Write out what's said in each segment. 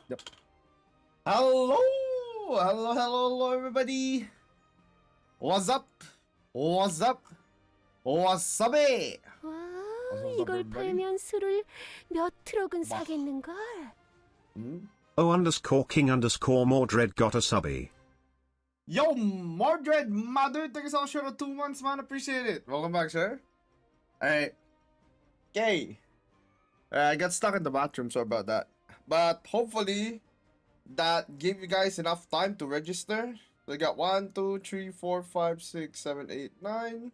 Yep. Hello! Hello, everybody! What's up? What's up? What's up, eh? 와, What's up, 이걸 everybody? 팔면 술을 몇 트럭은 뭐. 사겠는걸? O_King_Mordred got a subby. Yo, Mordred, mother, thank you so much for the 2 months, man. Appreciate it. Welcome back, sir. Alright. Okay. I got stuck in the bathroom, sorry about that. But hopefully, that gave you guys enough time to register. We got 1, 2, 3, 4, 5, 6, 7, 8, 9.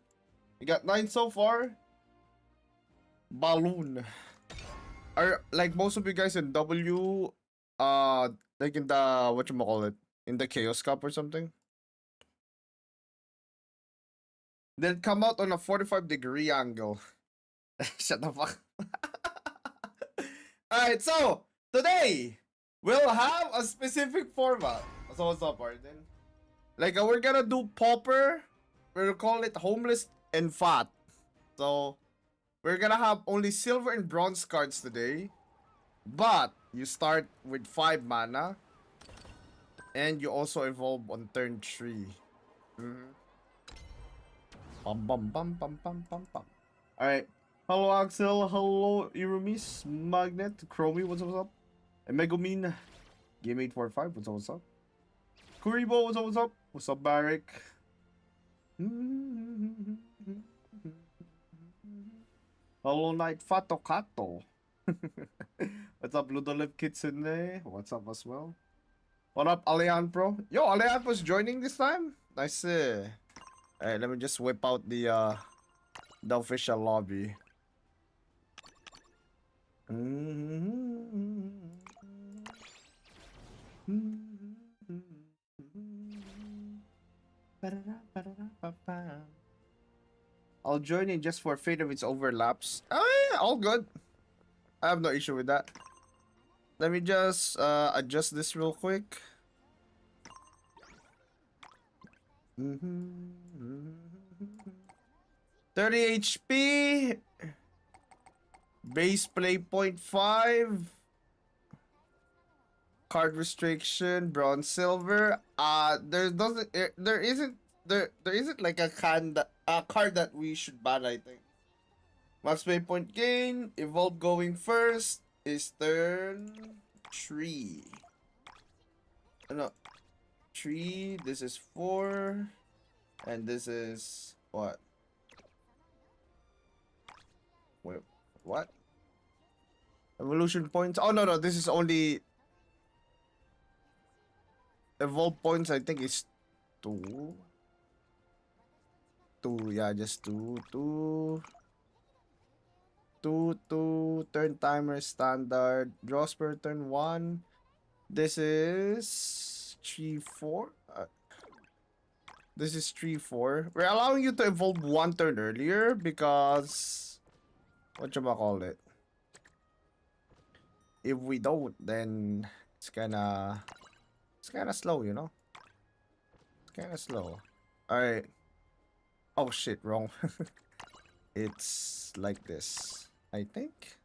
We got 9 so far. Balloon. Are like most of you guys in W, like in the whatchamacallit, in the Chaos Cup or something? They'll come out on a 45-degree angle. Shut the fuck. Alright, so today we'll have a specific format. So what's up, Arden? Like we're gonna do popper. We'll call it homeless and fat. So we're gonna have only silver and bronze cards today. But you start with 5 mana. And you also evolve on turn 3. Bum bum bum bum bum bum bum. Alright. Hello Axel, hello Irumis, Magnet, Chromie, what's up? And Megumin, Game 845, what's up? Kuribo, what's up? What's up, Barrick? Hello Knight Fato Kato. What's up, Ludolip Kitsune? What's up as well? What up, Alian Pro? Yo, Alian was joining this time? Nice. Alright, let me just whip out the official lobby. I'll join in just for fate of its overlaps. Oh yeah, all good. I have no issue with that. Let me just adjust this real quick. 30 HP. Base play 0.5. Card restriction, bronze, silver. There isn't like a card that we should ban, I think. Max play point gain, evolve going first is turn 3. No. 3, this is 4. And this is what? Wait, what? Evolution points? Oh no, this is only evolve points, I think is 2. 2, yeah, just 2. 2, turn timer standard. Draws per turn 1. This is 3, 4. This is 3, 4. We're allowing you to evolve 1 turn earlier because whatchamacallit? If we don't, then it's kinda slow, you know? It's kinda slow. Alright. Oh shit, wrong. It's like this, I think.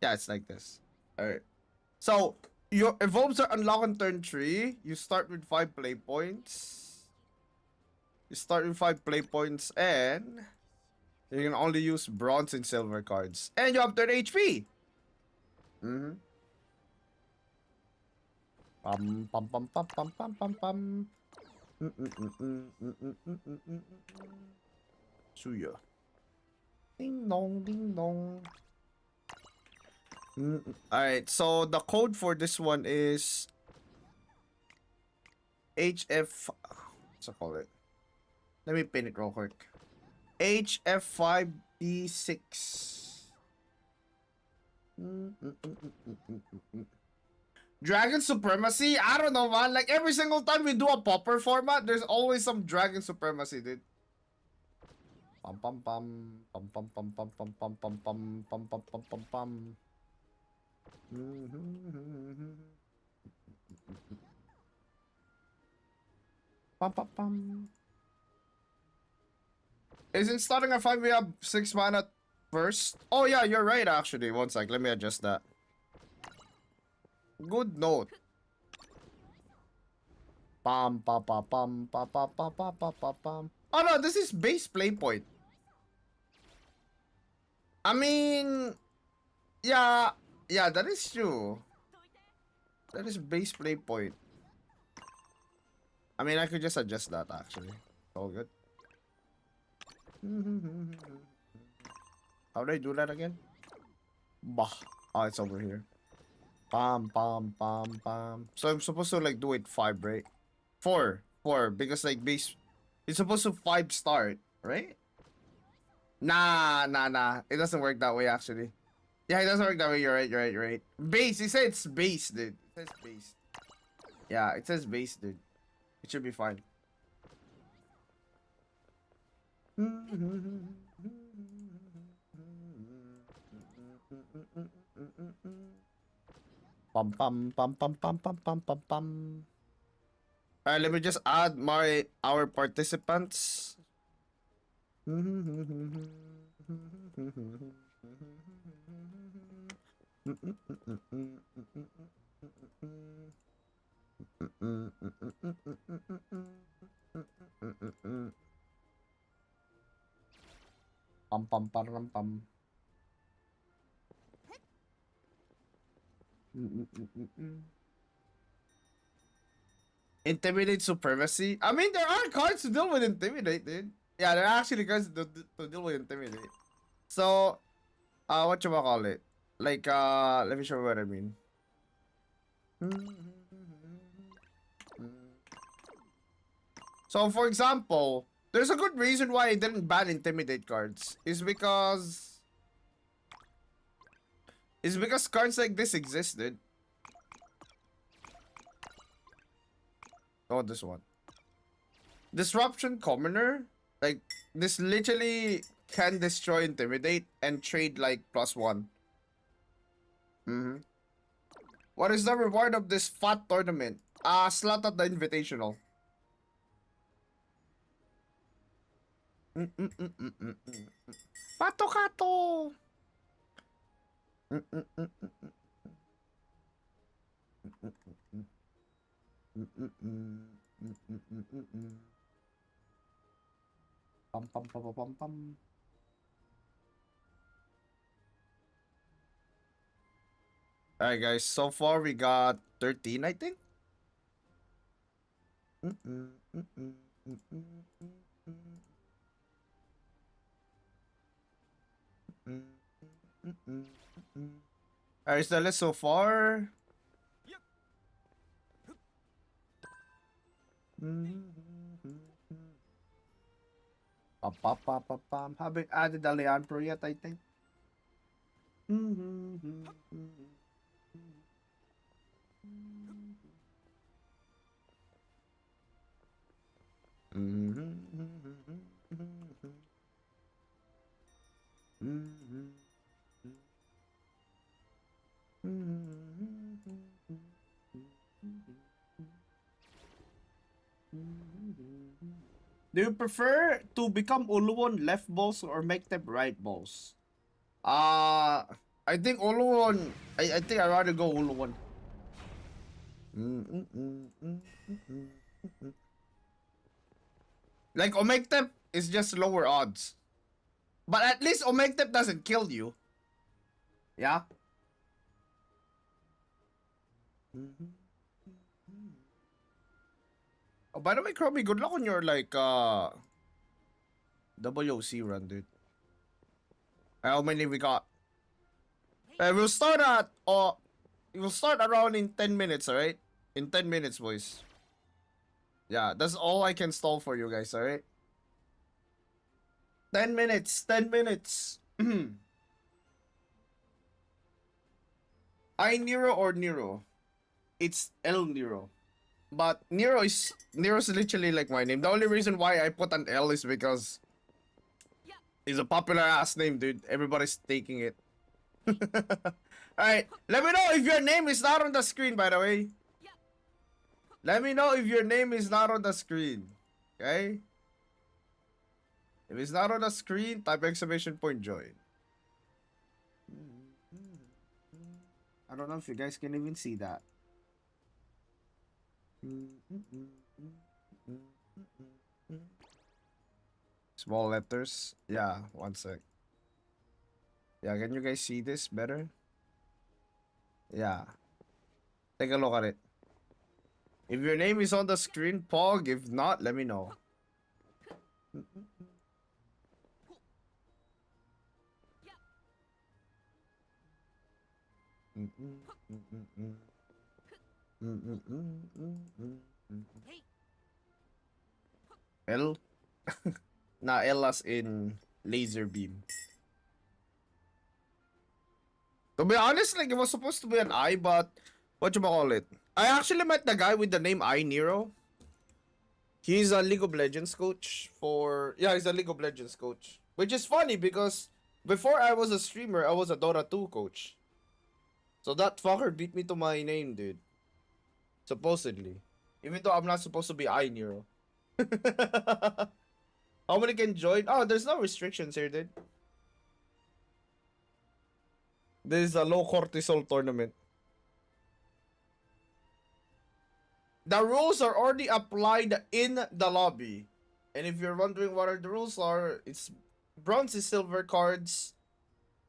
Yeah, it's like this. Alright. So your evolves are unlocked on turn 3. You start with 5 play points. And you can only use bronze and silver cards. And you have 30 HP. Pum pum pum pum pum pum pum pum. Suya. Ding dong, ding dong. Alright, so the code for this one is HF. What's it called? Let me pin it real quick. HF5B6. Dragon Supremacy? I don't know, man. Like every single time we do a popper format, there's always some Dragon Supremacy, dude. Pum pum pum pum pum pum pum pum pum pum pum pum pum pum pum pum. Pum pum pum. Isn't starting at 5 we have 6 mana first? Oh yeah, you're right actually. One sec, let me adjust that. Good note. Pam pa pa pam pa pa pa pa pa pa pam. Oh no, this is base play point. I mean, yeah, yeah, that is true. That is base play point. I mean, I could just adjust that actually. All good. How do I do that again? Bah. Oh, it's over here. Pam pam pam pam. So I'm supposed to like do it 5, right? 4. 4 because like base it's supposed to 5 start, right? Nah. It doesn't work that way actually. Yeah, it doesn't work that way. You're right. Base. It says it's base, dude. It says base. Yeah, it says base, dude. It should be fine. Pam pam pam pam pam pam pam pam pam. Alright, let me just add our participants. Pam pam pam pam. Intimidate supremacy. I mean, there are cards to deal with intimidate, dude. Yeah, there are actually cards to deal with intimidate. So, what you call it? Like, let me show you what I mean. So, for example, there's a good reason why I didn't ban intimidate cards. It's because cards like this existed. Oh, this one. Disruption Commoner. Like, this literally can destroy Intimidate and trade like +1. What is the reward of this fat tournament? Slot at the Invitational. Pato Kato! Pam pam pam pam pam pam. Alright guys, so far we got 13, I think. Alright, so let's so far. Haven't added the Leon Pro yet, I think. Do you prefer to become Uluwon left balls or make them right balls? I think Uluwon. I think I'd rather go Uluwon. Like Omegtep is just lower odds. But at least Omegtep doesn't kill you. Yeah? Oh, by the way, Chromie, good luck on your like WOC run, dude. How many we got? We'll start around in 10 minutes, alright? In 10 minutes, boys. Yeah, that's all I can stall for you guys, alright? 10 minutes, 10 minutes. I Nero or Nero? It's El Nero. But Nero's literally like my name. The only reason why I put an L is because it's a popular ass name, dude. Everybody's taking it. Alright, let me know if your name is not on the screen, by the way. Let me know if your name is not on the screen. Okay? If it's not on the screen, type exclamation point join. I don't know if you guys can even see that. Small letters. Yeah, one sec. Yeah, can you guys see this better? Yeah. Take a look at it. If your name is on the screen, Pog. If not, let me know. L? Nah, L as in laser beam. To be honest, like, it was supposed to be an I, but what you call it? I actually met the guy with the name I Nero. He's a League of Legends coach for... Yeah, he's a League of Legends coach. Which is funny because before I was a streamer, I was a Dota 2 coach. So that fucker beat me to my name, dude. Supposedly. Even though I'm not supposed to be I Nero. How many can join? Oh, there's no restrictions here, dude. This is a low cortisol tournament. The rules are already applied in the lobby. And if you're wondering what are the rules are, it's bronze and silver cards.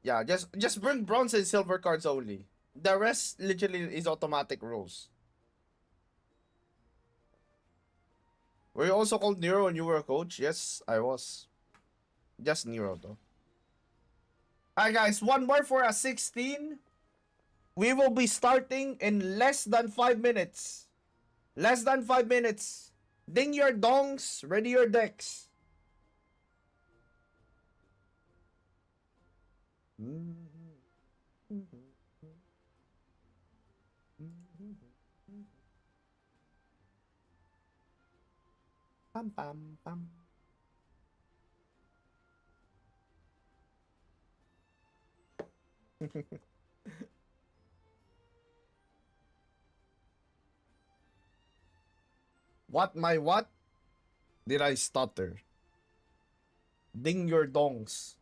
Yeah, just bring bronze and silver cards only. The rest literally is automatic rules. Were you also called Nero when you were a coach? Yes, I was. Just Nero though. Alright guys, one more for a 16. We will be starting in less than 5 minutes. Less than 5 minutes. Ding your dongs, ready your decks. Pam pam pam. What my what? Did I stutter? Ding your dongs.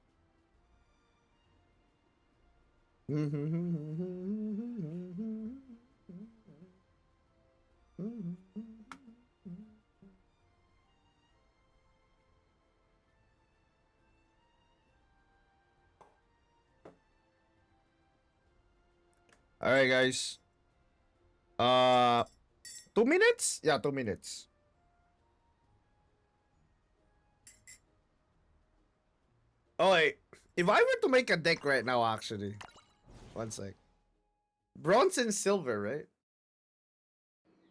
Alright guys. 2 minutes? Yeah, 2 minutes. Oh wait. If I were to make a deck right now, actually. One sec. Bronze and silver, right?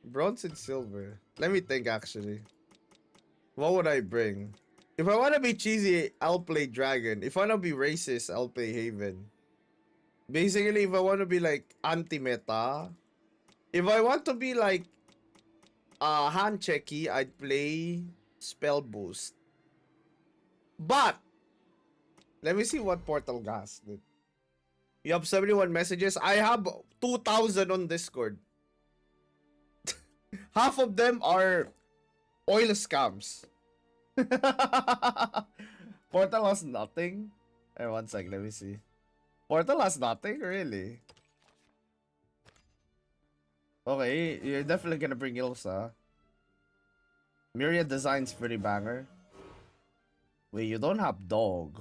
Bronze and silver. Let me think actually. What would I bring? If I want to be cheesy, I'll play Dragon. If I want to be racist, I'll play Haven. Basically, if I want to be like anti-meta, if I want to be like hand checky, I'd play Spell Boost. But let me see what Portal Gas did. You have 71 messages. I have 2,000 on Discord. Half of them are oil scams. Portal has nothing. Hey, one sec, let me see. Portal has nothing? Really? Okay, you're definitely gonna bring Ilsa. Myriad Design's pretty banger. Wait, you don't have dog.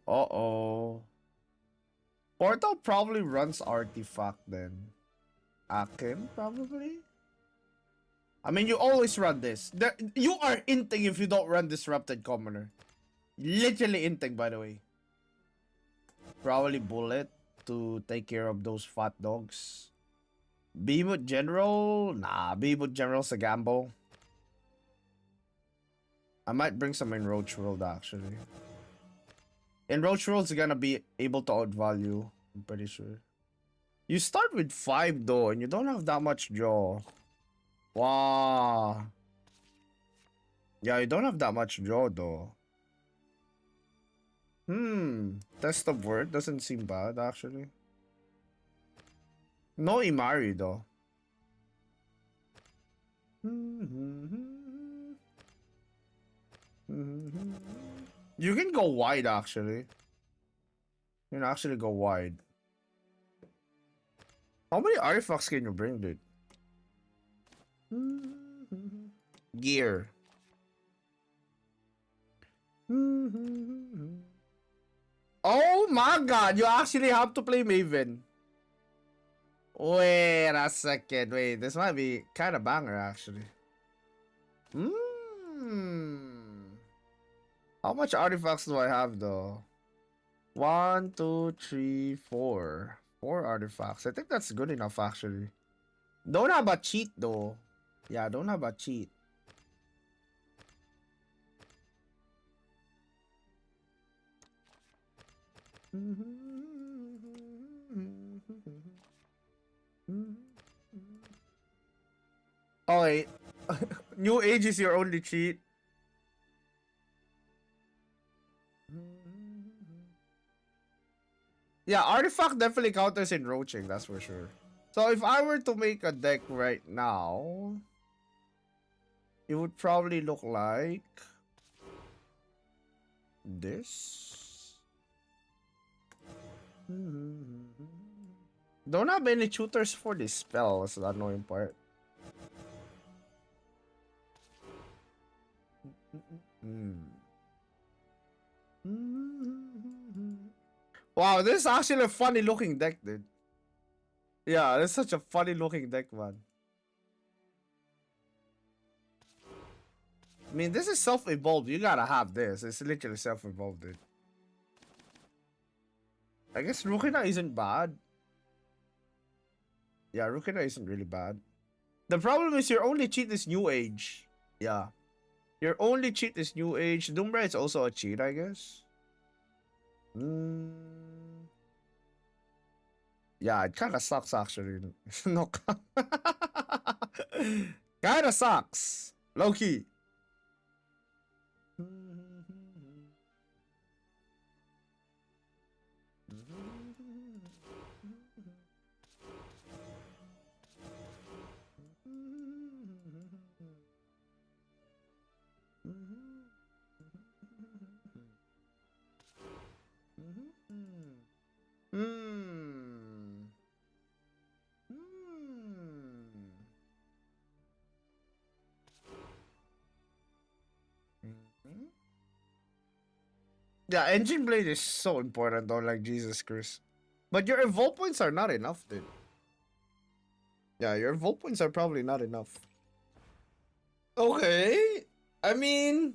Uh-oh. Portal probably runs Artifact then. Akim, probably? I mean, you always run this. You are inting if you don't run Disrupted Commoner. Literally inting, by the way. Probably Bullet to take care of those fat dogs. Beamwood General? Nah, Beamwood General's a gamble. I might bring some in Roach World, actually. In Roach World's gonna be able to outvalue, I'm pretty sure. You start with 5 though, and you don't have that much draw. Wow. Yeah, you don't have that much draw though. Test of Word doesn't seem bad, actually. No Imari though. You can go wide, actually. You can actually go wide. How many artifacts can you bring, dude? Gear. Oh my god, you actually have to play Maven. Wait a second. Wait, this might be kind of banger, actually. How much artifacts do I have, though? 1, 2, 3, 4. 4 artifacts. I think that's good enough, actually. Don't have a cheat, though. Yeah, don't have a cheat. Oh, wait. New Age is your only cheat. Yeah, artifact definitely counters in roaching, that's for sure. So if I were to make a deck right now, it would probably look like this. Don't have any tutors for this spell, that's the annoying part. Wow, this is actually a funny looking deck, dude. Yeah, this is such a funny looking deck, man. I mean, this is self-evolved. You gotta have this. It's literally self-evolved, dude. I guess Rukina isn't bad. Yeah, Rukina isn't really bad. The problem is your only cheat is New Age. Yeah. Your only cheat is New Age. Doombra is also a cheat, I guess. Yeah, it kind of sucks, actually. No. Kind of sucks. Low key. Yeah, engine blade is so important though, like Jesus Christ. But your evolve points are not enough, dude. Yeah, your evolve points are probably not enough. Okay. I mean,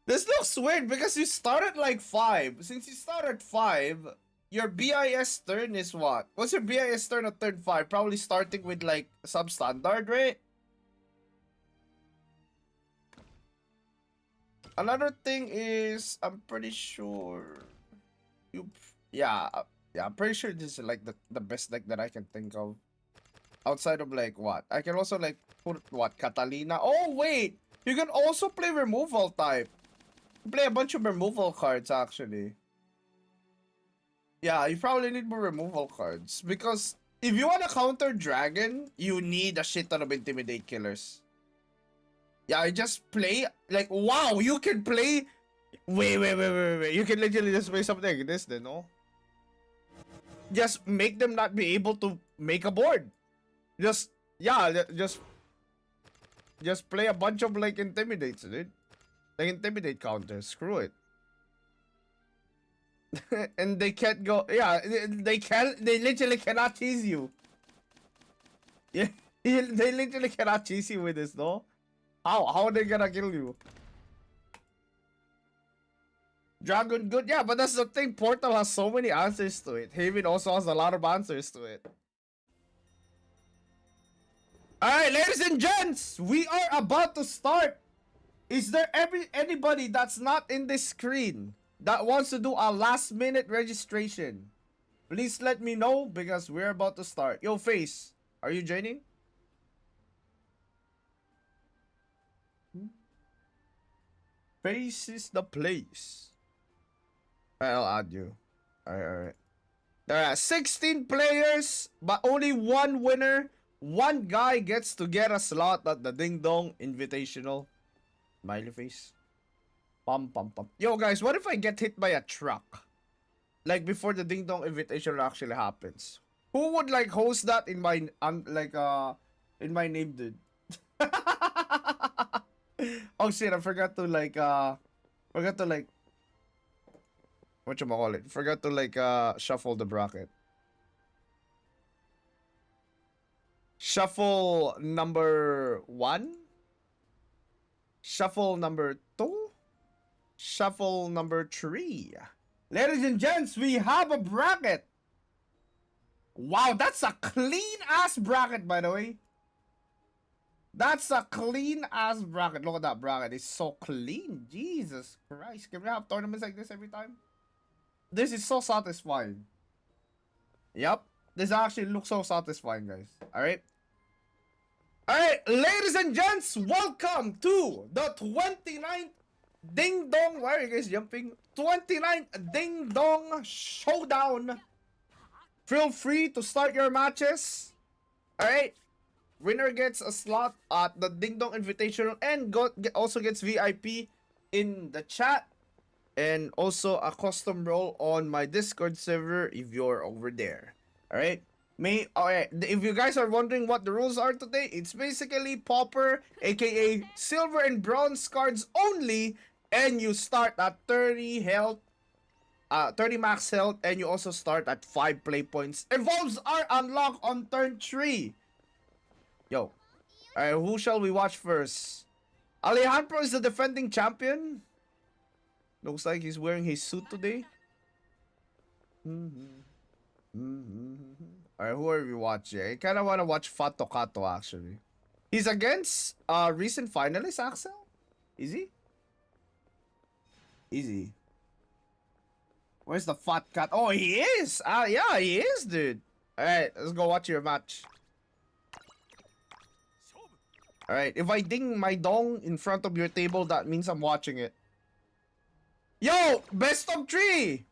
this looks weird because you started like 5. Since you started 5, your BIS turn is what? What's your BIS turn at turn 5? Probably starting with like substandard, right? Another thing is, I'm pretty sure yeah, I'm pretty sure this is like the best deck that I can think of. Outside of like what? I can also like put what? Catalina. Oh wait! You can also play removal type. Play a bunch of removal cards actually. Yeah, you probably need more removal cards. Because if you want to counter dragon, you need a shit ton of intimidate killers. Yeah, I just play like wow, you can play. Wait. You can literally just play something like this then, no? Just make them not be able to make a board. Just play a bunch of like intimidates, dude. Like intimidate counters. Screw it. And they can't go. Yeah, they can't. They literally cannot tease you. Yeah, they literally cannot tease you with this, no? How are they gonna kill you? Dragon good, yeah, but that's the thing. Portal has so many answers to it. Haven also has a lot of answers to it. Alright, ladies and gents, we are about to start. Is there anybody that's not in this screen that wants to do a last minute registration? Please let me know because we're about to start. Yo, Face, are you joining? Face is the place. I'll add you. Alright. There are 16 players, but only one winner. One guy gets to get a slot at the Ding Dong Invitational. Smiley face. Pum. Yo, guys, what if I get hit by a truck? like before the Ding Dong Invitation actually happens. Who would like host that in my in my name, dude? Oh shit, I forgot to like whatchamacallit? Forgot to like shuffle the bracket. Shuffle number 1. Shuffle number 2. Shuffle number 3. Ladies and gents, we have a bracket. Wow, that's a clean ass bracket, by the way. That's a clean ass bracket. Look at that bracket. It's so clean. Jesus Christ. Can we have tournaments like this every time? This is so satisfying. Yep. This actually looks so satisfying, guys. Alright? Alright, ladies and gents, welcome to the 29th Ding Dong. Why are you guys jumping? 29th Ding Dong Showdown. Feel free to start your matches. Alright? Winner gets a slot at the Ding Dong Invitational and also gets VIP in the chat. And also a custom role on my Discord server if you're over there. Alright? Alright, if you guys are wondering what the rules are today, it's basically Pauper, aka Silver and Bronze cards only. And you start at 30 health. 30 max health, and you also start at 5 play points. Evolves are unlocked on turn 3. Yo. Alright, who shall we watch first? Alejandro is the defending champion. Looks like he's wearing his suit today. Alright, who are we watching? I kinda wanna watch Fato Kato actually. He's against recent finalist Axel? Is he? Easy. Where's the fat cat? Oh, he is! Yeah, he is, dude. Alright, let's go watch your match. Alright, if I ding my dong in front of your table, that means I'm watching it. Yo! Best of 3!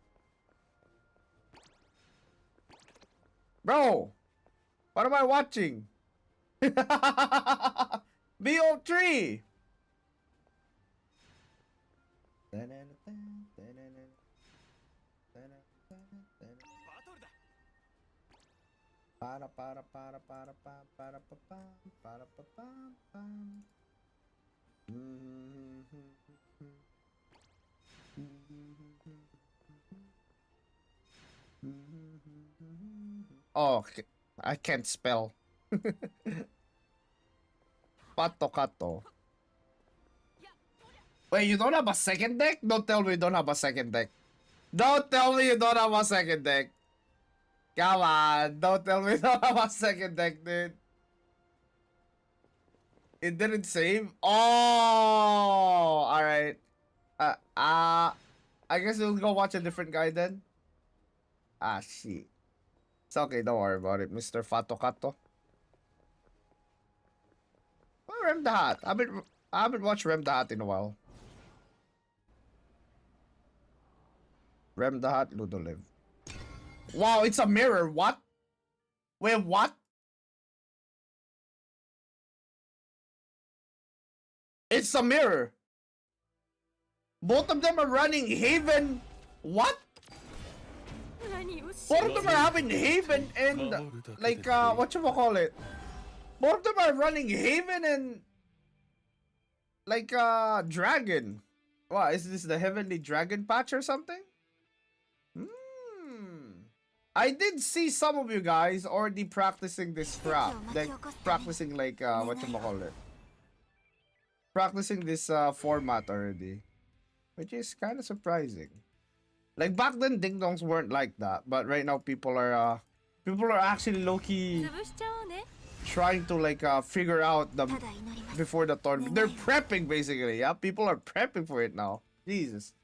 Bro! What am I watching? BO3! Oh, I can't spell. Pato Kato. Wait, you don't have a second deck? Don't tell me you don't have a second deck. Don't tell me you don't have a second deck. Come on, don't tell me you don't have a second deck, dude. It didn't save? Oh, alright. I guess we'll go watch a different guy then. Ah, shit. It's okay, don't worry about it, Mr. Fato Kato. Well, Rem the Hat. I haven't watched Rem the Hat in a while. Rem the Hat, Ludolive. Wow, it's a mirror. What? Wait, what? It's a mirror. Both of them are running Haven. What? Both of them are having Haven and like whatchamacallit? Both of them are running Haven and like Dragon. What, is this the Heavenly Dragon patch or something? I did see some of you guys already practicing this crap. Like practicing like whatchamacallit? Practicing this format already. Which is kind of surprising. Like back then, ding dongs weren't like that, but right now people are actually low-key trying to like figure out the before the tournament. They're prepping basically. Yeah, people are prepping for it now. Jesus.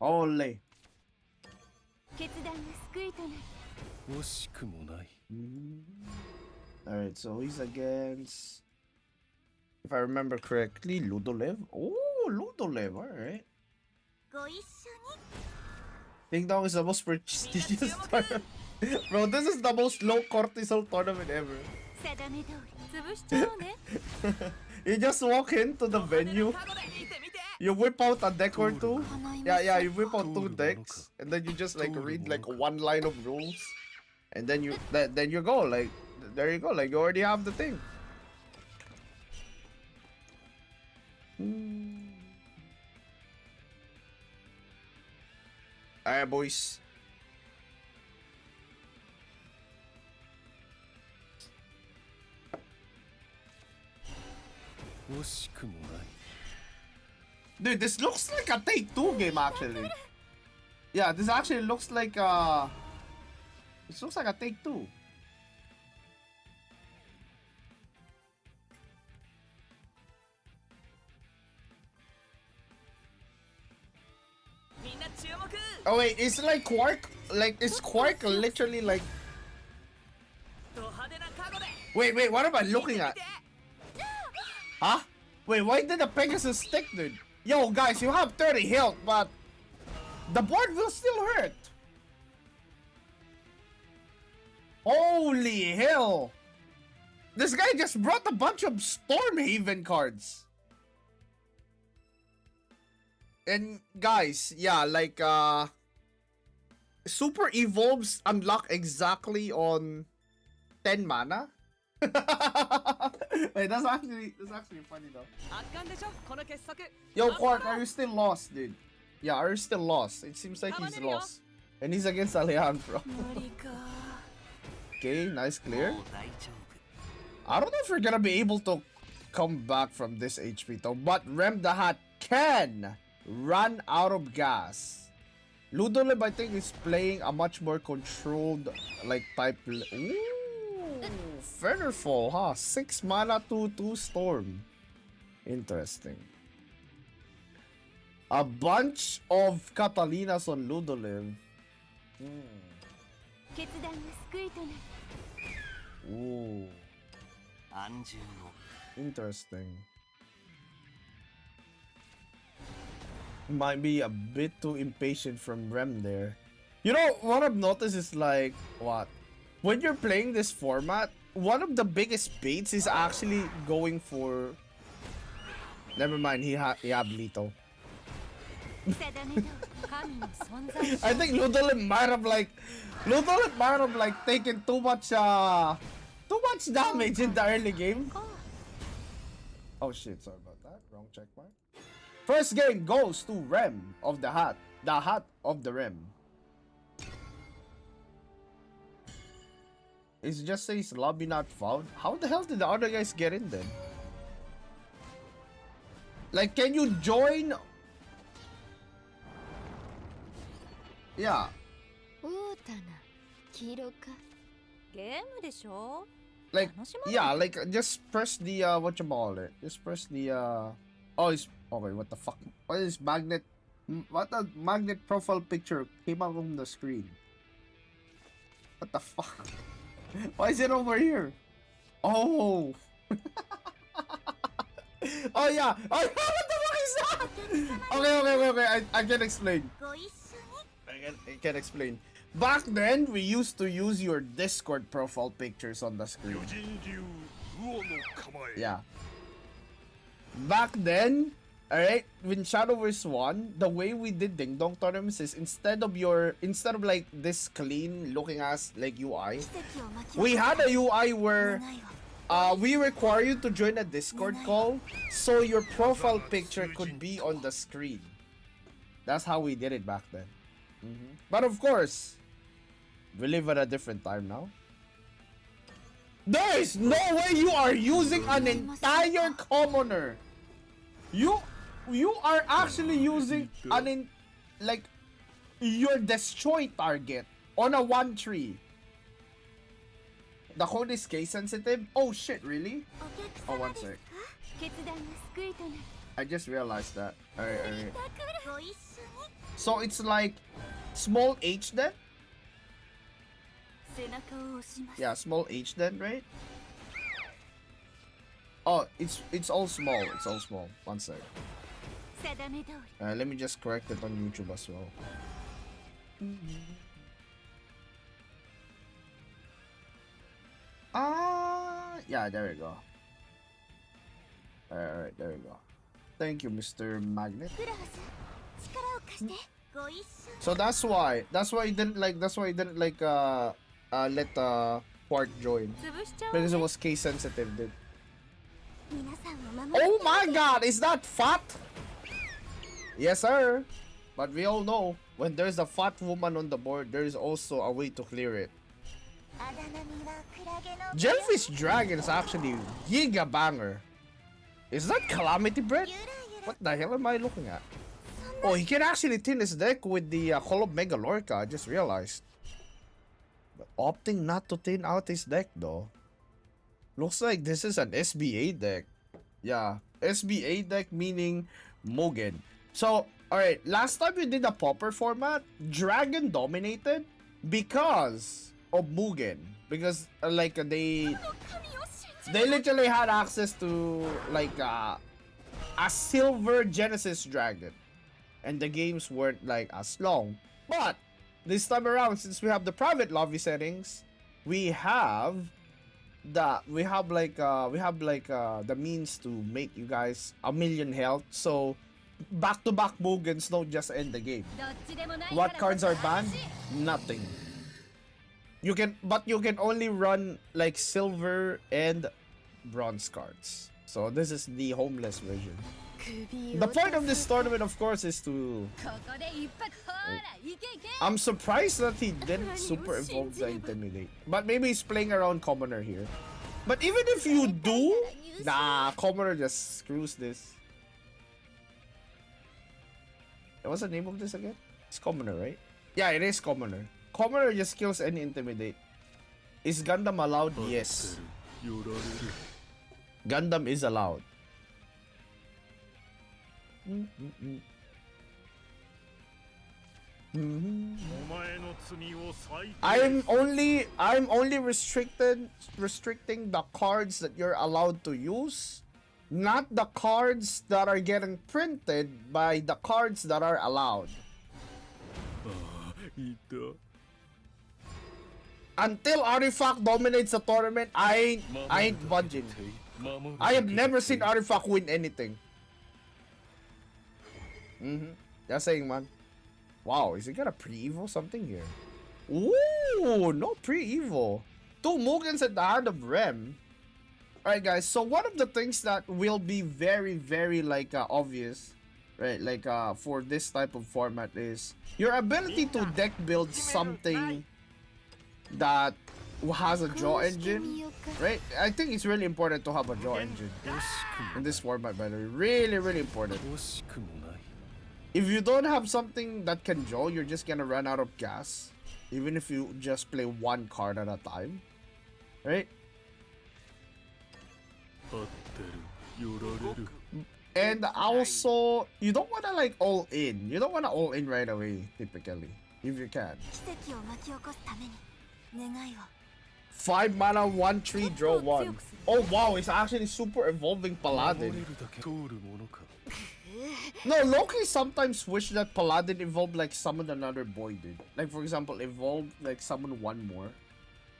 Only. Alright, so he's against, if I remember correctly, Ludolev. Oh, Ludolev. Alright. Ding Dong is the most prestigious tournament. Bro, this is the most low cortisol tournament ever. You just walk into the venue. You whip out a deck or two. Yeah, you whip out 2 decks, and then you just like read like 1 line of rules, and then then you go like there you go, like you already have the thing. Alright, boys. Dude, this looks like a Take-Two game actually. Yeah, this actually looks like this looks like a Take-Two. Oh wait, it's like Quark? Like, is Quark literally like... Wait, what am I looking at? Huh? Wait, why did the Pegasus stick, dude? Yo, guys, you have 30 health, but... the board will still hurt. Holy hell! This guy just brought a bunch of Stormhaven cards. And guys, yeah, like Super Evolves unlock exactly on 10 mana. Wait, that's actually funny though. Yo, Quark, are you still lost, dude? Yeah, are you still lost? It seems like he's lost. And he's against Alejandro. Okay, nice clear. I don't know if we're gonna be able to come back from this HP though, but Rem the Hat can run out of gas. Ludolib, I think, is playing a much more controlled like type. Ooh, Featherfall, huh? 6 mana, 2/2 Storm. Interesting. A bunch of Catalinas on Ludolib. Ooh. Interesting. Might be a bit too impatient from Rem there. You know, what I've noticed is like, what? When you're playing this format, one of the biggest baits is actually going for... Never mind, he had Lito. I think Ludolib might have taken too much damage in the early game. Oh shit, sorry about that. Wrong check mark. First game goes to Rem of the Hat. The Hat of the Rem. It just says lobby not found. How the hell did the other guys get in then? Like, can you join? Yeah. Like, yeah, like just press the whatchamacallit. Just press the oh, it's okay, what the fuck? What is magnet? What a magnet profile picture came out on the screen. What the fuck? Why is it over here? Oh. Oh yeah. Oh, what the fuck is that? Okay. I can explain. I can explain. Back then, we used to use your Discord profile pictures on the screen. Yeah. Back then, alright, when Shadowverse 1, the way we did Ding Dong tournaments is instead of like this clean looking ass like UI, we had a UI where we require you to join a Discord call so your profile picture could be on the screen. That's how we did it back then. But of course, we live at a different time now. There is no way you are using an entire commoner. You are actually using like your destroy target on a 1/3. The code is case sensitive. Oh shit, really? Oh, one sec. I just realized that. Alright. So it's like small H then? Yeah, small H then, right? Oh, it's all small. It's all small. One sec. Let me just correct it on YouTube as well. Yeah, there we go. Alright, there we go. Thank you, Mr. Magnet. グラフス力を貸してご一緒 So that's why he didn't like let Quark join 潰しちゃおう because it was case sensitive, dude. 皆さんを守る Oh my God, is that fat? Yes, sir. But we all know when there's a fat woman on the board, there is also a way to clear it. あだ名みはクラゲの Jellyfish Dragon is actually giga banger. Is that Calamity Bread? ゆらゆら What the hell am I looking at? Oh, he can actually thin his deck with the Call of Megalorca, I just realized. But opting not to thin out his deck though. Looks like this is an SBA deck. Yeah, SBA deck meaning Mugen. So, alright, last time we did a Pauper format, Dragon dominated because of Mugen. Because, they literally had access to, a silver Genesis Dragon. And the games weren't, as long. But, this time around, since we have the private lobby settings, we have the means to make you guys 1,000,000 health. So, back-to-back Mugens don't just end the game. どっちでもない What から cards are banned? Nothing. You can only run silver and bronze cards. So this is the homeless version. 首 The を point of this tournament, of course, is to. ここで一発ほらいけいけ I'm surprised that he didn't super evolve the Intimidate. But maybe he's playing around Commoner here. But even if you do, nah, Commoner just screws this. What's the name of this again? It's Commoner, right? Yeah, it is Commoner. Commoner just kills any Intimidate. Is Gundam allowed? Yes. Gundam is allowed. I'm only restricting the cards that you're allowed to use, not the cards that are getting printed by the cards that are allowed. Until Artifact dominates the tournament, I ain't budging. I have never seen Artifact win anything. Just saying, man. Wow, is he got a pre-evo something here? Ooh, no pre-evo. 2 Mugens at the hand of Rem. Alright, guys, so one of the things that will be very, very, obvious, right, for this type of format is your ability to deck build something that has a draw engine, right? I think it's really important to have a draw engine in this format, by the way. Really, really important. If you don't have something that can draw, you're just gonna run out of gas, even if you just play one card at a time, right? And also, you don't wanna all in. You don't wanna all in right away, typically, if you can. 奇跡を巻き起こすために願いを 5 mana, 1/3, draw 1. Oh wow, it's actually super evolving Paladin. No, Loki sometimes wish that Paladin evolved summon another boy, dude. For example, evolve summon one more.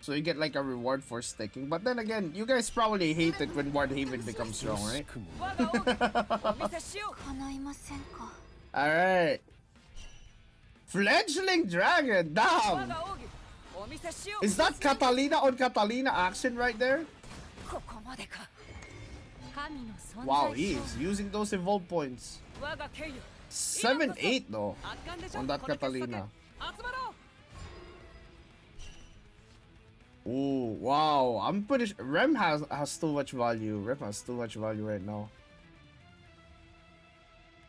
So you get a reward for sticking. But then again, you guys probably hate it when Wardhaven becomes strong, right? 叶いませんか Alright. Fledgling Dragon, damn! Is that Catalina on Catalina action right there? ここまでか神の存在 Wow, he is using those evolve points. 我が敬意 7-8 though on that Catalina. Ooh, wow. I'm pretty sure Rem has too much value. Rem has too much value right now.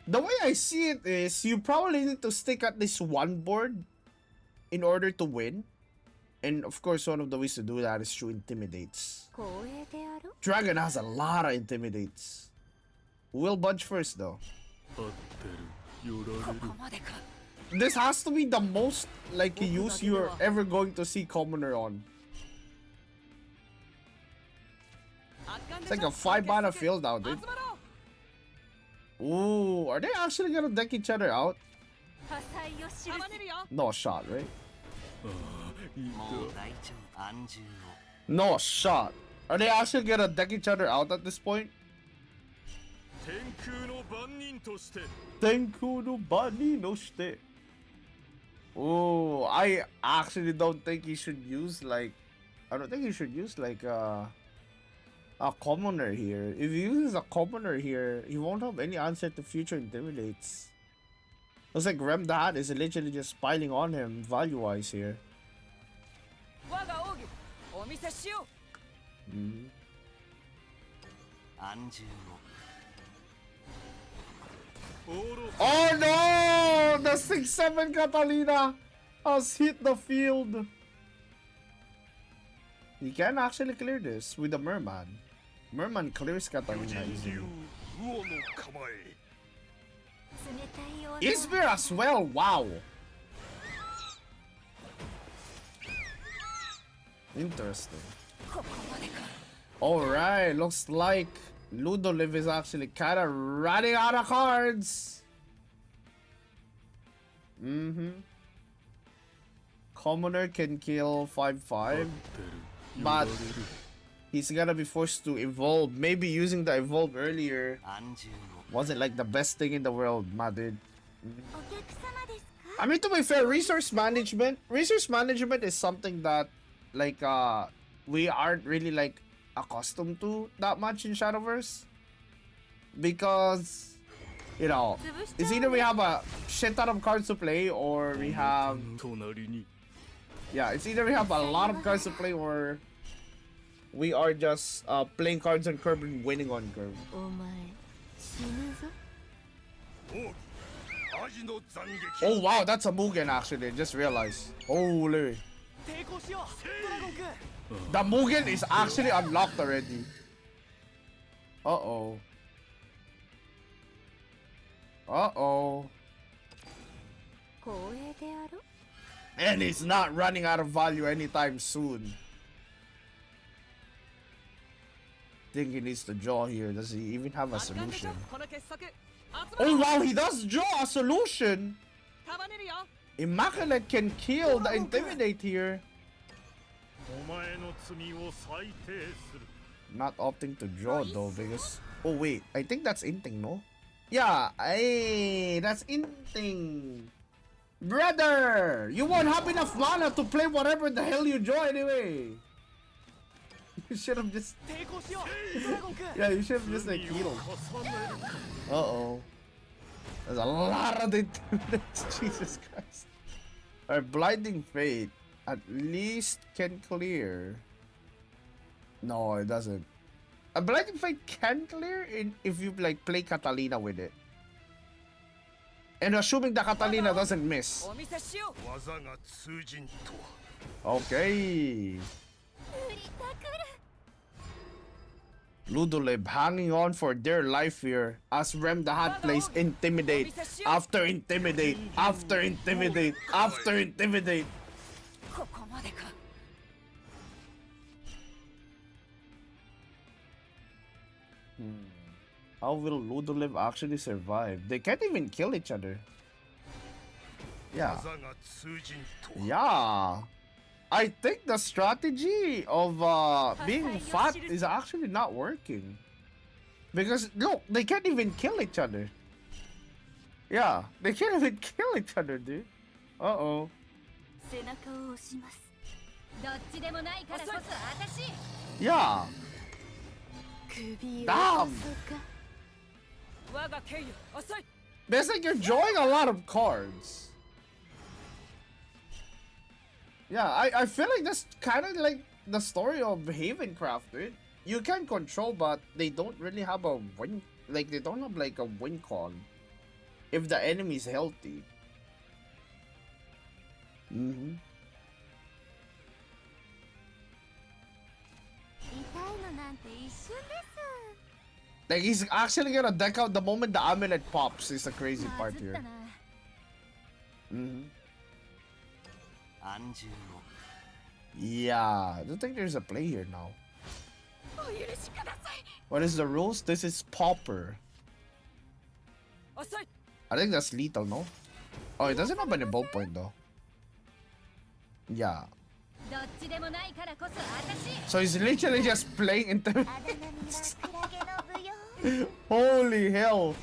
The way I see it is you probably need to stick at this one board in order to win. And of course, one of the ways to do that is through Intimidates. 光栄である Dragon has a lot of Intimidates. We'll budge first though. ここまでか This has to be the most use you're ever going to see Commoner on. It's like a 5 mana field now, dude. Ooh, are they actually gonna deck each other out? 破砕を知る No shot, right? No shot. Are they actually gonna deck each other out at this point? Tenku no Bani no shite. Oh, I actually don't think he should use like. I don't think he should use like a commoner here. If he uses a commoner here, he won't have any answer to future intimidates. Looks like Rem the Hat is literally just piling on him value-wise here. Mm. Oh no! The 6-7 Catalina has hit the field. He can actually clear this with the Merman. Merman clears Catalina easily. Isbir as well, wow! Interesting. Alright, looks like Ludoliv is actually kinda running out of cards. Commoner can kill 5-5, but he's gonna be forced to evolve. Maybe using the evolve earlier wasn't like the best thing in the world, my dude. I mean, to be fair, resource management is something that like we aren't really like accustomed to that much in Shadowverse, because you know it's either we have a shit ton of cards to play or we have it's either we have a lot of cards to play or we are just playing cards on curve and winning on curve. Oh wow, that's a Mugen actually, just realized. Holy. The Mugen is actually unlocked already. Uh-oh. Uh-oh. And he's not running out of value anytime soon. Think he needs to draw here. Does he even have a solution? Oh wow, he does draw a solution! Immaculate can kill the Intimidate here. Not opting to draw though because... Oh wait, I think that's Inting, no? Yeah, that's Inting. Brother! You won't have enough mana to play whatever the hell you draw anyway. You should have just... Yeah, you should have just like healed. Uh-oh. There's a lot of Intimidates. Jesus Christ. Alright, Blinding Fate. At least can clear. No, it doesn't. A Blinding Fate can clear if you like play Catalina with it. And assuming the Catalina doesn't miss. Okay. Ludolib hanging on for dear life here as Rem the Hat plays Intimidate after Intimidate after Intimidate after Intimidate. How will Ludoliv actually survive? They can't even kill each other. Yeah. Yeah. I think the strategy of being fat is actually not working. Because look, they can't even kill each other. Yeah, they can't even kill each other, dude. Uh-oh. Yeah. Damn. It's like you're drawing a lot of cards. Yeah, I feel like that's kind of like the story of Havencraft, dude. You can control, but they don't really have a win. Like, they don't have like a win con if the enemy's healthy. Like, he's actually gonna deck out the moment the amulet pops is the crazy part here. Yeah, I don't think there's a play here now. What is the rules? This is Pauper. I think that's lethal, no? Oh, it doesn't have any bow point though. Yeah. So he's literally just playing into Holy hell.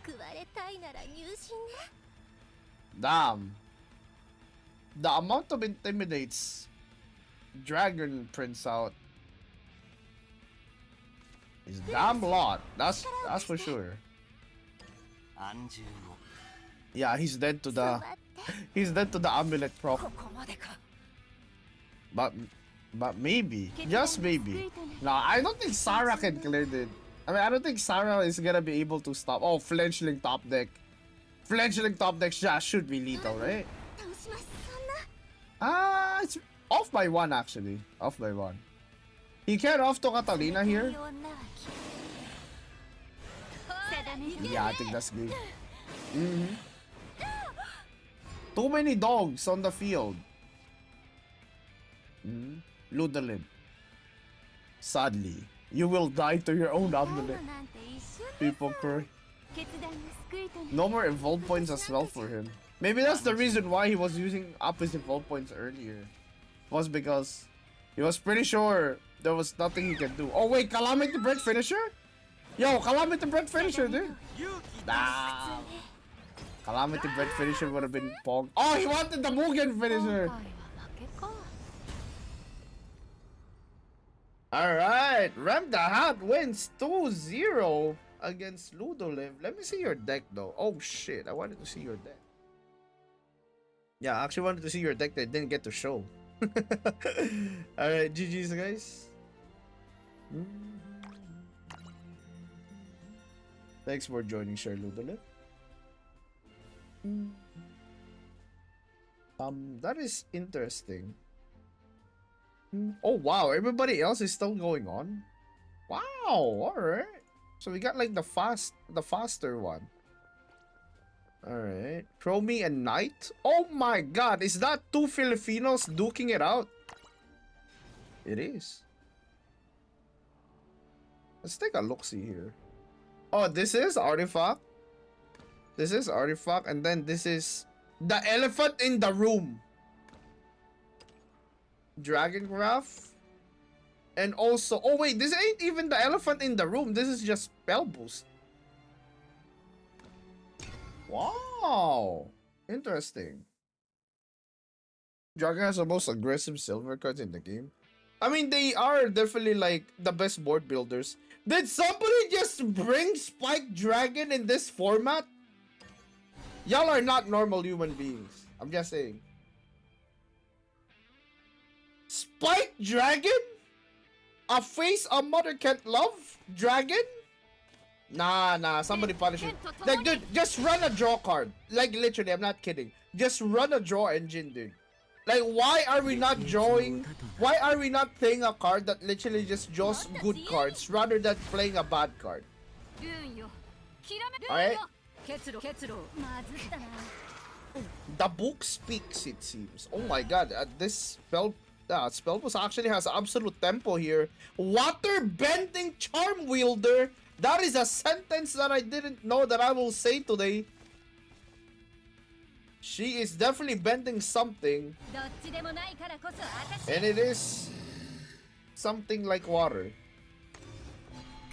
救われたいなら入信ね。 Damn. The amount of intimidates Dragon Prince out is damn lot. That's for sure. 安住を Yeah, he's dead to the 座って amulet proc. ここまでか。 But maybe, just maybe. No, I don't think Sarah can clear it. I mean, I don't think Sarah is gonna be able to stop. Oh, fledgling top deck. Fledgling top deck should be lethal, right? 倒します。そんな。 It's off by one actually. Off by one. He can off to Catalina here. いい女は定める。 Yeah, I think that's good. Too many dogs on the field. Ludolin. Sadly, you will die to your own 最後 amulet. なんて一瞬 People cry. 決断が救いとね。 No more evolve points as well for him. Maybe that's the reason why he was using up his evolve points earlier. Was because he was pretty sure there was nothing he can do. Oh wait, Calamity Bread finisher? Yo, Calamity Bread finisher, dude. Nah. Calamity Bread finisher would have been Pog. Oh, he wanted the Mugen 今 finisher. 回は負けか。 Alright, Rem the Hat wins 2-0 against Ludoliv. Let me see your deck though. Oh shit, I wanted to see your deck. Yeah, I actually wanted to see your deck that I didn't get to show. Alright, GG's guys. Thanks for joining Share Ludoliv. That is interesting. Oh wow, everybody else is still going on. Wow, alright. So we got like the faster one. Alright. Chromie and Knight. Oh my god, is that two Filipinos duking it out? It is. Let's take a look-see here. Oh, this is Artifact. This is Artifact, and then this is the elephant in the room. Dragon Graph. And also, oh wait, this ain't even the elephant in the room. This is just spell boost. Wow. Interesting. Dragon has the most aggressive silver cards in the game. I mean, they are definitely like the best board builders. Did somebody just bring Spike Dragon in this format? Y'all are not normal human beings. I'm just saying. Spike Dragon? A face a mother can't love? Dragon? Nah, somebody punish it. Like, dude, just run a draw card. Like, literally, I'm not kidding. Just run a draw engine, dude. Like, why are we not drawing? Why are we not playing a card that literally just draws good cards rather than playing a bad card? Alright? 結露まずったな。 The book speaks, it seems. Oh my god, this Spellbook actually has absolute tempo here. Water bending charm wielder. That is a sentence that I didn't know that I will say today. She is definitely bending something. どっちでもないからこそ私 And it is something like water.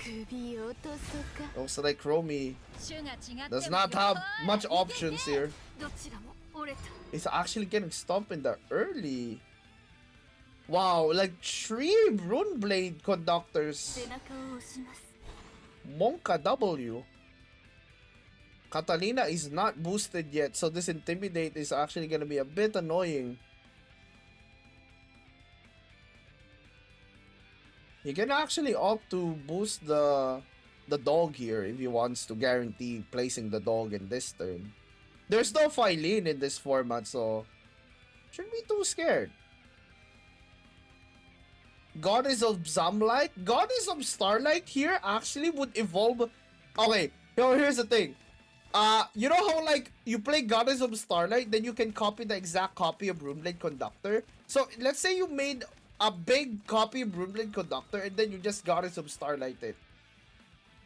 首を落とそうか。 Looks like Chromie 種が違っても does not have much options here. どちらも折れた。 It's actually getting stomped in the early. Wow, like 3 Runeblade conductors. 背中を押します。 Monka W. Catalina is not boosted yet, so this Intimidate is actually gonna be a bit annoying. He can actually opt to boost the dog here if he wants to guarantee placing the dog in this turn. There's no Phylene in this format, so shouldn't be too scared. Goddess of Zamlight? Goddess of Starlight here actually would evolve. Okay, here's the thing. You know how like you play Goddess of Starlight, then you can copy the exact copy of Runeblade Conductor? So let's say you made a big copy of Runeblade Conductor and then you just Goddess of Starlight it.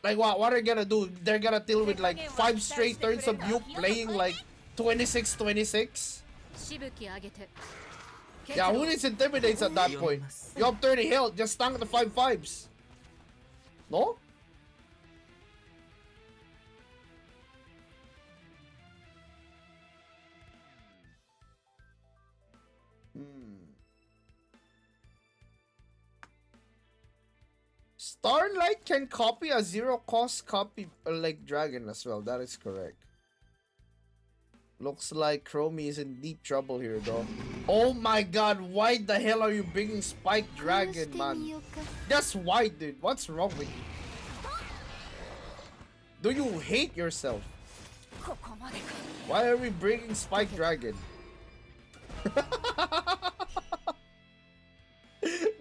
Like what are you gonna do? They're gonna deal with like 5 straight turns of you playing like 26-26? しぶき上げて。 Yeah, who needs Intimidates at that point? You have 30 health, just tank the 5/5s. No? Hmm. Starlight can copy a zero-cost copy like Dragon as well. That is correct. Looks like Chromie is in deep trouble here, though. Oh my god, why the hell are you bringing Spike Dragon, man? That's why, dude. What's wrong with you? Do you hate yourself? ここまでか Why are we bringing Spike Dragon?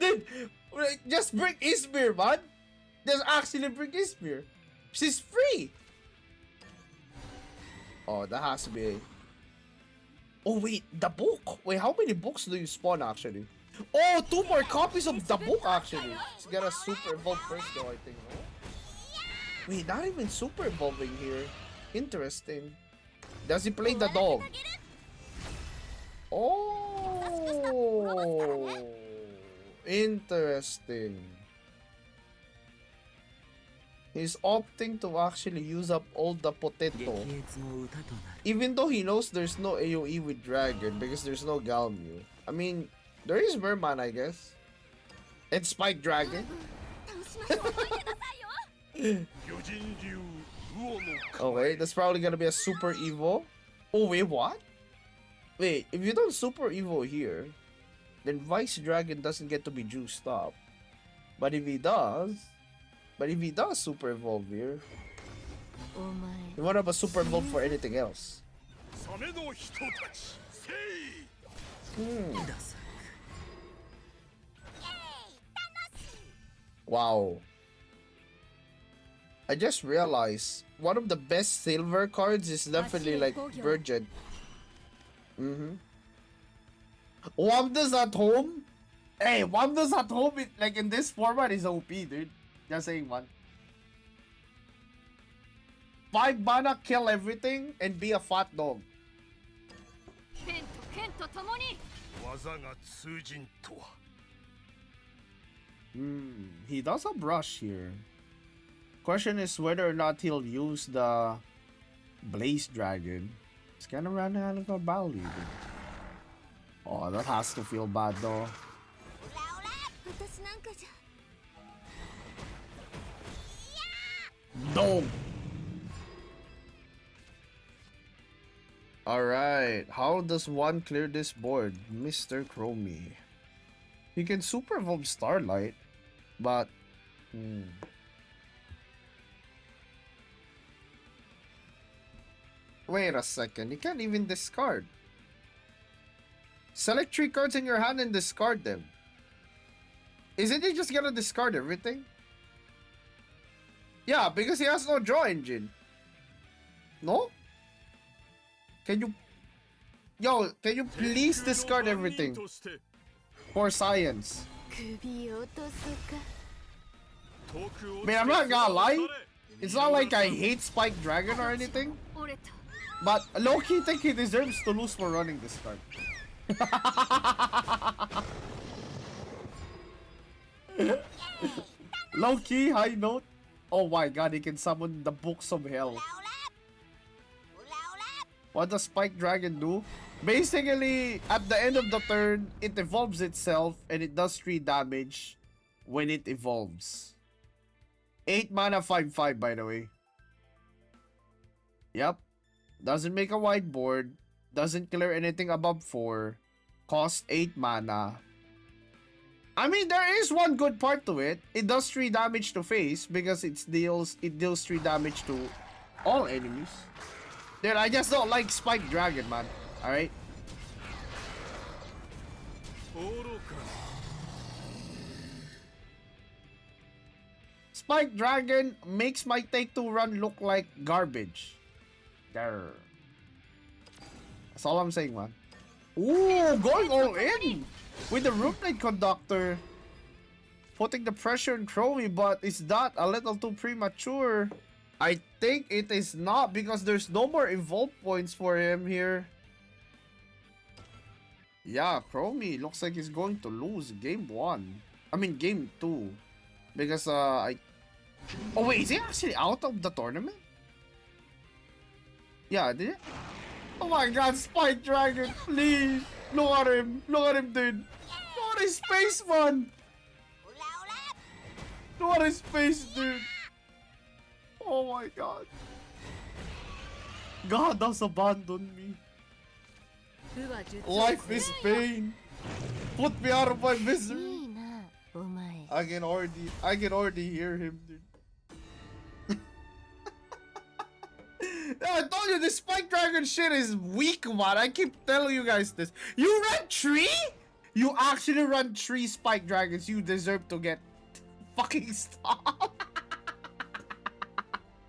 Dude, just bring Ismir, man. Just actually bring Ismir. She's free. Oh, that has to be a... Oh, wait, the book. Wait, how many books do you spawn, actually? Oh, 2 more copies of the book, actually. Let's get a super evolve first, though, I think. No? Wait, not even super evolving here. Interesting. Does he play the dog? Oh, interesting. He's opting to actually use up all the potato. Even though he knows there's no AoE with Dragon because there's no Galmew. I mean, there is Merman, I guess. And Spike Dragon. Okay, that's probably gonna be a Super Evo. Oh, wait, what? Wait, if you don't Super Evo here, then Vice Dragon doesn't get to be juiced up. But if he does Super Evolve here, you want to have a Super Evolve for anything else. Wow. I just realized one of the best silver cards is definitely like Virgin. Wamda's at home? Hey, Wamda's at home like in this format is OP, dude. Just saying, man. 5 mana, kill everything, and be a fat dog. 剣と剣と共に He does a brush here. Question is whether or not he'll use the Blaze Dragon. It's kind of running out of value. Oh, that has to feel bad though. No. Alright, how does one clear this board? Mr. Chromie. He can super evolve Starlight, but... Wait a second, you can't even discard. Select 3 cards in your hand and discard them. Isn't he just gonna discard everything? Yeah, because he has no draw engine. No? Can you... Yo, can you please discard everything? For science. Man, I'm not gonna lie. It's not like I hate Spike Dragon or anything. But low-key think he deserves to lose for running this card. Low-key, high note. Oh my god, he can summon the Books of Hell. What does Spike Dragon do? Basically, at the end of the turn, it evolves itself and it does 3 damage when it evolves. 8 mana, 5/5 by the way. Yep. Doesn't make a whiteboard. Doesn't clear anything above 4. Cost 8 mana. I mean, there is one good part to it. It does 3 damage to face because it deals 3 damage to all enemies. Dude, I just don't like Spike Dragon, man. Alright? Spike Dragon makes my Take 2 run look like garbage. There. That's all I'm saying, man. Ooh, going all in with the Runic Conductor. Putting the pressure on Chromie, but is that a little too premature? I think it is not because there's no more evolve points for him here. Yeah, Chromie looks like he's going to lose game 1. I mean game 2. Because Oh wait, is he actually out of the tournament? Yeah, did it? Oh my god, Spike Dragon, please. Look at him. Look at him, dude. Look at his face, man. Look at his face, dude. Oh my god. God has abandoned me. Life is pain. Put me out of my misery. I can already hear him, dude. I told you this Spike Dragon shit is weak, man. I keep telling you guys this. You run 3? You actually run 3 Spike Dragons. You deserve to get fucking stopped.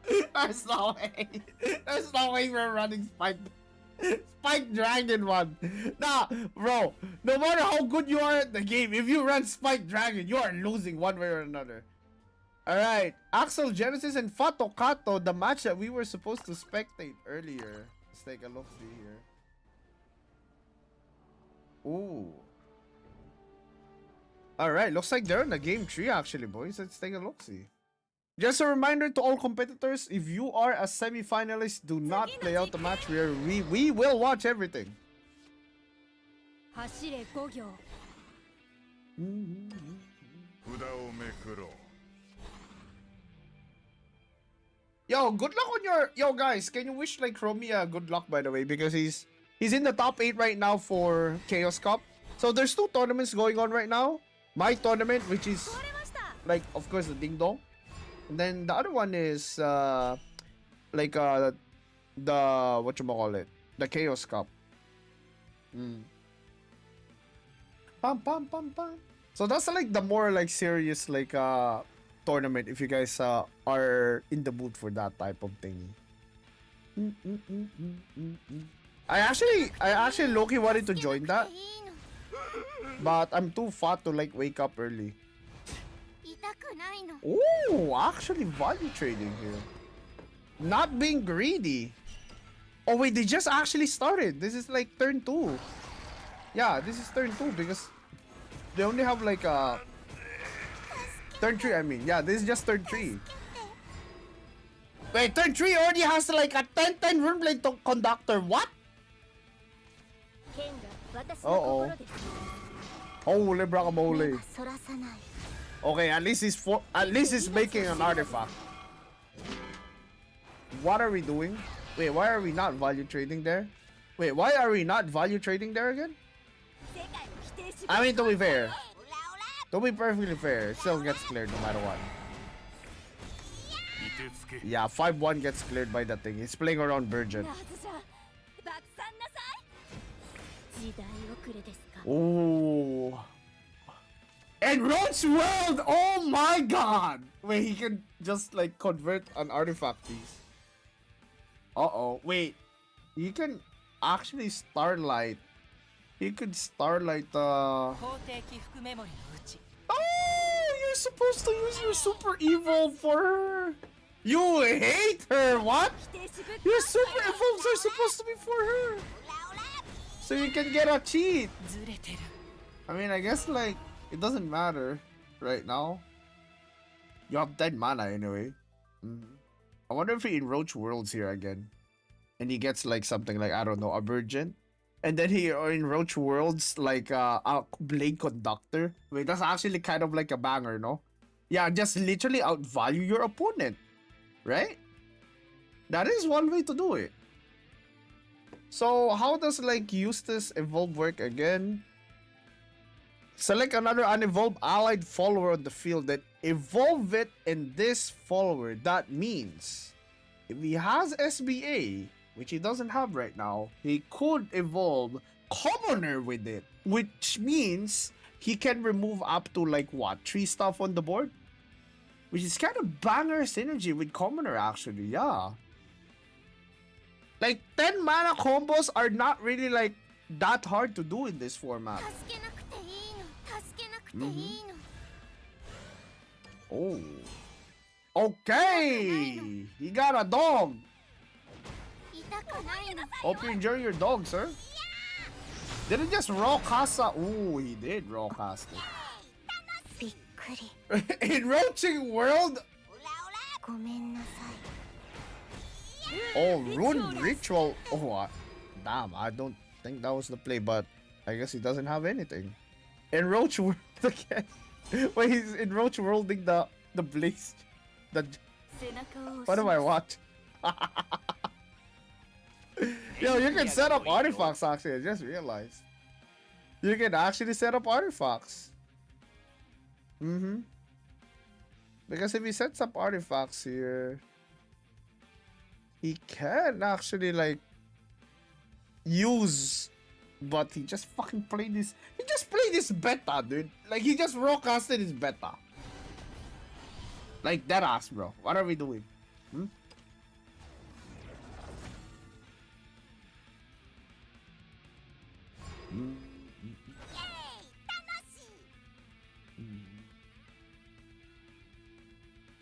There's no way. There's no way we're running Spike Dragon one. Nah, bro. No matter how good you are at the game, if you run Spike Dragon, you are losing one way or another. Alright, Axel Genesis and Fato Kato, the match that we were supposed to spectate earlier. Let's take a look see here. Ooh. Alright, looks like they're in the game 3 actually, boys. Let's take a look see. Just a reminder to all competitors, if you are a semi-finalist, do not play out the match. We will watch everything. Yo, good luck on your... Yo, guys, can you wish, like, Romy good luck, by the way? Because he's in the top 8 right now for Chaos Cup. So, there's 2 tournaments going on right now. My tournament, which is, like, of course, the DINGDONG. And then the other one is, like, the... Whatchamacallit? The Chaos Cup. Pam, pam, pam, pam. So, that's, like, the more, like, serious, like, tournament if you guys are in the mood for that type of thing. I actually low-key wanted to join that, but I'm too fat to like wake up early. Oh, actually value trading here. Not being greedy. Oh wait, they just actually started. This is like turn 2. Yeah, this is turn 2 because they only have like a turn 3, I mean. Yeah, this is just turn 3. Wait, turn 3 already has like a 10-10 runblade to conductor. What? Uh-oh. Holy bracamole. Okay, at least he's making an artifact. What are we doing? Wait, why are we not value trading there? Wait, why are we not value trading there again? I mean, to be fair. To be perfectly fair, it still gets cleared no matter what. Yeah, 5-1 gets cleared by that thing. He's playing around Virgin. Oh. And Roach World! Oh my god! Wait, he can just like convert an artifact piece. Uh-oh. Wait. He can actually Starlight. He could Starlight Oh, you're supposed to use your super evil for her. You hate her, what? Your super evolves are supposed to be for her. So you can get a cheat. I mean, I guess like it doesn't matter right now. You have 10 mana anyway. I wonder if he enroach worlds here again. And he gets like something like, I don't know, a virgin. And then he enroach worlds like a blade conductor. Wait, that's actually kind of like a banger, no? Yeah, just literally outvalue your opponent. Right? That is one way to do it. So how does like Eustace evolve work again? Select another unevolved allied follower on the field, then evolve it in this follower. That means if he has SBA, which he doesn't have right now, he could evolve Commoner with it, which means he can remove up to like what, 3 stuff on the board, which is kind of banger synergy with Commoner actually. Yeah, like 10 mana combos are not really like that hard to do in this format. Oh, okay, he got a dog. Hope you enjoy your dog, sir. Did it just raw casa? Ooh, he did raw cast it. Enroaching world? Oh, rune ritual. Oh, damn, I don't think that was the play, but I guess he doesn't have anything. In Roach World again. Wait, he's in Roach Worlding the blaze. The what am I watching? Yo, you can set up artifacts actually, I just realized. You can actually set up artifacts. Because if he sets up artifacts here, he can actually like use, but he just fucking played this. He just played this beta, dude. Like he just rawcasted his beta. Like that ass, bro. What are we doing?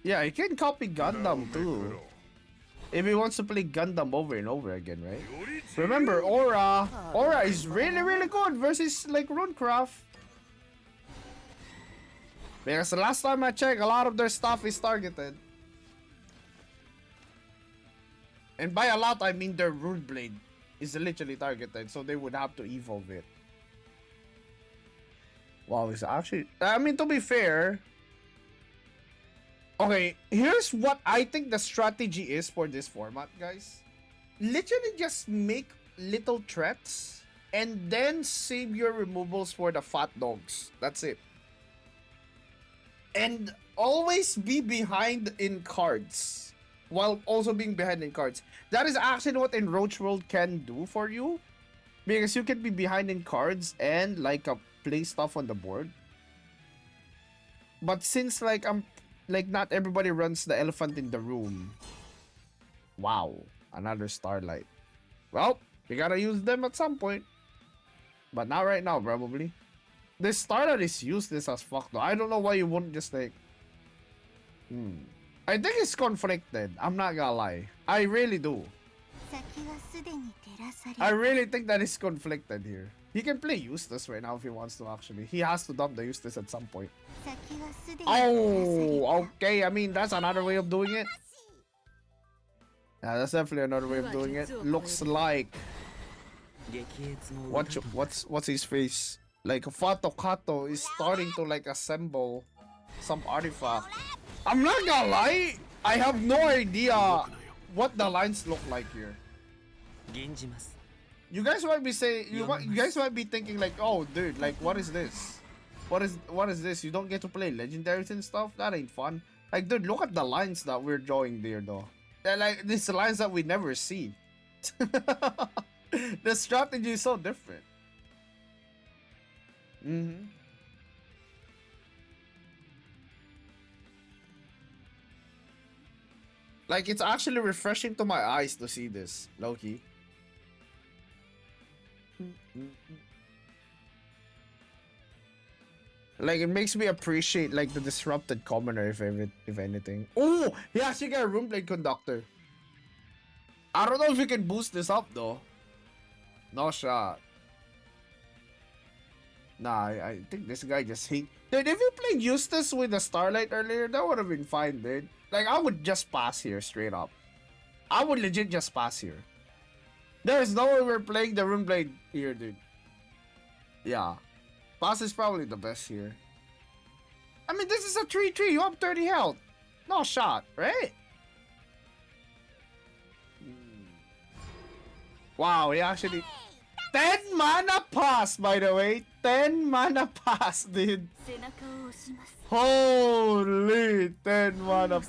Yeah, he can copy Gundam too. If he wants to play Gundam over and over again, right? Remember, Aura is really good versus like Runecraft. Because the last time I checked, a lot of their stuff is targeted. And by a lot, I mean their Runeblade is literally targeted, so they would have to evolve it. Wow, it's actually... I mean, to be fair... Okay, here's what I think the strategy is for this format, guys. Literally just make little threats and then save your removals for the fat dogs. That's it. And always be behind in cards. While also being behind in cards. That is actually what Enroach World can do for you. Because you can be behind in cards and like play stuff on the board. But since like not everybody runs the elephant in the room. Wow, another Starlight. Well, we gotta use them at some point. But not right now, probably. This Starlight is useless as fuck though. I don't know why you wouldn't just like... I think it's conflicted. I'm not gonna lie. I really do. I really think that is conflicted here. He can play Eustace right now if he wants to actually. He has to dump the Eustace at some point. Oh, okay. I mean, that's another way of doing it. Yeah, that's definitely another way of doing it. Looks like... What's his face? Like, Fato Kato is starting to like assemble some artifact. I'm not gonna lie. I have no idea what the lines look like here. You guys might be saying, you guys might be thinking like, oh dude, like what is this? What is this? You don't get to play legendaries and stuff? That ain't fun. Like dude, look at the lines that we're drawing there though. They're like these lines that we never see. The strategy is so different. Like it's actually refreshing to my eyes to see this, Loki. Like it makes me appreciate like the disrupted commoner if anything. Oh, he actually got a Runeblade Conductor. I don't know if we can boost this up though. No shot. Nah, I think this guy just hate. Dude, if you played Eustace with the Starlight earlier, that would have been fine, dude. Like I would just pass here straight up. I would legit just pass here. There's no way we're playing the Runeblade here, dude. Yeah. Pass is probably the best here. I mean, this is a 3-3. You have 30 health. No shot, right? Wow, he actually... 10 mana pass, by the way. 10 mana pass, dude. Holy 10 mana.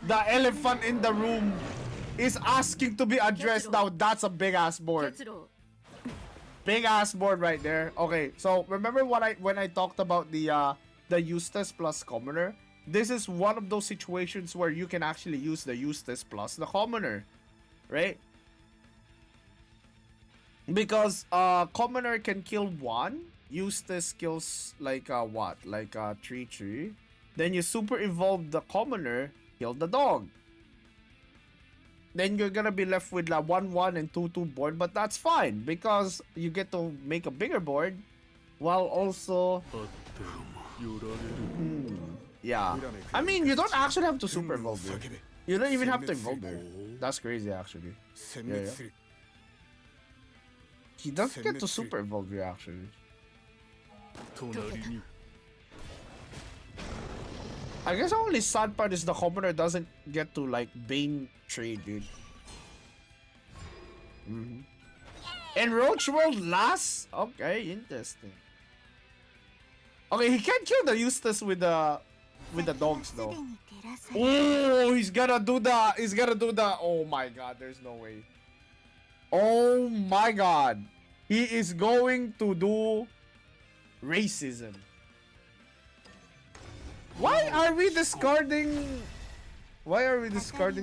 The elephant in the room is asking to be addressed now. That's a big ass board. Big ass board right there. Okay, so remember when I talked about the Eustace plus Commoner? This is one of those situations where you can actually use the Eustace plus the Commoner, right? Because Commoner can kill 1, Eustace kills like what? Like 3-3. Then you super evolve the Commoner, kill the dog. Then you're gonna be left with like 1-1 and 2-2 board, but that's fine because you get to make a bigger board while also yeah. I mean, you don't actually have to super evolve there. You don't even have to evolve there. That's crazy actually. Yeah. He doesn't get to super evolve here actually. 隣に I guess the only sad part is the commoner doesn't get to like Bane trade, dude. And Roach World last? Okay, interesting. Okay, he can't kill the Eustace with the dogs though. Oh, he's gonna do the oh my god, there's no way. Oh my god. He is going to do racism. Why are we discarding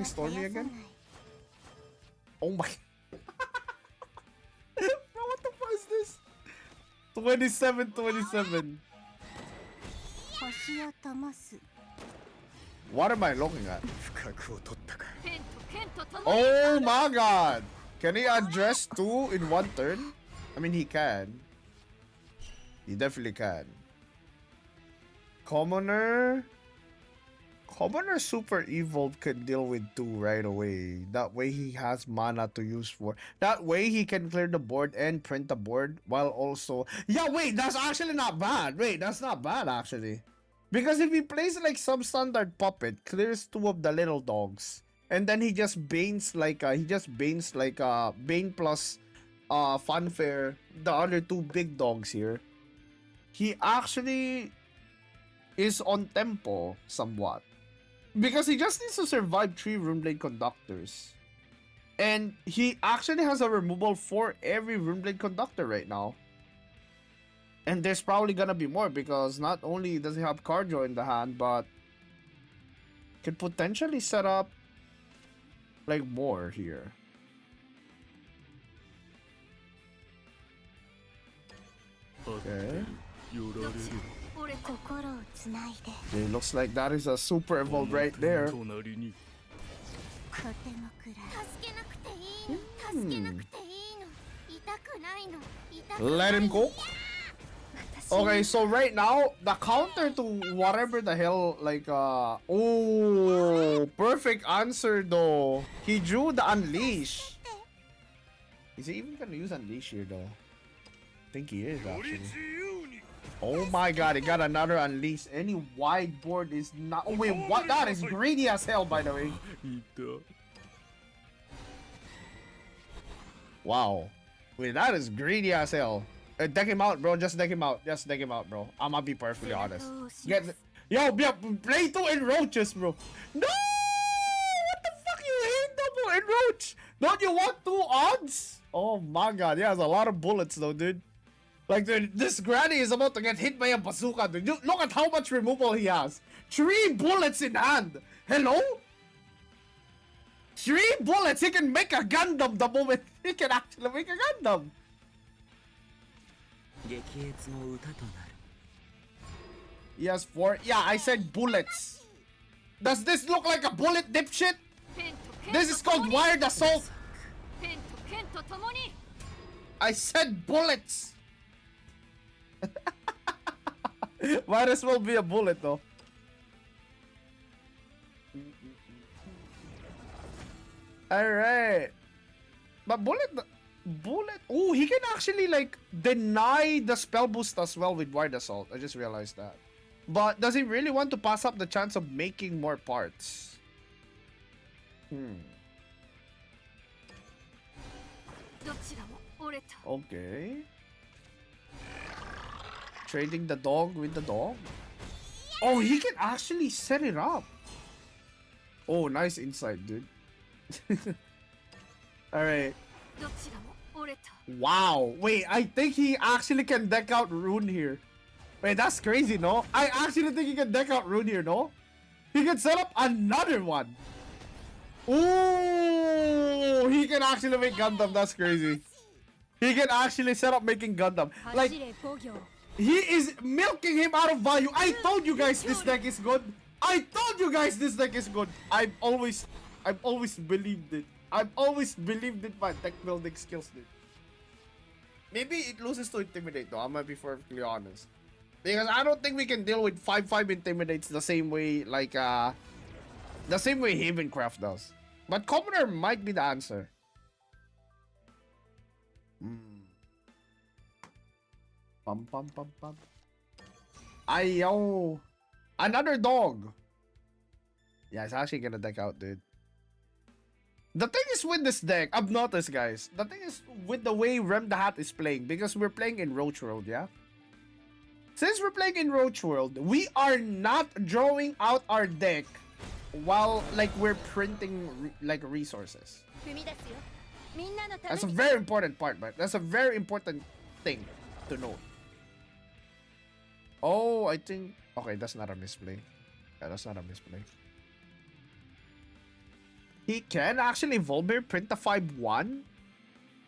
Stormy again? Oh my Bro, what the fuck is this? 27. What am I looking at? 深くを取ったか 剣と剣と共に Oh my god! Can he address two in one turn? I mean, he can. He definitely can. Commoner Super Evolved can deal with two right away. That way he has mana to use for. That way he can clear the board and print the board while also. Yeah, wait, that's actually not bad. Wait, that's not bad actually. Because if he plays like substandard puppet, clears two of the little dogs, and then he just banes like Bane plus Funfair, the other two big dogs here. He actually is on tempo somewhat. Because he just needs to survive 3 Runeblade Conductors. And he actually has a removal for every Runeblade Conductor right now. And there's probably gonna be more because not only does he have Cardio in the hand, but could potentially set up like more here. Okay. 寄られる It looks like that is a super evolve right there. 隣に Let him go. Okay, so right now, the counter to whatever the hell, like, oh, perfect answer though. He drew the Unleash. Is he even gonna use Unleash here though? I think he is actually. Oh my god, he got another Unleash. Any wide board is not. Oh wait, what? That is greedy as hell, by the way. いた Wow. Wait, that is greedy as hell. Deck him out, bro. Just deck him out. Just deck him out, bro. I'm gonna be perfectly honest. Yo, play 2 in roaches, bro. No! What the fuck? You hate double in roach? Don't you want 2 odds? Oh my god, he has a lot of bullets though, dude. Like, dude, this granny is about to get hit by a bazooka, dude. Look at how much removal he has. 3 bullets in hand. Hello? 3 bullets. He can make a Gundam the moment he can actually make a Gundam. 激越の歌となる He has 4. Yeah, I said bullets. Does this look like a bullet, dipshit? This is called wired assault. 剣と剣と共に I said bullets. Might as well be a bullet though. Alright. But bullet. Oh, he can actually like deny the spell boost as well with Wired Assault. I just realized that. But does he really want to pass up the chance of making more parts? Okay. Trading the dog with the dog. Oh, he can actually set it up. Oh, nice insight, dude. Alright. Wow. Wait, I think he actually can deck out Rune here. Wait, that's crazy, no? I actually think he can deck out Rune here, no? He can set up another one. Ooh, he can actually make Gundam. That's crazy. He can actually set up making Gundam. Like, he is milking him out of value. I told you guys this deck is good. I told you guys this deck is good. I've always believed it. I've always believed it by deck building skills, dude. Maybe it loses to Intimidate though, I'm gonna be perfectly honest. Because I don't think we can deal with 5-5 Intimidates the same way like the same way Havencraft does. But Commoner might be the answer. Pum pum pum pum. Ayo! Another dog! Yeah, it's actually gonna deck out, dude. The thing is with this deck, I've noticed, guys. The thing is with the way Rem the Hat is playing, because we're playing in Roach World, yeah? Since we're playing in Roach World, we are not drawing out our deck while, like, we're printing, like, resources. 踏み出すよみんなのため That's a に very important part, but that's a very important thing to note. Oh, I think... Okay, that's not a misplay. Yeah, that's not a misplay. He can actually Volbear print a 5-1?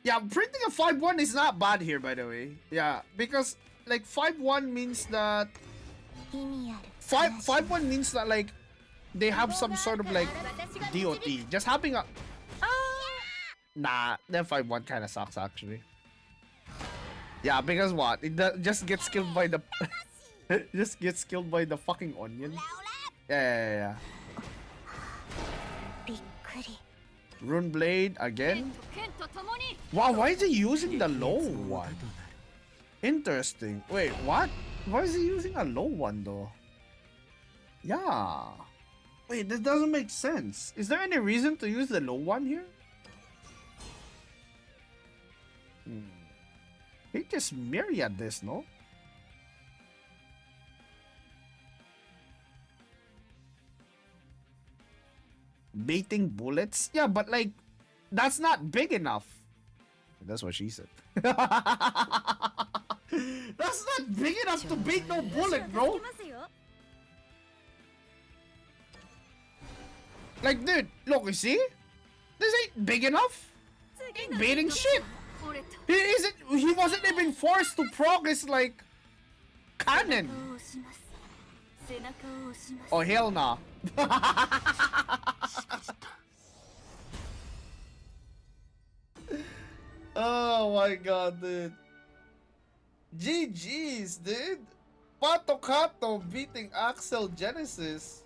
Yeah, printing a 5-1 is not bad here, by the way. Yeah, because, like, 5-1 means that... 意味ある 5-1 means that, like, they have some sort of, like, DOT. Just having a... Nah, that 5-1 kind of sucks, actually. Yeah, because what? It just gets killed by the... just gets killed by the fucking onion. Yeah. びっくり Rune Blade again? 剣と共に Wow, why is he using the low one? Interesting. Wait, what? Why is he using a low one though? Yeah. Wait, this doesn't make sense. Is there any reason to use the low one here? He just myriad this, no? Baiting bullets? Yeah, but like, that's not big enough. That's what she said. That's not big enough to bait no bullet, bro. 助けますよ Like, dude, look, you see? This ain't big enough. Ain't baiting shit. 俺と He wasn't even forced to progress like cannon. を押します背中を押します Oh, hell nah. Oh my god, dude. GG's, dude. Pato Kato beating Axel Genesis.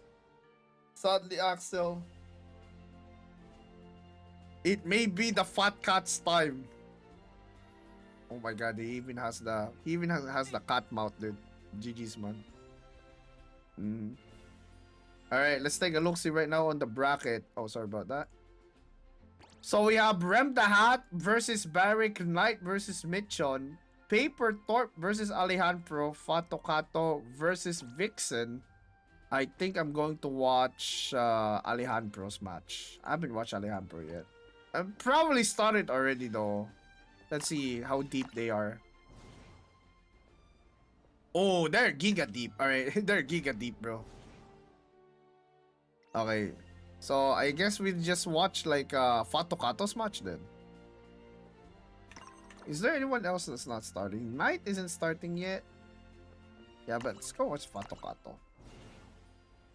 Sadly, Axel. It may be the Fat Cat's time. Oh my god, he even has the cat mouth, dude. GG's, man. Alright, let's take a look-see right now on the bracket. Oh, sorry about that. So we have Rem the Hat versus Barrick Knight versus Mitchon. Paper Torp versus Alejandro. Fato Kato versus Vixen. I think I'm going to watch Alejandro's match. I haven't watched Alejandro yet. I've probably started already though. Let's see how deep they are. Oh, they're giga deep. Alright, they're giga deep, bro. Okay. So, I guess we just watch like Fato Kato's match then. Is there anyone else that's not starting? Knight isn't starting yet. Yeah, but let's go watch Fato Kato.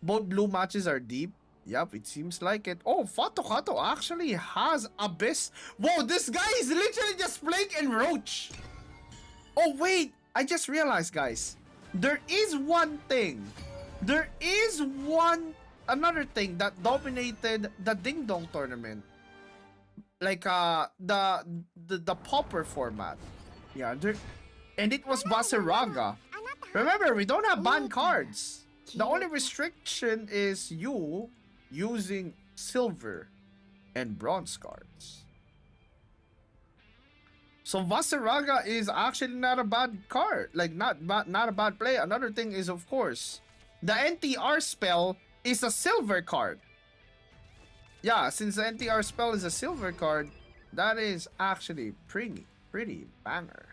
Both blue matches are deep. Yep, it seems like it. Oh, Fato Kato actually has Abyss. Whoa, this guy is literally just playing in Roach. Oh, wait. I just realized, guys. There is one thing. There is another thing that dominated the DINGDONG tournament. Like the popper format. Yeah, and it was Basaraga. Remember, we don't have ban cards. The only restriction is you using silver and bronze cards. So Vasaraga is actually not a bad card. Like not a bad play. Another thing is, of course, the NTR spell is a silver card. Yeah, since the NTR spell is a silver card, that is actually pretty banger.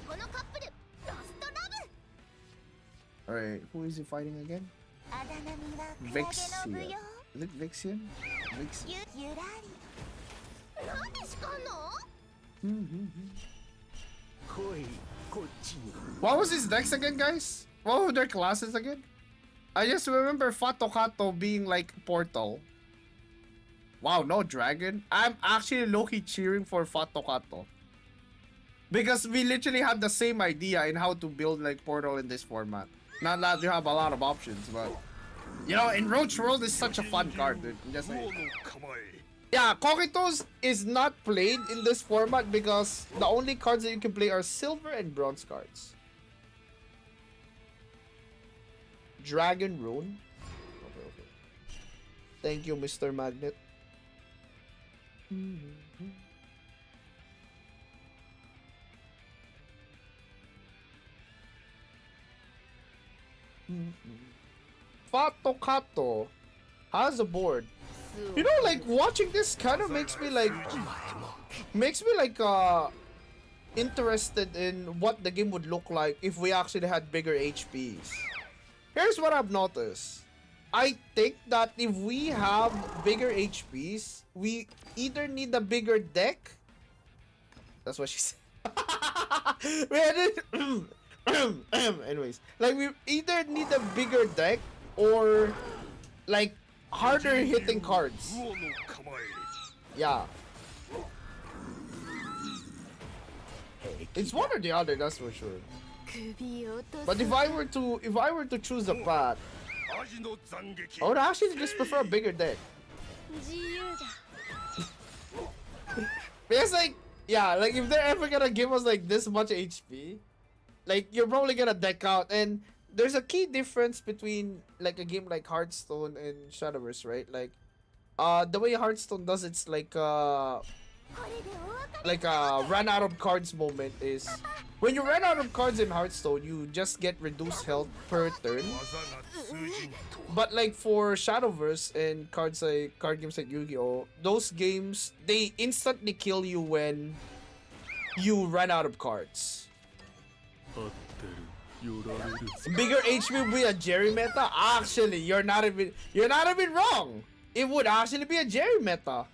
このカップルラストラブ Alright, who is he fighting again? あだ名みはクラゲの舞 Vixia. 踊 Is it Vixian? Vixen. ゆらりなんで叱んの What was his decks again, guys? What were their classes again? I just remember Fato Kato being like Portal. Wow, no dragon. I'm actually low-key cheering for Fato Kato. Because we literally had the same idea in how to build like Portal in this format. Not that you have a lot of options, but... You know, in Roach World is such a fun card, dude. I'm just saying. Yeah, Kokitos is not played in this format because the only cards that you can play are silver and bronze cards. Dragon Rune. Okay, okay. Thank you, Mr. Magnet. Fato Kato has a board. You know, like watching this kind of makes me like interested in what the game would look like if we actually had bigger HPs. Here's what I've noticed. I think that if we have bigger HPs, we either need a bigger deck. That's what she said. Anyways, like we either need a bigger deck or like harder hitting cards. Yeah. It's one or the other, that's for sure. But if I were to choose a path, I would actually just prefer a bigger deck. Because like, yeah, like if they're ever gonna give us like this much HP, like you're probably gonna deck out. And there's a key difference between like a game like Hearthstone and Shadowverse, right? Like, the way Hearthstone does it's like a run out of cards moment is when you run out of cards in Hearthstone, you just get reduced health per turn. But like for Shadowverse and card games like Yu-Gi-Oh, those games they instantly kill you when you run out of cards. Bigger HP would be a Jerry meta. Actually, you're not even wrong. It would actually be a Jerry meta.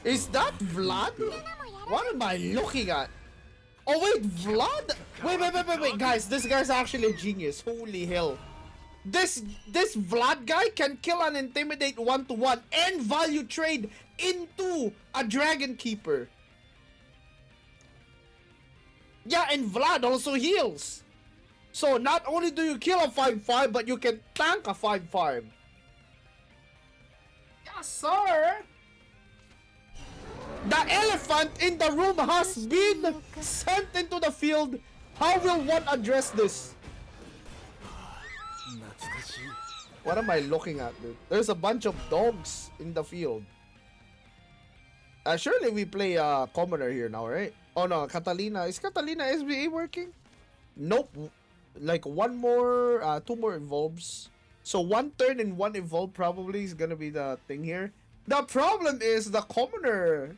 Is that Vlad? What am I looking at? Oh wait, Vlad? Wait, guys, this guy's actually a genius. Holy hell. This Vlad guy can kill and intimidate 1-to-1 and value trade into a Dragon Keeper. Yeah, and Vlad also heals. So not only do you kill a 5-5, but you can tank a 5-5. Yes, sir! The elephant in the room has been sent into the field. How will one address this? What am I looking at, dude? There's a bunch of dogs in the field. Surely we play Commoner here now, right? Oh no, Catalina. Is Catalina SBA working? Nope. Like one more, two more evolves. So one turn and one evolve probably is gonna be the thing here. The problem is the Commoner.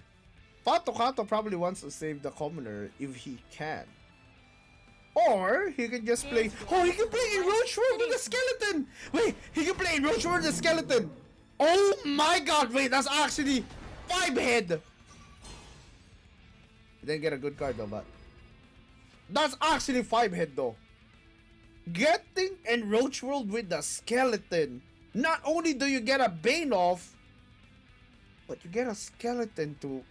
Fato Kato probably wants to save the Commoner if he can. Or he can just play. Oh, he can play Roach World with the skeleton. Wait, he can play Roach World with the skeleton. Oh my god, wait, that's actually 5 head. He didn't get a good card though, but that's actually 5 head though. Getting Roach World with the skeleton. Not only do you get a Bane off, but you get a skeleton to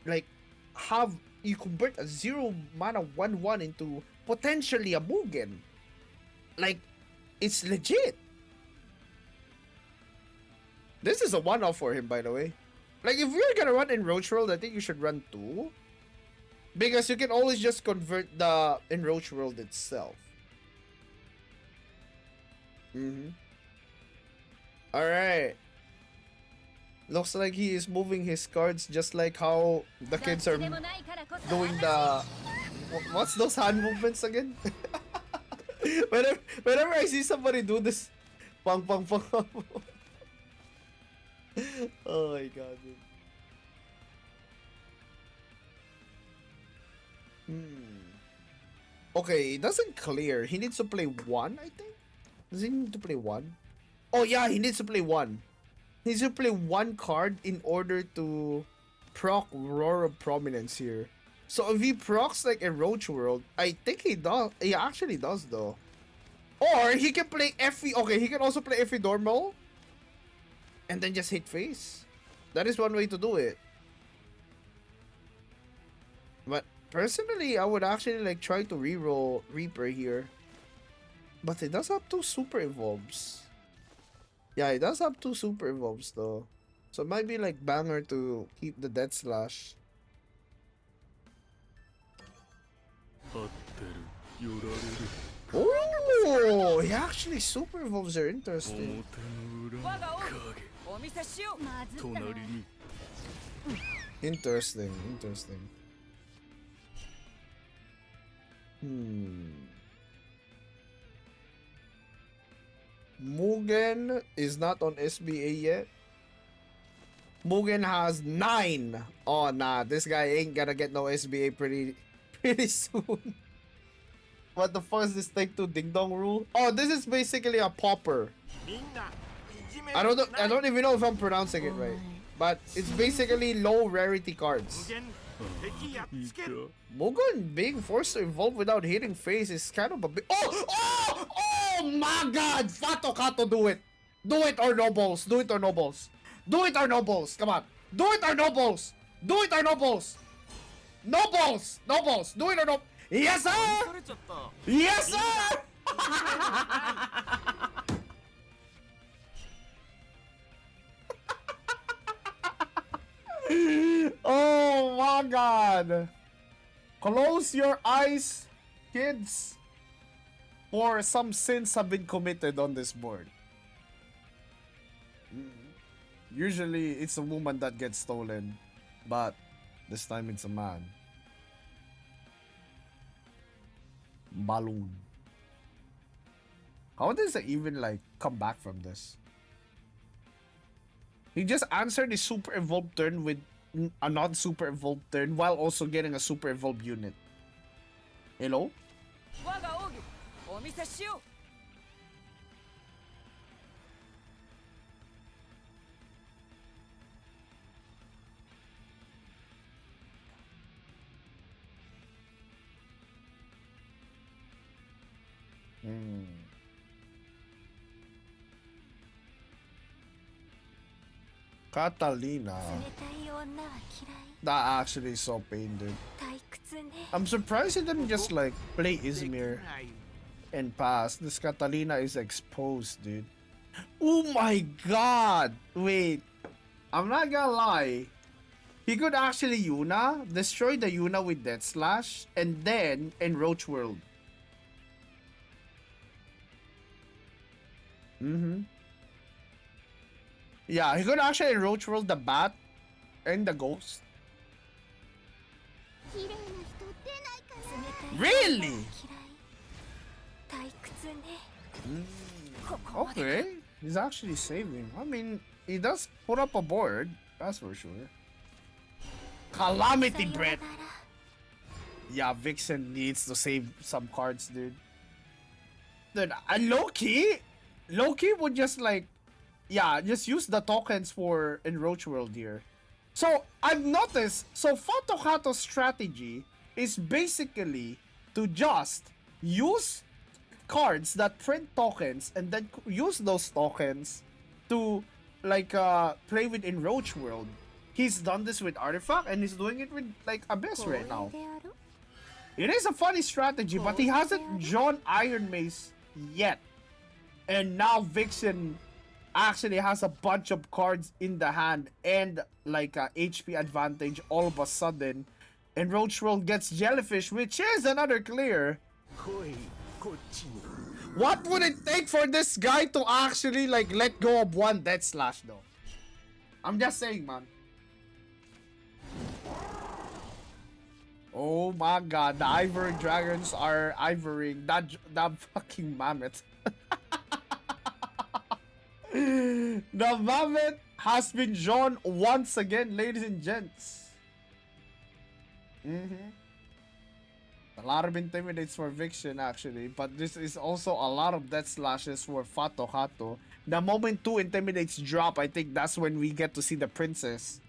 like have you convert a 0 mana 1/1 into potentially a Mugen. Like, it's legit. This is a one-off for him, by the way. Like, if you're gonna run Roach World, I think you should run 2. Because you can always just convert the Roach World itself. Alright. Looks like he is moving his cards just like how the kids are doing the... What's those hand movements again? whenever I see somebody do this... Pang. Oh my god, dude. Okay, it doesn't clear. He needs to play 1, I think? Does he need to play 1? Oh yeah, he needs to play 1. He needs to play 1 card in order to proc Roar of Prominence here. So if he procs like a Roach World, I think he does. He actually does though. Or he can play Effie. Okay, he can also play Effie Normal. And then just hit face. That is one way to do it. But personally, I would actually like try to reroll Reaper here. But it does have 2 super evolves. Yeah, it does have 2 super evolves though. So it might be like banger to keep the Death Slash. 合ってる寄られる Oh, he actually super evolves are interesting. 表の裏の影お見せしようまずったな隣に Interesting, interesting. Mugen is not on SBA yet. Mugen has 9. Oh nah, this guy ain't gonna get no SBA pretty soon. What the fuck is this take two ding dong rule? Oh, this is basically a popper. I don't even know if I'm pronouncing it right. But it's basically low rarity cards. いた Mugen being forced to evolve without hitting face is kind of a bit. Oh my god! Fato Kato, do it! Do it or no balls! Do it or no balls! Do it or no balls! Come on! Do it or no balls! Do it or no balls! No balls! No balls! Do it or no. Yes, sir! Yes, sir! Oh my god! Close your eyes, kids, for some sins have been committed on this board. Usually it's a woman that gets stolen, but this time it's a man. Balloon. How does it even like come back from this? He just answered his super evolved turn with a non-super evolved turn while also getting a super evolved unit. Hello? 我が奥義お見せしよ Catalina. 冷たい女は嫌い That actually is so pain, dude. 退屈ね I'm surprised he didn't just like play Izmir and pass. This Catalina is exposed, dude. Oh my god! Wait. I'm not gonna lie. He could actually Yuna, destroy the Yuna with Death Slash, and then Enroach World. Yeah, he could actually Enroach World the Bat and the Ghost. 綺麗な人出ないかな Really? 嫌い退屈ねここまで Okay. He's actually saving. I mean, he does put up a board. That's for sure. Calamity さよ Bread. なら Yeah, Vixen needs to save some cards, dude. Dude, Loki would just like, yeah, just use the tokens for Enroach World here. So I've noticed, so Fatokato's strategy is basically to just use cards that print tokens and then use those tokens to like play with Enroach World. He's done this with Artifact and he's doing it with like Abyss right now. 光栄であろ It is a funny strategy, but he hasn't drawn Iron Mace yet. And now Vixen actually has a bunch of cards in the hand and like a HP advantage all of a sudden. And Roach World gets Jellyfish, which is another clear. 来いこっちに What would it take for this guy to actually like let go of one Death Slash though? I'm just saying, man. Oh my god, the Ivory Dragons are ivorying that fucking mammoth. The mammoth has been drawn once again, ladies and gents. A lot of intimidates for Vixen actually, but this is also a lot of death slashes for Fato Hato. The moment 2 intimidates drop, I think that's when we get to see the princess.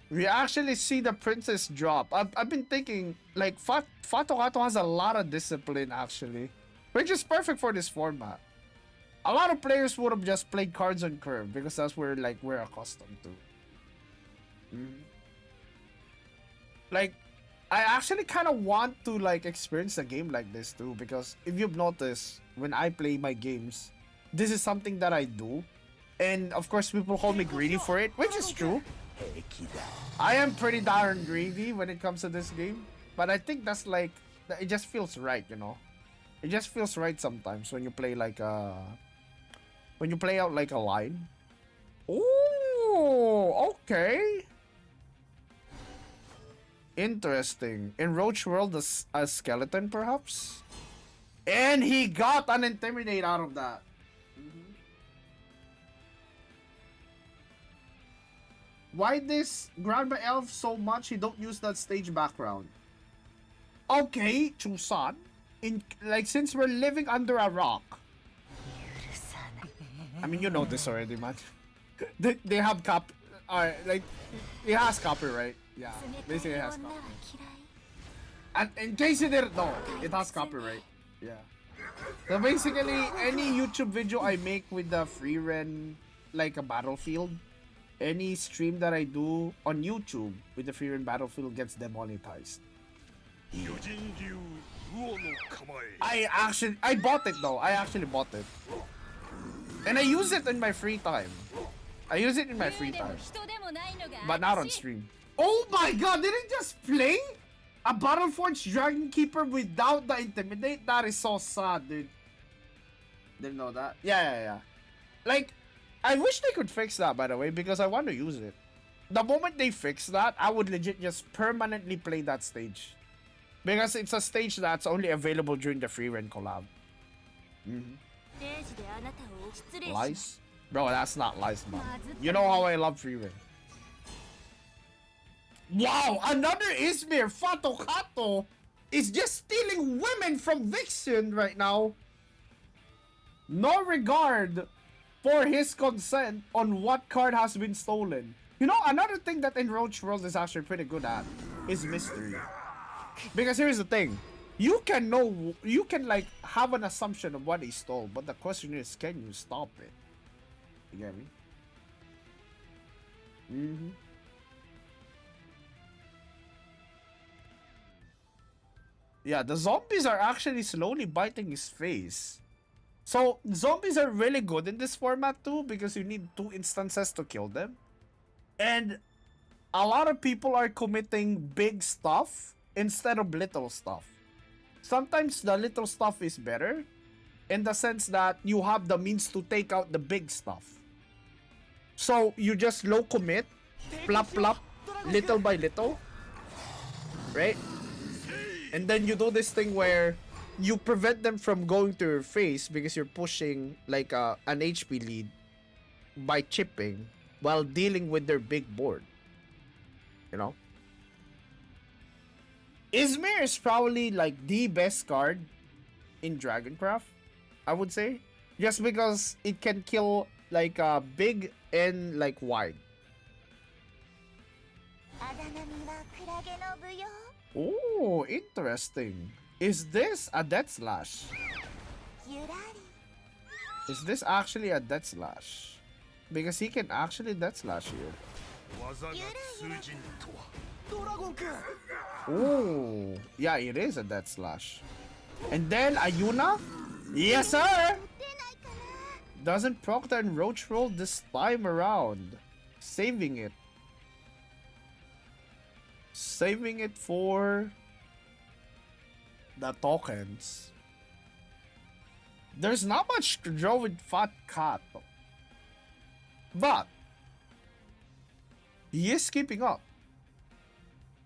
We actually see the princess drop. I've been thinking like Fato Hato has a lot of discipline actually, which is perfect for this format. A lot of players would have just played cards on curve because that's where like we're accustomed to. Like, I actually kind of want to like experience a game like this too because if you've noticed when I play my games, this is something that I do. And of course, people call me greedy for it, which is true. I am pretty darn greedy when it comes to this game. But I think that's like, it just feels right, you know? It just feels right sometimes when you play like when you play out like a line. Oh, okay. Interesting. In Roach World, a skeleton perhaps? And he got an Intimidate out of that. Why this Grandma Elf so much he don't use that stage background? Okay, Chusan. Like, since we're living under a rock. I mean, you know this already, man. they have like, it has copyright. Yeah, basically it has copyright. And in case you didn't know, it has copyright. Yeah. So basically, any YouTube video I make with the free run, like a battlefield, any stream that I do on YouTube with the free run battlefield gets demonetized. I bought it though. I actually bought it. And I use it in my free time. I use it in my free time. But not on stream. Oh my god, did it just play? A Battleforged Dragon Keeper without the Intimidate? That is so sad, dude. Didn't know that. Yeah. Like, I wish they could fix that, by the way, because I want to use it. The moment they fix that, I would legit just permanently play that stage. Because it's a stage that's only available during the free run collab. Lies? Bro, that's not lies, man. You know how I love free run. Wow, another Izmir Fatokato is just stealing women from Vixen right now. No regard for his consent on what card has been stolen. You know, another thing that in Roach World is actually pretty good at is mystery. Because here's the thing. You can like have an assumption of what he stole, but the question is, can you stop it? You get me? Yeah, the zombies are actually slowly biting his face. So, zombies are really good in this format too because you need 2 instances to kill them. And a lot of people are committing big stuff instead of little stuff. Sometimes the little stuff is better in the sense that you have the means to take out the big stuff. So, you just low commit, plop plop, little by little, right? And then you do this thing where you prevent them from going to your face because you're pushing like an HP lead by chipping while dealing with their big board. You know? Izmir is probably like the best card in Dragoncraft, I would say. Just because it can kill like big and like wide. Oh, interesting. Is this a Death Slash? Is this actually a Death Slash? Because he can actually Death Slash here. Oh, yeah, it is a Death Slash. And then Ayuna? Yes, sir! Doesn't Proctor and Roach roll this time around. Saving it. Saving it for the tokens. There's not much to draw with Fat Cat. But he is keeping up.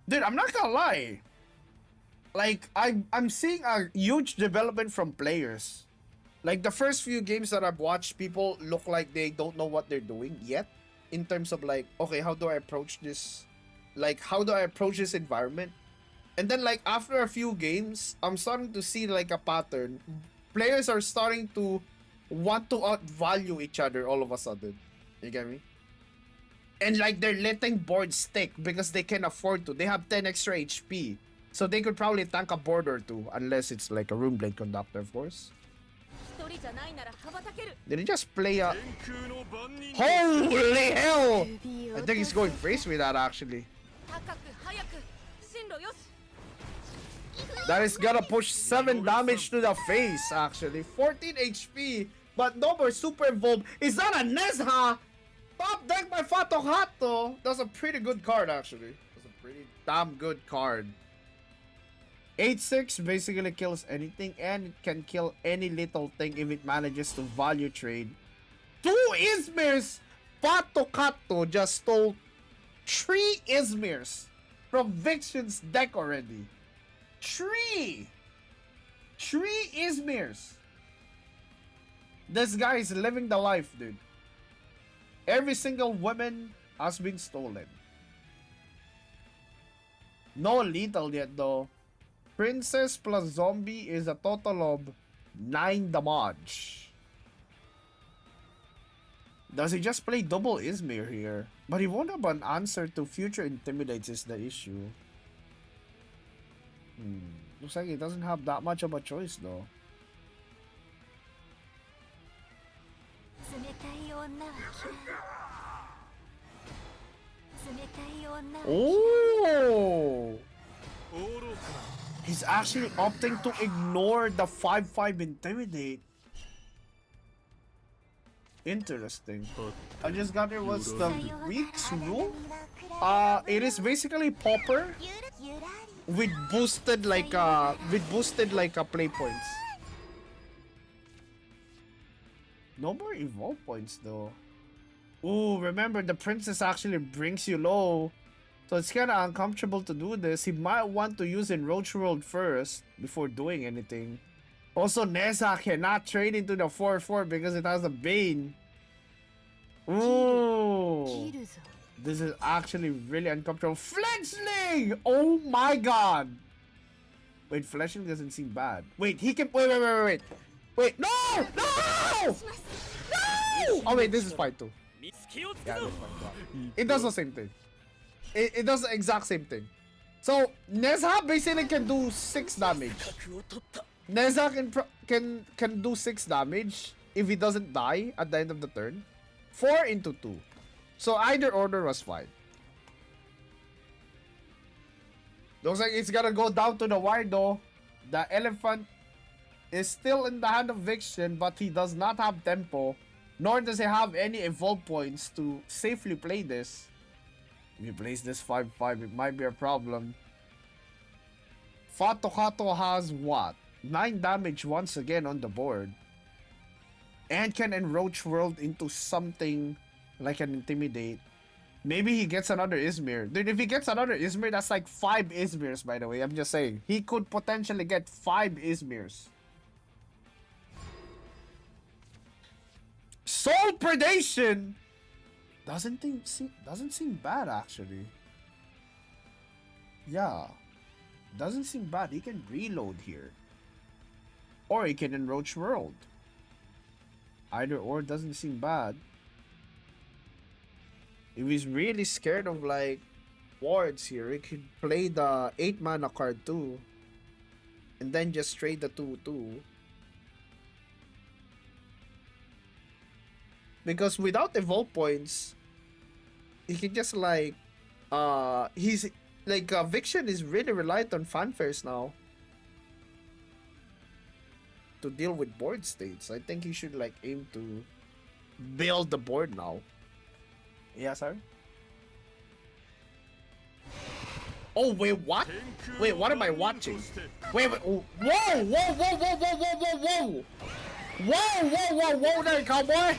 Dude, I'm not gonna lie. Like, I'm seeing a huge development from players. Like, the first few games that I've watched, people look like they don't know what they're doing yet. In terms of like, okay, how do I approach this? Like, how do I approach this environment? And then like, after a few games, I'm starting to see like a pattern. Players are starting to want to outvalue each other all of a sudden. You get me? And like, they're letting boards stick because they can afford to. They have 10 extra HP. So they could probably tank a board or 2. Unless it's like a Runeblade Conductor, of course. Did he just play a... Holy hell! I think he's going face with that actually. That is gonna push 7 damage to the face actually. 14 HP but no more Super Evolve. Is that a Nezha? Top deck by Fatohato. That's a pretty good card, actually. That's a pretty damn good card. 8-6 basically kills anything, and it can kill any little thing if it manages to value trade. 2 Izmirs! Fatohato just stole 3 Izmirs from Vixen's deck already. 3 Izmirs! This guy is living the life, dude. Every single woman has been stolen. No lethal yet though. Princess plus zombie is a total of 9 damage. Does he just play double Izmir here? But he won't have an answer to future intimidates is the issue. Looks like he doesn't have that much of a choice though. Oh! He's actually opting to ignore the 5-5 intimidate. Interesting. I just got here what's the week's rule? It is basically Popper with boosted like play points. No more evolve points though. Ooh, remember the princess actually brings you low. So it's kind of uncomfortable to do this. He might want to use Enroach World first before doing anything. Also, Nessa cannot trade into the 4-4 because it has a Bane. Ooh. This is actually really uncomfortable. Fletchling! Oh my god! Wait, Fletchling doesn't seem bad. Wait, he can... Wait. Wait, no! No! No! Oh wait, this is fine too. Yeah, this is fine. It does the same thing. It does the exact same thing. So, Nezha basically can do 6 damage. Nezha can do 6 damage if he doesn't die at the end of the turn. 4 into 2. So either order was fine. Looks like it's gonna go down to the wire though. The elephant is still in the hand of Vixen, but he does not have tempo. Nor does he have any evolve points to safely play this. If he plays this 5-5, it might be a problem. Fatohato has what? 9 damage once again on the board. And can Enroach World into something like an Intimidate. Maybe he gets another Izmir. Dude, if he gets another Izmir, that's like 5 Izmirs, by the way. I'm just saying. He could potentially get 5 Izmirs. Soul Predation! Doesn't seem bad, actually. Yeah. Doesn't seem bad. He can reload here. Or he can Enroach World. Either or doesn't seem bad. If he's really scared of like wards here, he could play the 8 mana card too. And then just trade the 2-2. Because without evolve points, he can just like he's like Vixen is really reliant on fanfares now to deal with board states. I think he should like aim to build the board now. Yeah, sorry. Oh wait, what? Wait, what am I watching? Wait, whoa, whoa, whoa, whoa, whoa, whoa, whoa, whoa, whoa, whoa there, cowboy!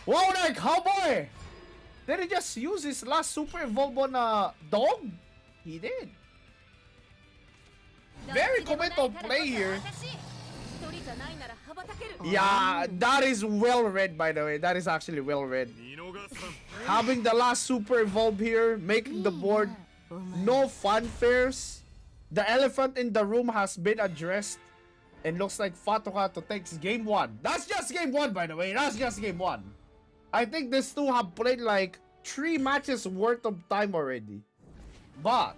Whoa there, cowboy! Did he just use his last super evolve on a dog? He did. Very commental play here. Yeah, that is well read, by the way. That is actually well read. Having the last super evolve here, making the board no fanfares. The elephant in the room has been addressed. And looks like Fatohato takes game 1. That's just game 1, by the way. That's just game 1. I think these two have played like 3 matches worth of time already. But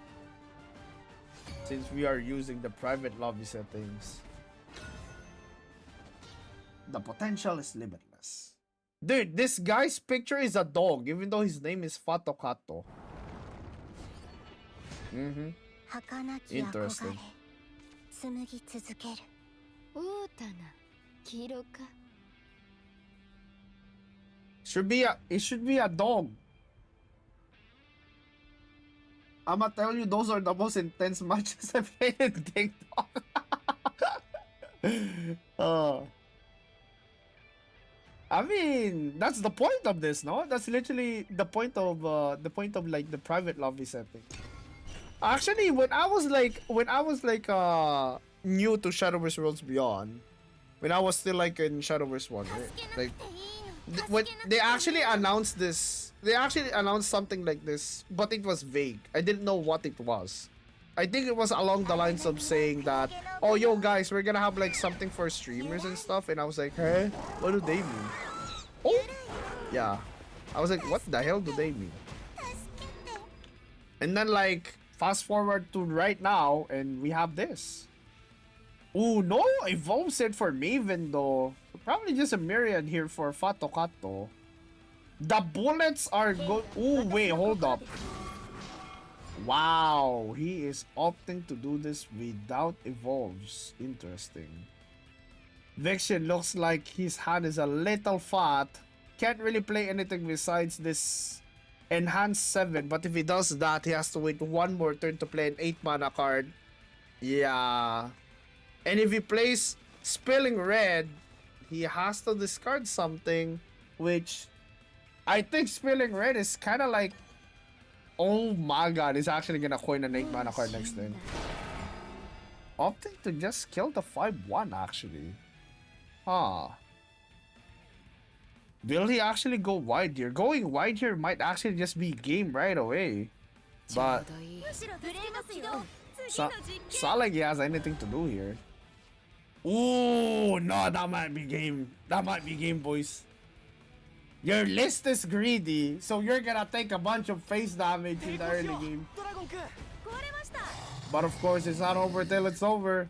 since we are using the private lobby settings, the potential is limitless. Dude, this guy's picture is a dog, even though his name is Fatohato. Interesting. 紡ぎ続ける。大田な黄色か。It should be a dog. I'ma tell you, those are the most intense matches I've played in Ding Dong. Oh. I mean, that's the point of this, no? That's literally the point of like the private lobby setting. Actually, when I was like new to Shadowverse Worlds Beyond, when I was still like in Shadowverse 1, right? Like when they actually announced this, they actually announced something like this, but it was vague. I didn't know what it was. I think it was along the lines of saying that, oh, yo guys, we're gonna have like something for streamers and stuff, and I was like, hey, what do they mean? Oh, yeah. I was like, what the hell do they mean? And then like fast forward to right now, and we have this. Ooh, no evolve set for Maven though. Probably just a myriad here for Fatokato. The bullets are good. Ooh, wait, hold up. Wow, he is opting to do this without evolves. Interesting. Vexian looks like his hand is a little fat. Can't really play anything besides this enhanced 7, but if he does that, he has to wait one more turn to play an 8 mana card. Yeah. And if he plays Spilling Red, he has to discard something, which I think Spilling Red is kind of like, oh my god, he's actually gonna coin an 8 mana card next turn. Opting to just kill the 5/1 actually. Huh. Will he actually go wide here? Going wide here might actually just be game right away. But it's not like he has anything to do here. Ooh, no, that might be game. That might be game, boys. Your list is greedy, so you're gonna take a bunch of face damage in the early game. But of course, it's not over till it's over.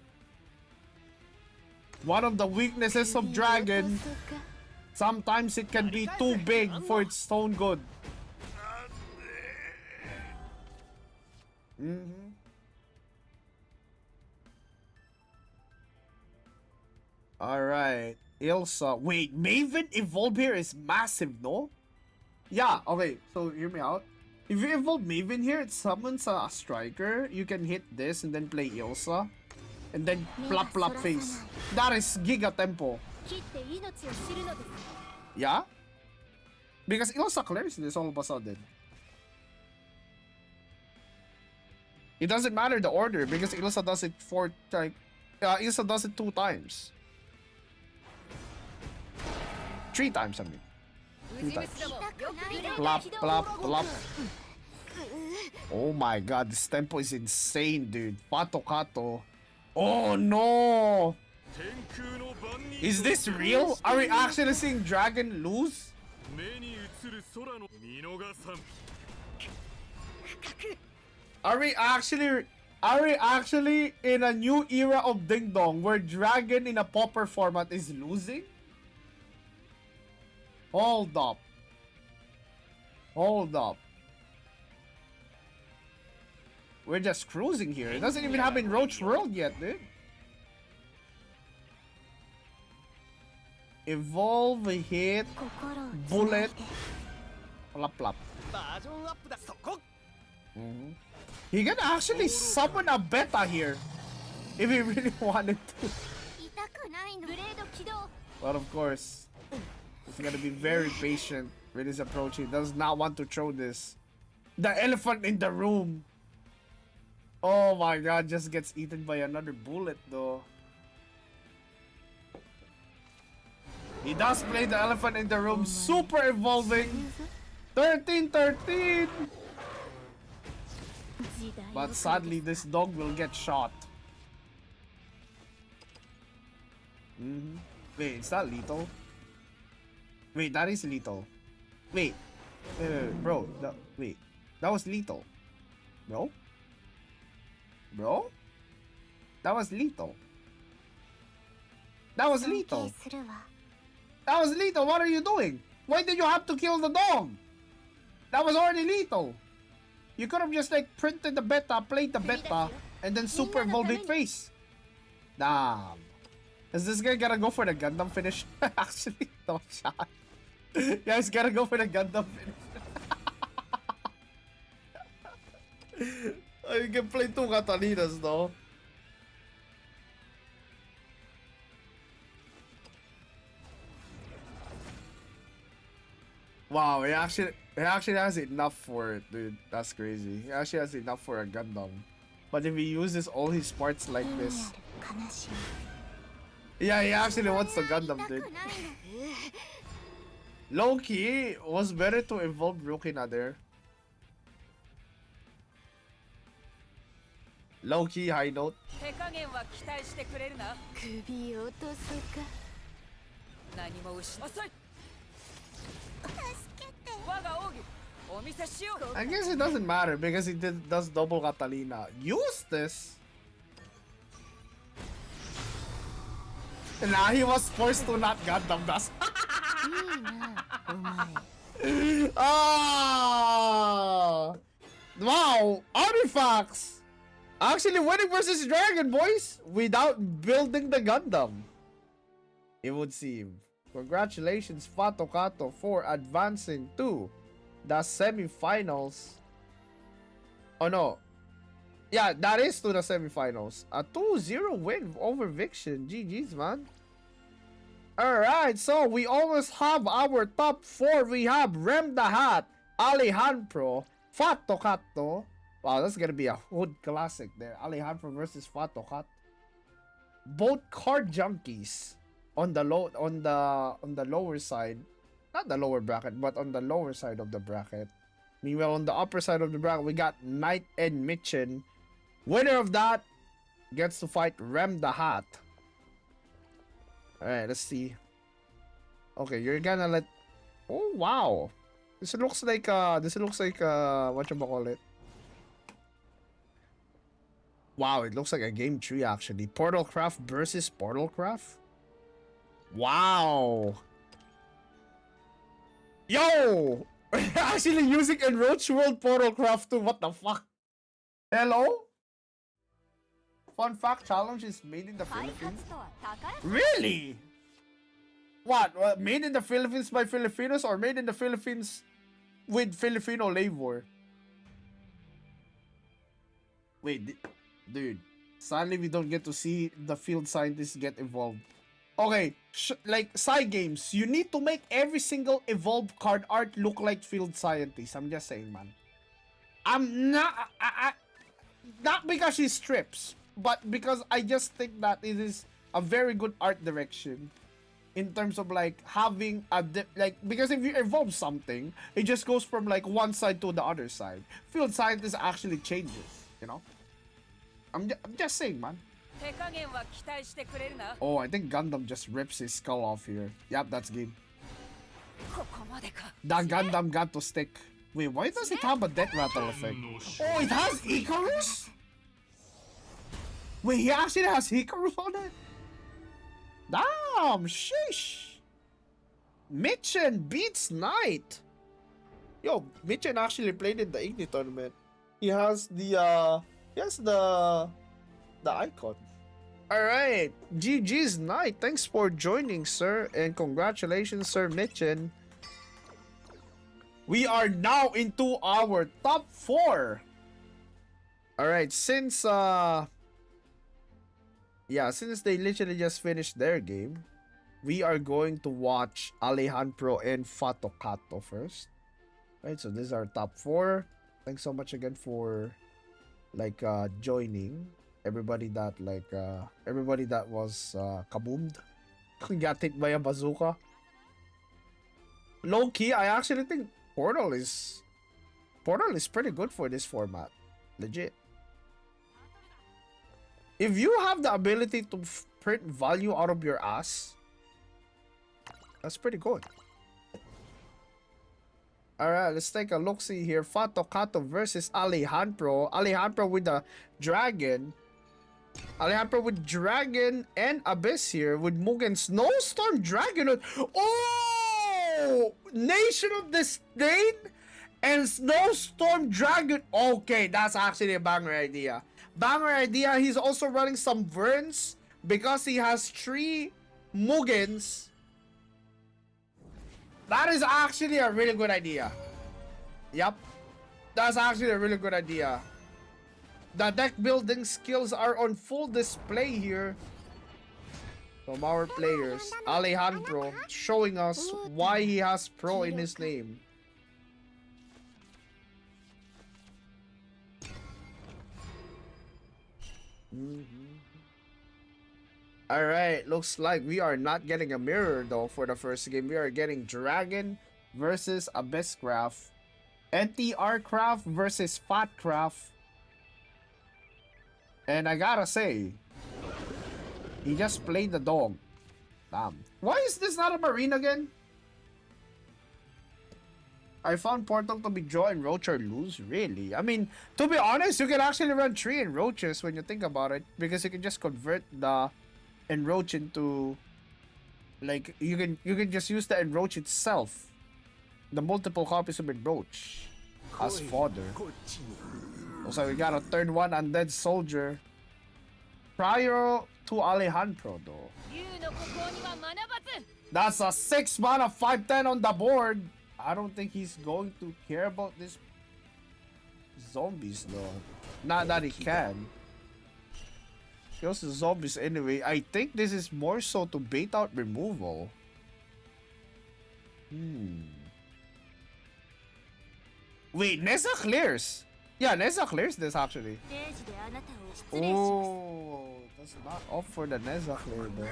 One of the weaknesses of Dragon, sometimes it can be too big for its own good. Alright, Ilsa. Wait, Maven Evolve here is massive, no? Yeah, okay, so hear me out. If you evolve Maven here, it summons a striker. You can hit this and then play Ilsa. And then plop plop face. That is Giga Tempo. Yeah? Because Ilsa clears this all of a sudden. It doesn't matter the order because Ilsa does it Ilsa does it 2 times. 3 times, I mean. 3 times. Plop, plop, plop. Oh my god, this tempo is insane, dude. Patokato. Oh no! Is this real? Are we actually seeing Dragon lose? Are we actually in a new era of Ding Dong where Dragon in a pauper format is losing? Hold up. Hold up. We're just cruising here. It doesn't even happen in Roach World yet, dude. Evolve, hit, bullet, plop plop. He can actually summon a beta here if he really wanted to. But of course, he's gonna be very patient with his approach. He does not want to throw this. The elephant in the room. Oh my god, just gets eaten by another bullet though. He does play the elephant in the room, super evolving. 13-13. But sadly, this dog will get shot. Wait, is that lethal? Wait, that is lethal. Wait, bro, wait, that was lethal. Bro? Bro? That was lethal. That was lethal. That was lethal. What are you doing? Why did you have to kill the dog? That was already lethal. You could have just like printed the beta, played the beta, and then super evolved it face. Damn. Is this guy gonna go for the Gundam finish? Actually, no shot. Yeah, he's gotta go for the Gundam finish. Oh, you can play two Catalinas though. Wow, he actually has enough for it, dude. That's crazy. He actually has enough for a Gundam. But if he uses all his parts like this, yeah, he actually wants the Gundam, dude. Low-key, was better to evolve Rukina there. Low-key, high note. 手加減は期待してくれるな。首落とすか。何も失遅い。助けて。我が奥義、お見せしよう。 I guess it doesn't matter because he does double Catalina. Use this! And now he was forced to not Gundam das. Ah! Wow! Artifacts! Actually winning versus Dragon, boys! Without building the Gundam. It would seem. Congratulations, Fato Kato, for advancing to the semifinals. Oh no. Yeah, that is to the semifinals. A 2-0 win over Viction. GG's, man. Alright, so we almost have our top 4. We have Rem the Hat, Alejandro, Fato Kato. Wow, that's gonna be a hood classic there. Alejandro versus Fato Kato. Both card junkies on the lower side. Not the lower bracket, but on the lower side of the bracket. Meanwhile, on the upper side of the bracket, we got Knight and Mitchin. Winner of that gets to fight Rem the Hat. Alright, let's see. Okay, you're gonna let... Oh, wow. This looks like, whatchamacallit? Wow, it looks like a game tree, actually. Portalcraft versus Portalcraft? Wow. Yo! Actually using Enroach World Portalcraft 2. What the fuck? Hello? Fun fact, challenge is made in the Philippines. Really? What? Made in the Philippines by Filipinos or made in the Philippines with Filipino labor? Wait, dude. Sadly, we don't get to see the field scientists get involved. Okay, like side games, you need to make every single evolved card art look like field scientists. I'm just saying, man. I'm not, not because she strips, but because I just think that it is a very good art direction in terms of like having a because if you evolve something, it just goes from like one side to the other side. Field scientist actually changes, you know. I'm just saying, man. Oh, I think Gundam just rips his skull off here. Yep, that's game. That Gundam got to stick. Wait, why does it have a death rattle effect? Oh, it has Icarus? Wait, he actually has Icarus on it? Damn, sheesh. Mitchen beats Knight. Yo, Mitchen actually played in the Igni tournament. He has the icon. Alright, GG's Knight. Thanks for joining, sir. And congratulations, Sir Mitchen. We are now into our top 4. Alright, since they literally just finished their game, we are going to watch Alejandro and Fato Kato first. Right, so this is our top 4. Thanks so much again for joining. Everybody that was kaboomed, got hit by a bazooka. Low key, I actually think Portal is pretty good for this format. Legit. If you have the ability to print value out of your ass, that's pretty good. Alright, let's take a look-see here. Fato Kato versus Alejandro. Alejandro with the dragon. Alejandro with dragon and Abyss here with Mugen Snowstorm Dragon. Oh! Nation of Disdain and Snowstorm Dragon. Okay, that's actually a banger idea. Banger idea. He's also running some Verns because he has 3 Mugens. That is actually a really good idea. Yep. That's actually a really good idea. The deck building skills are on full display here from our players. Alejandro showing us why he has pro in his name. Alright, looks like we are not getting a mirror though for the first game. We are getting Dragon versus Abysscraft. NTR Craft versus Fatcraft. And I gotta say, he just played the dog. Damn. Why is this not a marine again? I found Portal to be draw and roach or lose. Really? I mean, to be honest, you can actually run 3 enroaches when you think about it. Because you can just convert the enroach into... Like, you can just use the enroach itself. The multiple copies of enroach as fodder. So we got a third one, Undead Soldier. Prior to Alejandro though. That's a 6 mana 5/10 on the board. I don't think he's going to care about this zombies though. Not that he can. Kills the zombies anyway. I think this is more so to bait out removal. Wait, Nessa clears. Yeah, Nessa clears this actually. Oh, that's not up for the Nessa clear though.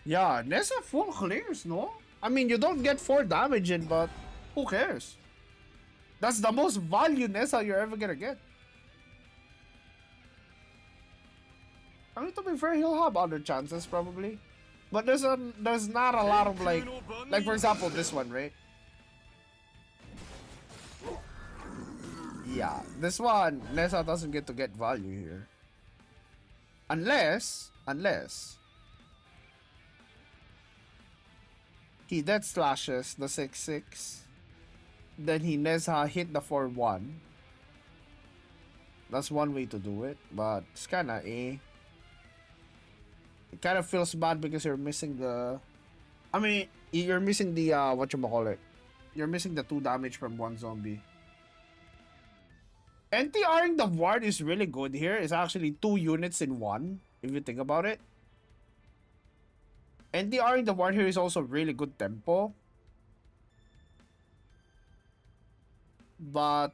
Yeah, Nessa full clears, no? I mean, you don't get 4 damage in, but who cares? That's the most value Nessa you're ever gonna get. I mean, to be fair, he'll have other chances probably. But there's not a lot of like for example this one, right? Yeah, this one, Nessa doesn't get to get value here. Unless he dead slashes the 6/6, then he Nessa hit the 4/1. That's one way to do it, but it's kinda It kind of feels bad because you're missing the... I mean, you're missing the, whatchamacallit. You're missing the 2 damage from 1 zombie. NTRing the ward is really good here. It's actually 2 units in 1, if you think about it. NTRing the ward here is also really good tempo. But...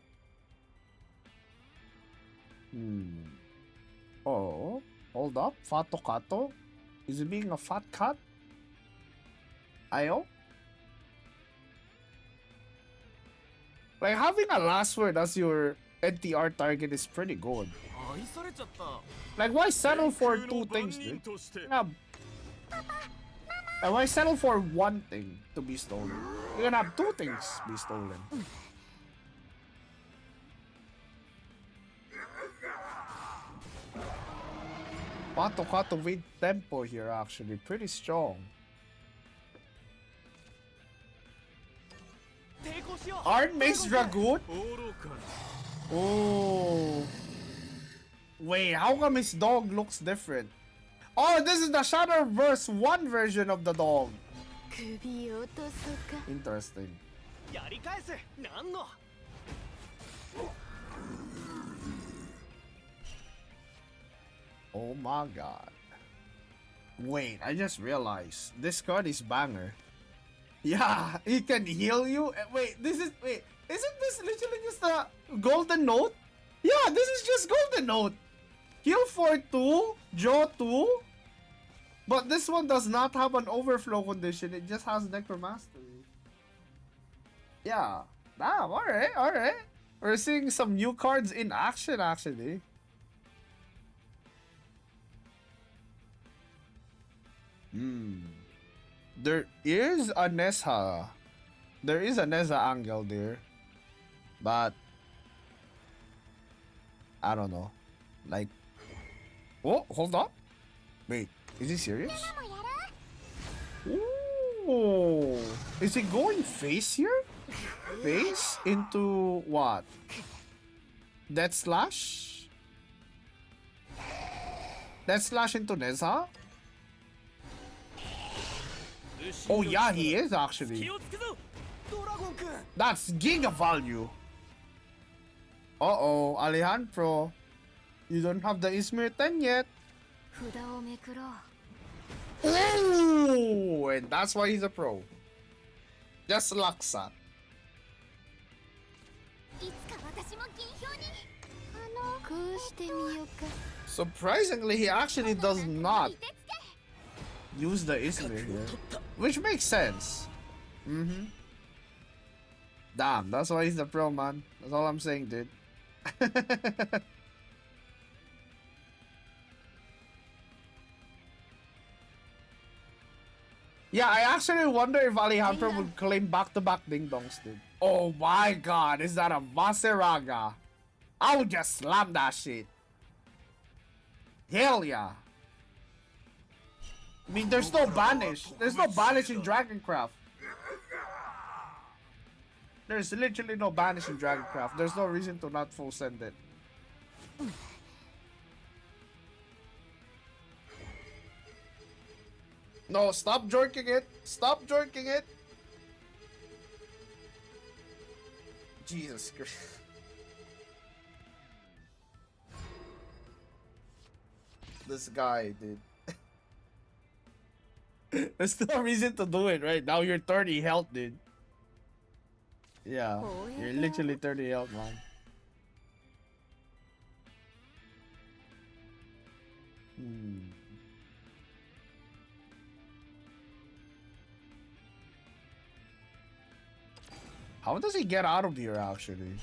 Oh, hold up. Fato Kato? Is it being a fat cat? Ayo? Like, having a last word as your NTR target is pretty good. Like, why settle for 2 things, dude? Yeah. Like, why settle for 1 thing to be stolen? You can have 2 things be stolen. Pato Kato with tempo here actually, pretty strong. Arn makes Dragoon? Oh. Wait, how come his dog looks different? Oh, this is the Shadowverse 1 version of the dog. Interesting. Oh my god. Wait, I just realized this card is banger. Yeah, he can heal you. Wait, isn't this literally just the golden note? Yeah, this is just golden note. Heal for 2, draw 2. But this one does not have an overflow condition. It just has Necromastery. Yeah. Damn, alright. We're seeing some new cards in action actually. There is a Nessa. There is a Nessa angle there. But I don't know. Like, oh, hold up. Wait, is he serious? Ooh. Is he going face here? Face into what? Death Slash? Death Slash into Nessa? Oh yeah, he is actually. That's giga value. Uh-oh, Alejandro. You don't have the Ismir 10 yet. Oh, and that's why he's a pro. Just Laksa. Surprisingly, he actually does not use the Ismir here. Which makes sense. Damn, that's why he's the pro, man. That's all I'm saying, dude. Yeah, I actually wonder if Alejandro would claim back-to-back ding-dongs, dude. Oh my god, is that a Vaseraga? I would just slam that shit. Hell yeah. I mean, there's no banish. There's no banish in Dragoncraft. There's literally no banish in Dragoncraft. There's no reason to not full send it. No, stop jerking it. Stop jerking it. Jesus Christ. This guy, dude. There's no reason to do it, right? Now you're 30 health, dude. Yeah, you're literally 30 health, man. How does he get out of here, actually?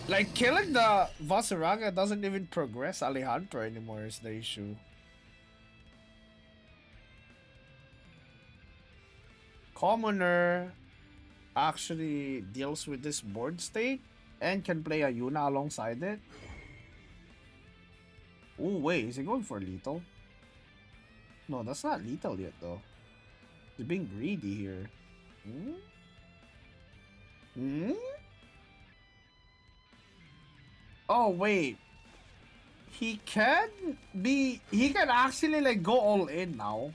Like, killing the Vaseraga doesn't even progress Alejandro anymore is the issue. Commoner actually deals with this board state and can play a Yuna alongside it. Oh wait, is he going for lethal? No, that's not lethal yet though. He's being greedy here. Oh wait. He can actually like go all in now.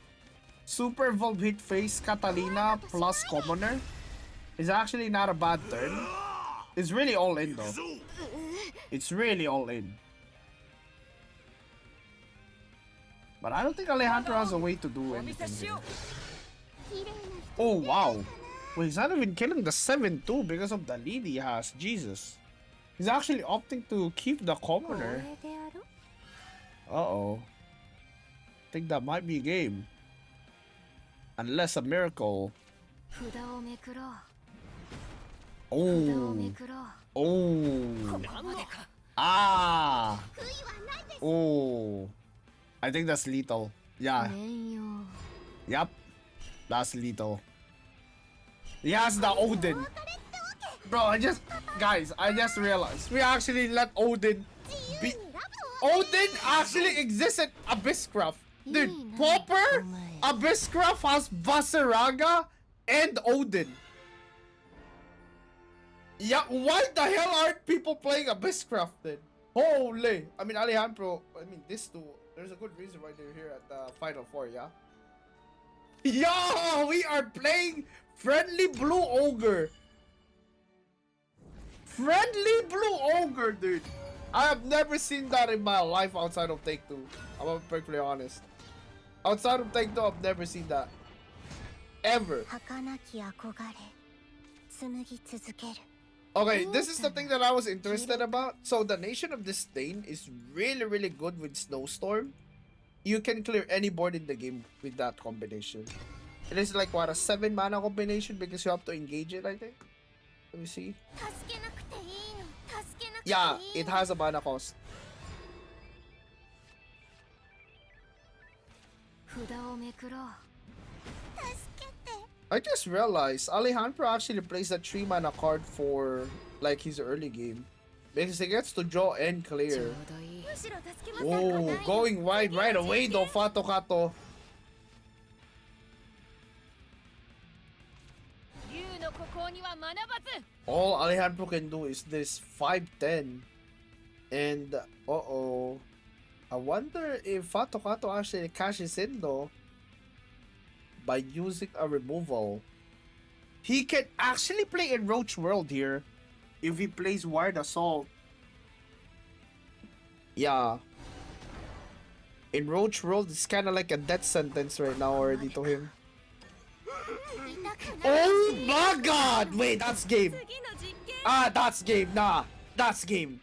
Super Evolve hit face Catalina plus Commoner is actually not a bad turn. It's really all in though. It's really all in. But I don't think Alejandro has a way to do anything here. Oh wow. Well, he's not even killing the 7-2 because of the lead he has. Jesus. He's actually opting to keep the Commoner. Uh-oh. I think that might be game. Unless a miracle. Oh. Oh. Ah. Oh. I think that's lethal. Yeah. Yep. That's lethal. He has the Odin. Bro, I just realized we actually let Odin be. Odin actually exists in Abysscraft. Dude, Popper, Abysscraft has Vaseraga and Odin. Yeah, why the hell aren't people playing Abysscraft then? Holy. I mean, Alejandro, these two, there's a good reason why they're here at the Final Four, yeah? Yo, we are playing Friendly Blue Ogre. Friendly Blue Ogre, dude. I have never seen that in my life outside of Take-Two. I'm gonna be perfectly honest. Outside of Take-Two, I've never seen that. Ever. Okay, this is the thing that I was interested about. So the Nation of Disdain is really, really good with Snowstorm. You can clear any board in the game with that combination. It is like, what, a 7 mana combination because you have to engage it, I think. Let me see. Yeah, it has a mana cost. I just realized Alejandro actually plays a 3 mana card for like his early game. Because he gets to draw and clear. Oh, going wide right away though, Fato Kato. All Alejandro can do is this 5-10. And, uh-oh. I wonder if Fatokato actually cashes in though by using a removal. He can actually play in Roach World here if he plays Wired Assault. Yeah. In Roach World, it's kind of like a death sentence right now already to him. Oh my god! Wait, that's game. That's game. Nah, that's game.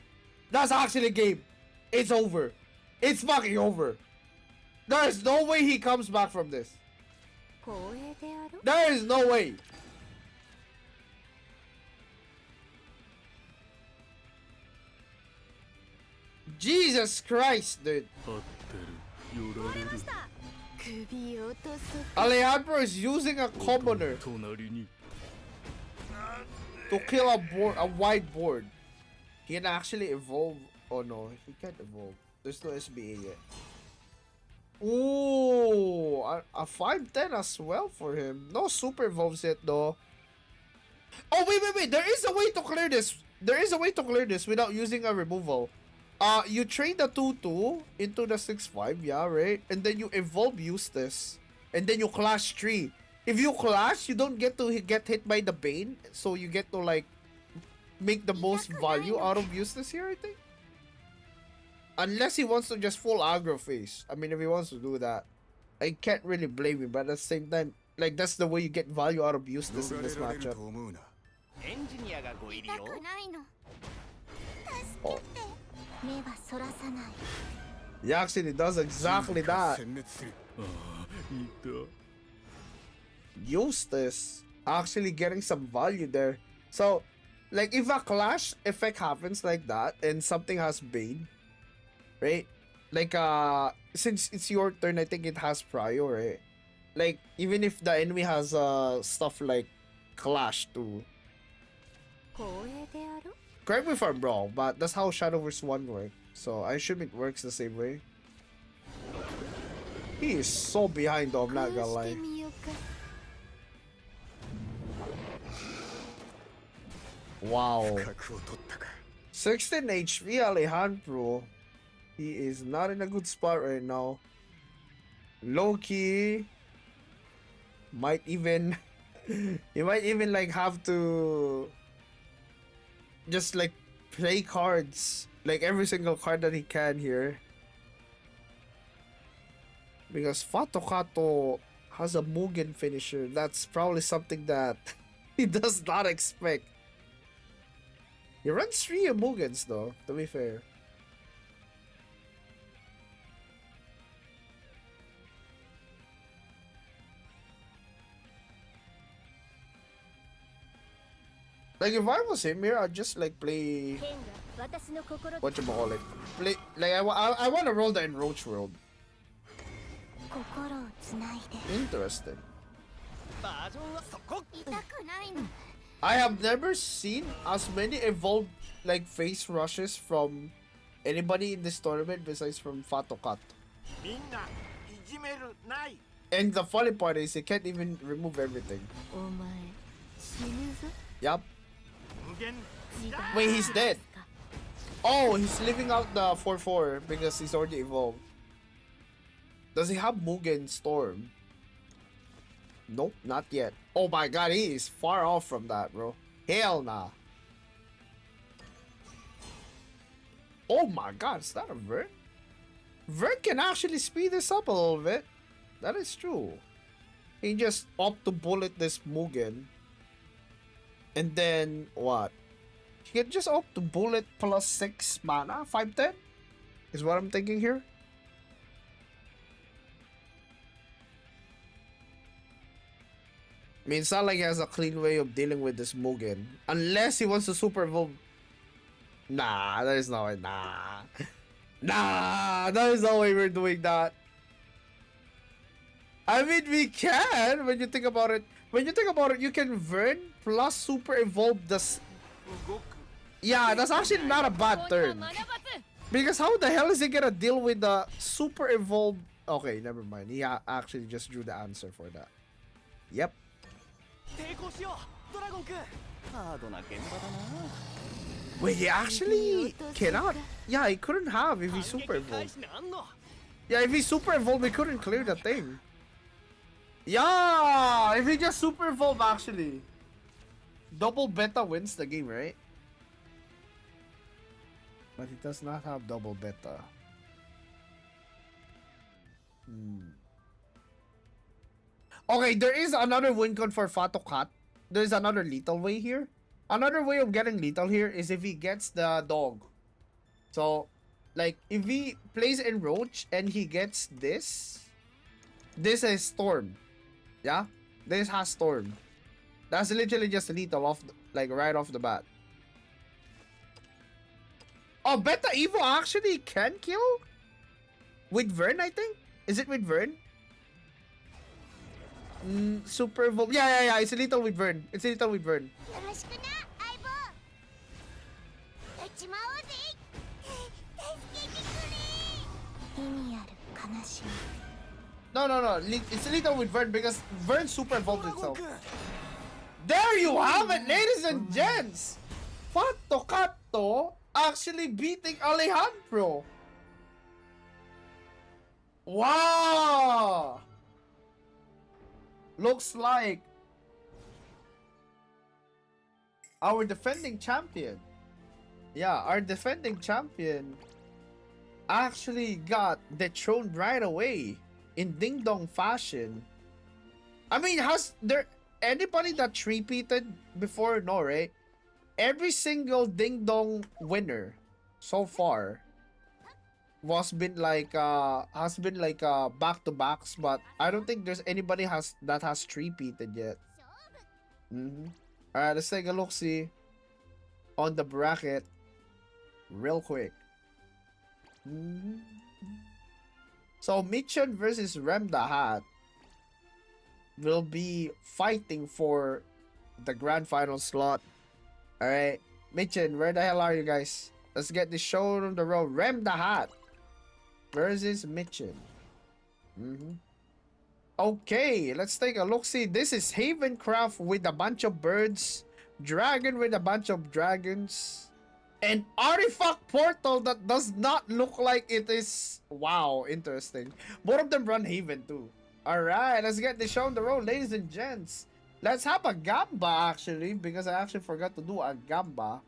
That's actually game. It's over. It's fucking over. There's no way he comes back from this. There is no way. Jesus Christ, dude. 合ってるよられる Alejandro is using a commoner 隣に to kill a white board. He can actually evolve. Oh no, he can't evolve. There's no SBA yet. Ooh, a 5-10 as well for him. No super evolves yet though. Oh wait. There is a way to clear this. There is a way to clear this without using a removal. You trade the 2-2 into the 6-5, yeah, right? And then you evolve Eustace. And then you clash 3. If you clash, you don't get to get hit by the Bane. So you get to like make the most value out of Eustace here, I think. Unless he wants to just full aggro face. I mean, if he wants to do that, I can't really blame him. But at the same time, like that's the way you get value out of Eustace in this matchup. Oh. He actually does exactly that. ああいた Eustace actually getting some value there. So, like if a clash effect happens like that and something has Bane, right? Like since it's your turn, I think it has prior, right? Like even if the enemy has stuff like clash too. Correct me if I'm wrong, but that's how Shadowverse 1 works. So I assume it works the same way. He is so behind though, I'm not gonna lie. Wow. 角を取ったか 16 HP Alejandro. He is not in a good spot right now. Low-key might even he might even like have to just like play cards, like every single card that he can here, because Fatokato has a Mugen finisher. That's probably something that he does not expect. He runs 3 Mugens though, to be fair. Like if I was him here, I'd just like play whatchamacallit. Play like I want to roll the Enroach World. Interesting. I have never seen as many evolved like face rushes from anybody in this tournament besides from Fatokat. みんないじめるない And the funny part is he can't even remove everything. Yup. 無限 Wait, he's dead. Oh, he's living out the 4-4 because he's already evolved. Does he have Mugen Storm? Nope, not yet. Oh my god, he is far off from that, bro. Hell nah. Oh my god, is that a Vert? Vert can actually speed this up a little bit. That is true. He just opt to bullet this Mugen. And then, what? He can just opt to bullet plus 6 mana, 5-10? Is what I'm thinking here. I mean, it's not like he has a clean way of dealing with this Mugen. Unless he wants to super evolve. Nah, there is no way. Nah. Nah, there is no way we're doing that. I mean, we can when you think about it. When you think about it, you can Vern plus super evolve this. 動く Yeah, that's actually not a bad turn. Because how the hell is he gonna deal with the super evolve? Okay, never mind. He actually just drew the answer for that. Yep. 抵抗しようドラゴンくんハードな現場だな Wait, he actually cannot. Yeah, he couldn't have if he super evolved. Yeah, if he super evolved, he couldn't clear the thing. Yeah, if he just super evolved, actually. Double beta wins the game, right? But he does not have double beta. Okay, there is another win con for Fato Cat. There's another lethal way here. Another way of getting lethal here is if he gets the dog. So, like, if he plays in Roach and he gets this is Storm. Yeah? This has Storm. That's literally just lethal off, like, right off the bat. Oh, Beta Evo actually can kill? With Vern, I think? Is it with Vern? Super Evolve. Yeah. It's a little with Vern. It's a little with Vern. No. It's a little with Vern because Vern super evolved itself. There you have it, ladies and gents! Fato Kato actually beating Alejandro. Wow! Looks like our defending champion. Yeah, our defending champion actually got dethroned right away in ding-dong fashion. I mean, has there anybody that three-peated before? No, right? Every single ding-dong winner so far has been like back-to-backs, but I don't think there's anybody that has three-peated yet. Alright, let's take a look-see on the bracket real quick. So Michan versus Rem the Hat will be fighting for the grand final slot. Alright, Michan, where the hell are you guys? Let's get this show on the road. Rem the Hat versus Michan. Okay, let's take a look. See, this is Havencraft with a bunch of birds, Dragon with a bunch of dragons, and Artifact Portal that does not look like it is. Wow, interesting. Both of them run Haven too. Alright, let's get the show on the road, ladies and gents. Let's have a Gamba actually, because I actually forgot to do a Gamba.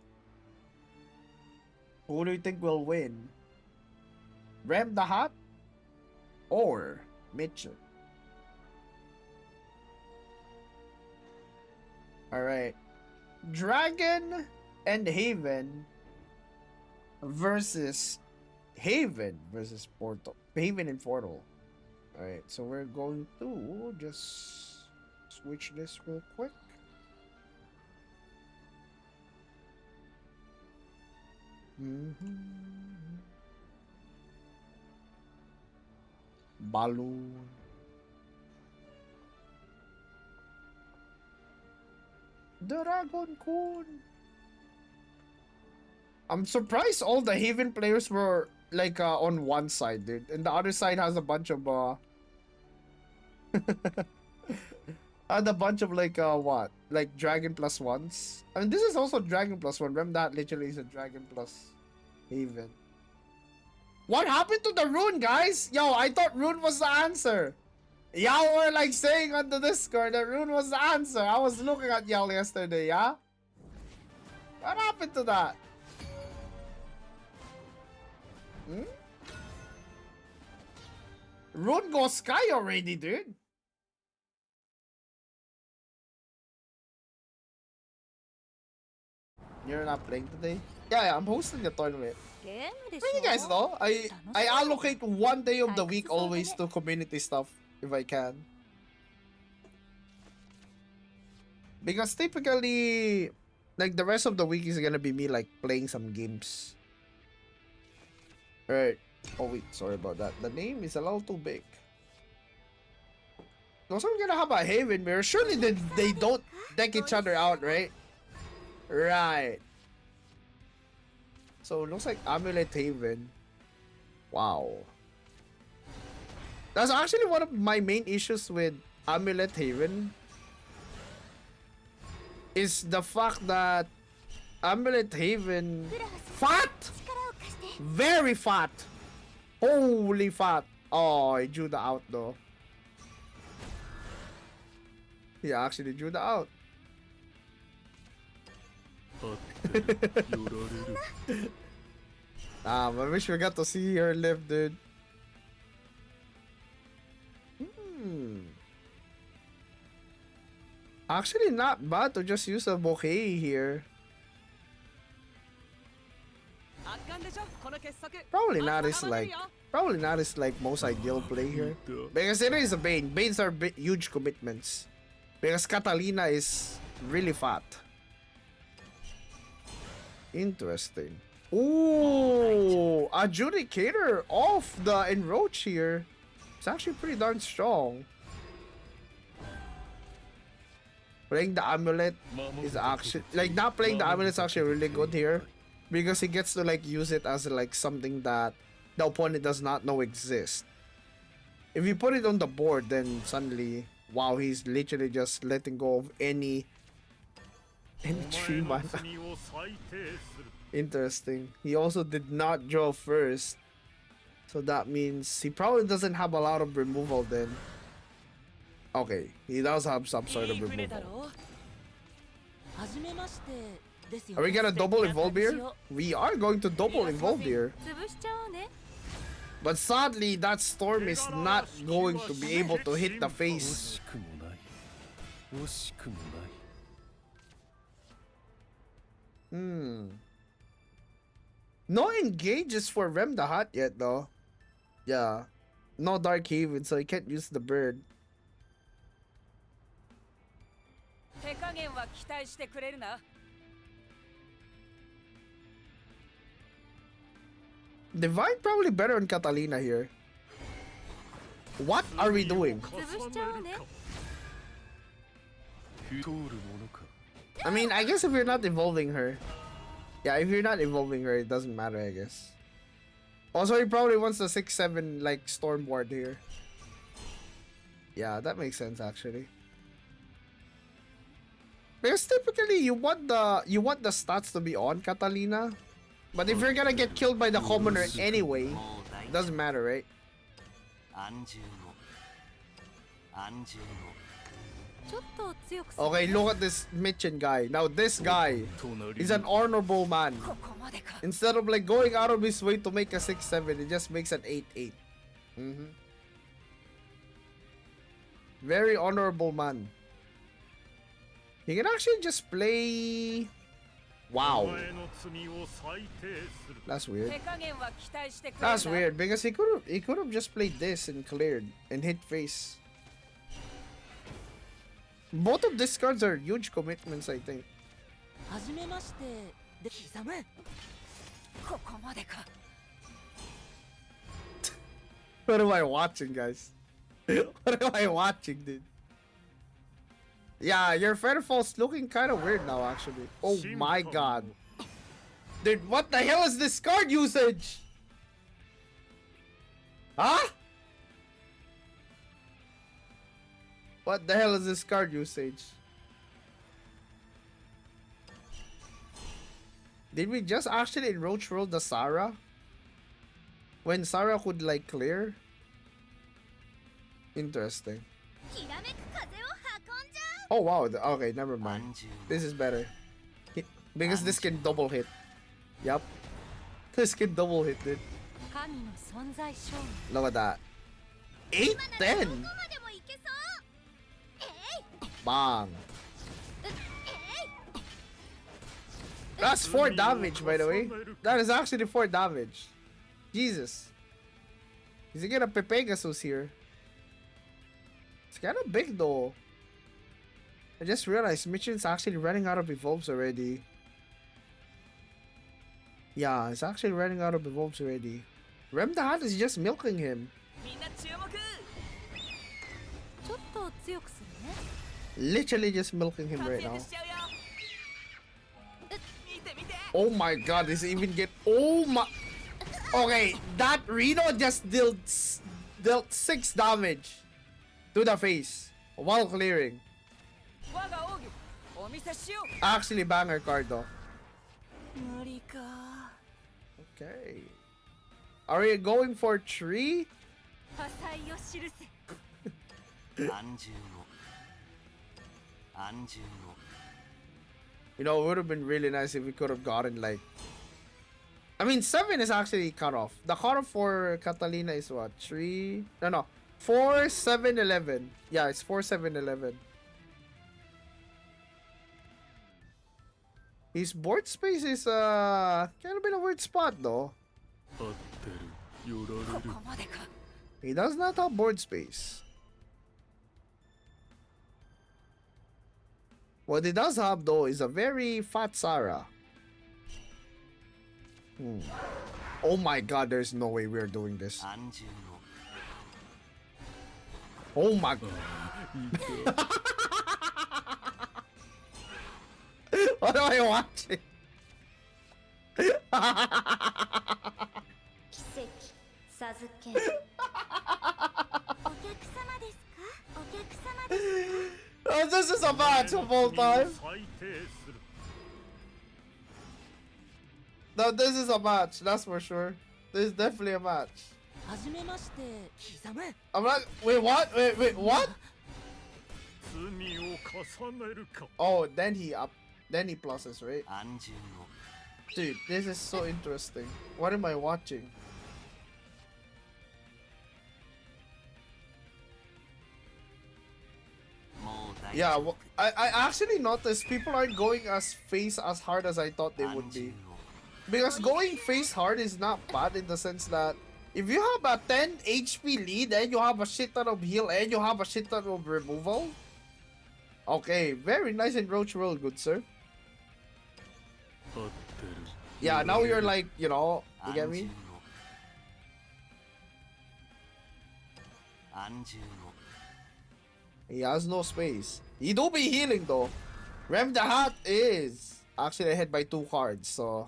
Who do you think will win? Rem the Hat or Mitchell? Alright. Dragon and Haven versus Portal. Haven and Portal. Alright, so we're going to just switch this real quick. Balloon. Dragon Kun. I'm surprised all the Haven players were like on one side, dude, and the other side has a bunch of had a bunch of like what, like Dragon plus ones. I mean, this is also Dragon plus one. Remember that literally is a Dragon plus Haven. What happened to the rune, guys? Yo, I thought rune was the answer. Y'all were like saying on the Discord that rune was the answer. I was looking at y'all yesterday, yeah? What happened to that? Rune goes sky already, dude. You're not playing today? Yeah, I'm hosting the tournament. For you guys know, I allocate one day of the week always to community stuff if I can. Because typically, like the rest of the week is gonna be me like playing some games. Alright. Oh wait, sorry about that. The name is a little too big. Also, we're gonna have a Haven mirror. Surely they don't deck each other out, right? Right. So it looks like Amulet Haven. Wow. That's actually one of my main issues with Amulet Haven. Is the fact that Amulet Haven. Fat! Very fat! Holy fat! Oh, he drew the out though. He actually drew the out. I wish we got to see her live, dude. Actually, not bad to just use a bouquet here. Probably not as like most ideal play here, because it is a Bane. Banes are huge commitments. Because Catalina is really fat. Interesting. Ooh, Adjudicator off the Enroach here. It's actually pretty darn strong. Playing the amulet is actually like not playing the amulet is actually really good here, because he gets to like use it as like something that the opponent does not know exists. If you put it on the board, then suddenly, wow, he's literally just letting go of any 3 mana. Interesting. He also did not draw first, so that means he probably doesn't have a lot of removal then. Okay, he does have some sort of removal. Are we gonna double evolve here? We are going to double evolve here. But sadly, that storm is not going to be able to hit the face. No engages for Rem the Hat yet though. Yeah. No Dark Haven, so he can't use the bird. Divine probably better on Catalina here. What are we doing? I mean, I guess if you're not evolving her. Yeah, if you're not evolving her, it doesn't matter, I guess. Also, he probably wants the 6/7 like Storm Ward here. Yeah, that makes sense actually. Because typically you want the stats to be on Catalina. But if you're gonna get killed by the commoner anyway, it doesn't matter, right? Okay, look at this Mitchin guy. Now this guy is an honorable man. Instead of like going out of his way to make a 6/7, he just makes an 8/8. Very honorable man. He can actually just play. Wow. That's weird. That's weird because he could have just played this and cleared and hit face. Both of these cards are huge commitments, I think. What am I watching, guys? What am I watching, dude? Yeah, your Fairfall's looking kind of weird now, actually. Oh my god. Dude, what the hell is this card usage? Huh? What the hell is this card usage? Did we just actually Roach roll the Sarah? When Sarah could like clear? Interesting. Oh wow, okay, never mind. This is better. Because this can double hit. Yup. This can double hit, dude. Look at that. 8-10! Bang! That's 4 damage, by the way. That is actually 4 damage. Jesus. Is he gonna Pegasus here? It's kind of big though. I just realized Mitchin's actually running out of evolves already. Yeah, it's actually running out of evolves already. Rem the Hat is just milking him. Literally just milking him right now. Oh my god, does he even get... Oh my... Okay, that Reno just dealt 6 damage to the face while clearing. Actually banger card though. 無理か。 Okay. Are you going for 3? 破砕を記せ。安住を安住を You know, it would have been really nice if we could have gotten like. I mean, 7 is actually cut off. The cutoff for Catalina is what? 3? No. 4, 7, 11. Yeah, it's 4, 7, 11. His board space is kind of in a weird spot though. 合ってるよられるここまでか。 He does not have board space. What he does have though is a very fat Sarah. Oh my god, there's no way we're doing this. 安住を Oh my god. What am I watching? 奇跡授けお客様ですかお客様です Oh, this is a match of all time. 最低する No, this is a match, that's for sure. This is definitely a match. はじめまして、刻む。 I'm not. Wait, what? Wait, what? 罪を重ねるか Oh, then he pluses, right? 安住を Dude, this is so interesting. What am I watching? もう大 Yeah, 丈夫 I actually noticed people aren't going as hard as I thought they 安 would 住 be. を Because going face hard is not bad in the sense that if you have a 10 HP lead and you have a shit ton of heal and you have a shit ton of removal. Okay, very nice in Roach Roll, good sir. 合ってる Yeah, now you're like, you know, you 安 get 住 me? を安住を He has no space. He do be healing though. Rem the Hat is actually ahead by 2 cards, so.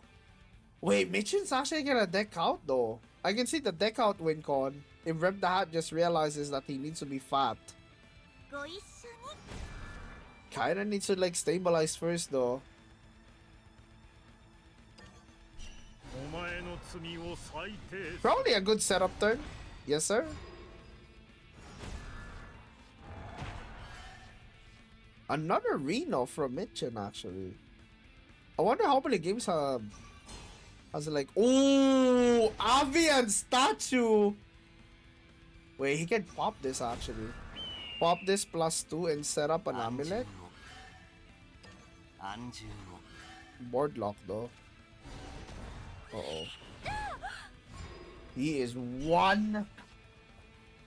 Wait, Mitchin's actually gonna deck out though. I can see the deck out win con. If Rem the Hat just realizes that he needs to be fat. ご一緒に Kinda needs to like stabilize first though. お前の罪を最低する Probably a good setup turn. Yes, sir. Another Reno from Mitchin actually. I wonder how many games has it like. Oh, Avian statue. Wait, he can pop this actually. Pop this +2 and set up an 安住 amulet. を安住を Board lock though. Uh-oh. He is one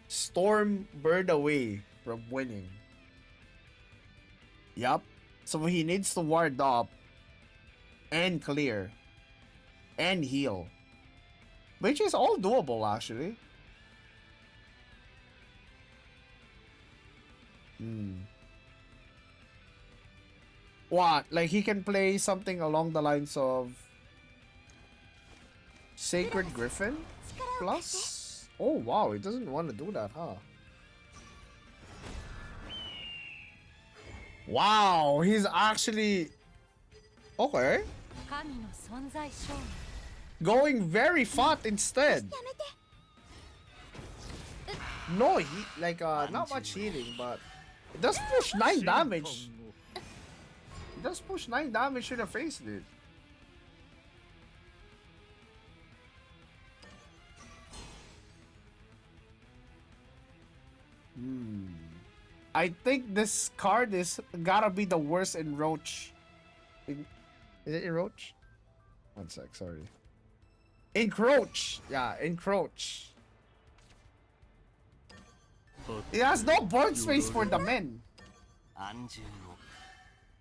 storm bird away from winning. Yup. So he needs to ward up and clear and heal. Which is all doable actually. What? Like he can play something along the lines of Sacred Griffin plus? Oh wow, he doesn't want to do that, huh? Wow, he's actually okay. 神の存在証明。 Going very fat instead. やめて No, he like not much healing, but it does push 9 damage. It does push 9 damage to the face, dude. I think this card is gotta be the worst in Roach. Is it in Roach? One sec, sorry. Encroach! Yeah, Encroach. It has no board space for the men. 安住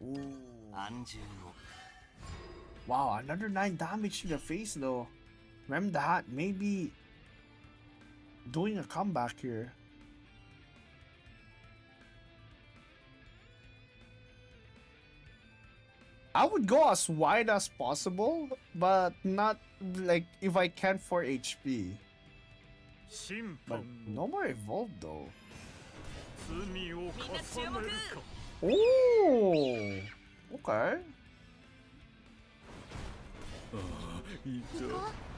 を Ooh. 安住を Wow, another 9 damage to the face though. Rem the Hat maybe doing a comeback here. I would go as wide as possible, but not like if I can for HP. 審 But 判 no more evolved though. 罪を重ねるか Ooh, okay.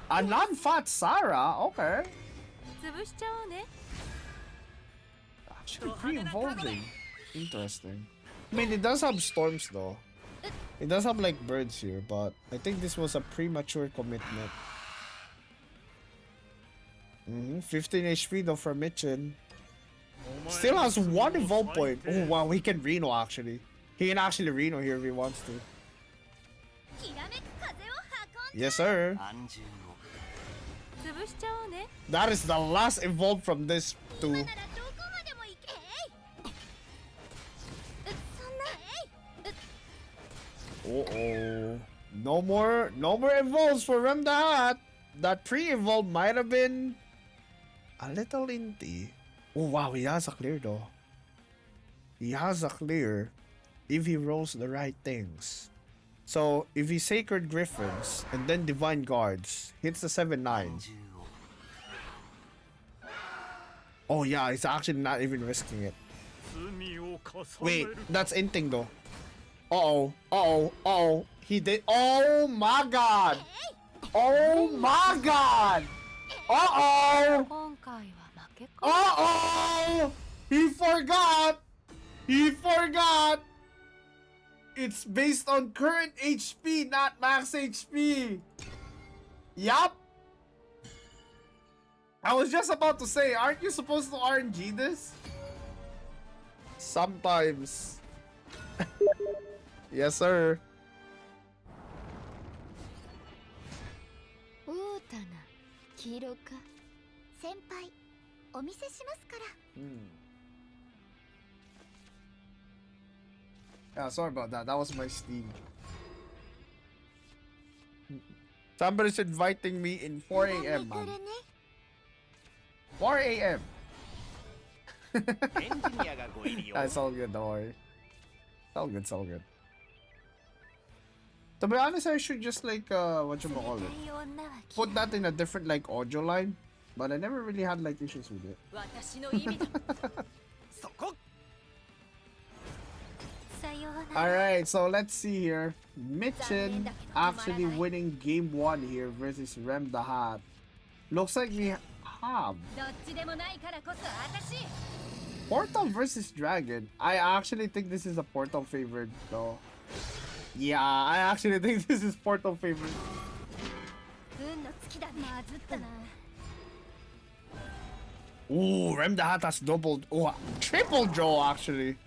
A non-fat Sarah? Okay. 潰しちゃおうね Actually pre-evolving. Interesting. I mean, it does have storms though. It does have like birds here, but I think this was a premature commitment. 15 HP though for Mitchin. Still has one evolve point. Oh wow, he can Reno actually. He can actually Reno here if he wants to. きらめく風を運ん Yes sir. 安住を潰しちゃおうね That is the last evolve from this 今 two. ならどこまでも行けそんな Uh-oh. No more evolves for Remdahat. That pre-evolve might have been a little inty. Oh wow, he has a clear though. He has a clear if he rolls the right things. So if he Sacred Griffins and then Divine Guards, hits the 7-9. 安住を Oh yeah, he's actually not even risking it. 罪を重ね Wait, る that's inting though. Uh-oh. He did. Oh my god. Oh my god. Uh-oh. 今回は負けか Uh-oh. He forgot. It's based on current HP, not max HP. Yup. I was just about to say, aren't you supposed to RNG this? Sometimes. Yes, sir. ウータナ黄色か先輩お見せしますから Yeah, sorry about that. That was my Steam. Somebody's inviting me in 4 a.m. 来る man. ね 4 a.m. エンジニアがご入りよ It's all good, don't worry. It's all good. To be honest, I should just like, whatchamacallit, 冷たい女は put that in a different like audio line. But I never really had like issues with it. 私の意味だそこ さようなら Alright, so let's see here. Mitchin actually winning game 1 here versus Rem the Hat. Looks like we have どっちでもないからこそ私 Portal versus Dragon. I actually think this is a Portal favorite though. Yeah, I actually think this is Portal favorite. 運の尽きだねまずったな Ooh, Rem the Hat has doubled. Oh, triple draw actually.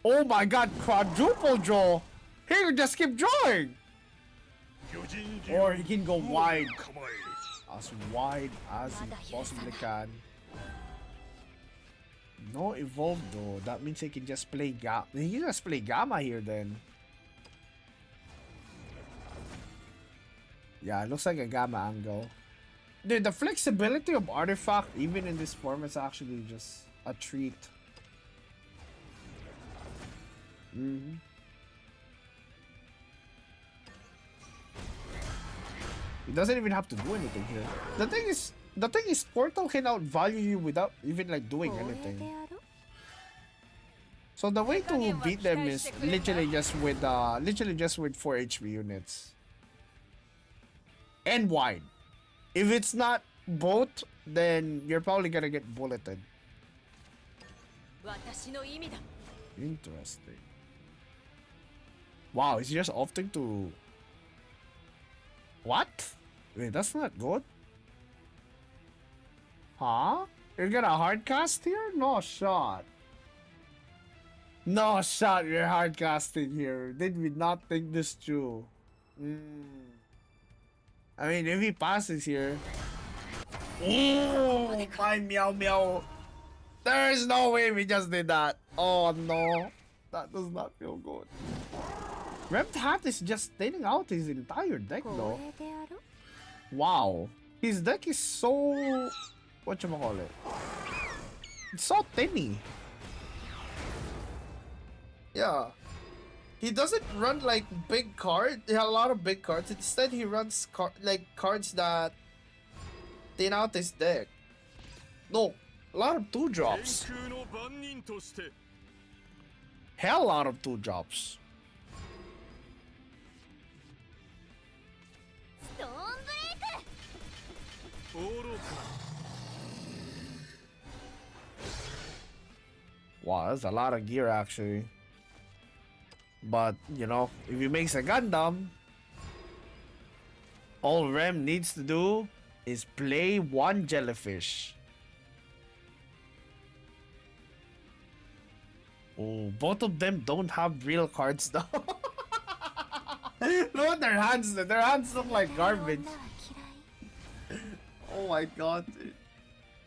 Oh my god, quadruple draw. He can just keep drawing. 巨人竜 Or he can go wide. 構え As wide as he possibly can. No evolve though. That means he can just play Gamma. He can just play Gamma here then. Yeah, it looks like a Gamma angle. Dude, the flexibility of Artifact, even in this form, is actually just a treat. He doesn't even have to do anything here. The thing is, Portal can outvalue you without even like doing 光栄 anything. であろ So the way to beat them is literally just with 4 HP units. And wide. If it's not both, then you're probably gonna get bulleted. 私の意味だ Interesting. Wow, is he just opting to... What? Wait, that's not good. Huh? You're gonna hardcast here? No shot. No shot, you're hardcasting here. Did we not think this through? I mean, if he passes here... Oh, my meow meow. There is no way we just did that. Oh no. That does not feel good. Rept Hat is just thinning out his entire deck 光 though. 栄であろ Wow. His deck is so... Whatchamacallit? It's so thinny. Yeah. He doesn't run like big cards. He has a lot of big cards. Instead, he runs cards that thin out his deck. No. A lot of 2-drops. 天空の番人として Hell lot of 2-drops. Wow, that's a lot of gear actually. But, you know, if he makes a Gundam, all Rem needs to do is play one jellyfish. Oh, both of them don't have real cards though. Look at their hands. Their hands look like garbage. Oh my god, dude.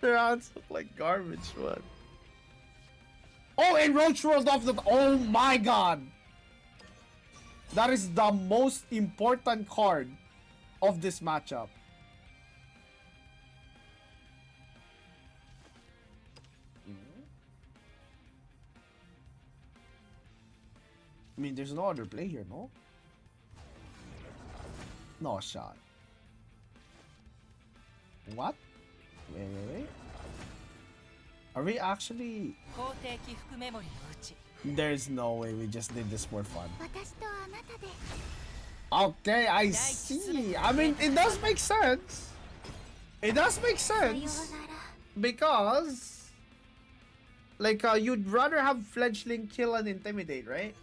Their hands look like garbage, man. Oh, and Roach rolled off the... Oh my god. That is the most important card of this matchup. I mean, there's no other play here, no? No shot. What? Wait. Are we actually... There's no way we just did this for fun. Okay, I see. I mean, it does make sense. It does make sense. Because... Like, you'd rather have Fledgling kill and intimidate, right?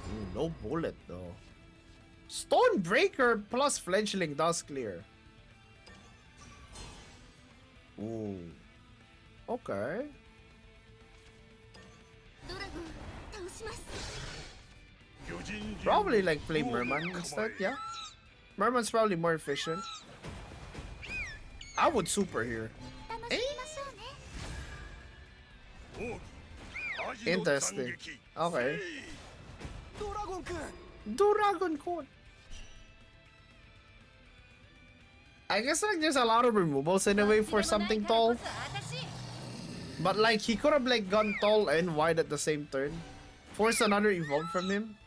Ooh, no bullet though. Stonebreaker plus Fledgling does clear. Ooh. Okay. Probably like play Merman instead, yeah? Merman's probably more efficient. I would super here. Eh? Interesting. Okay. Dragon Code. I guess like there's a lot of removals in a way for something tall. But like he could have like gone tall and wide at the same turn. Force another evolve from him.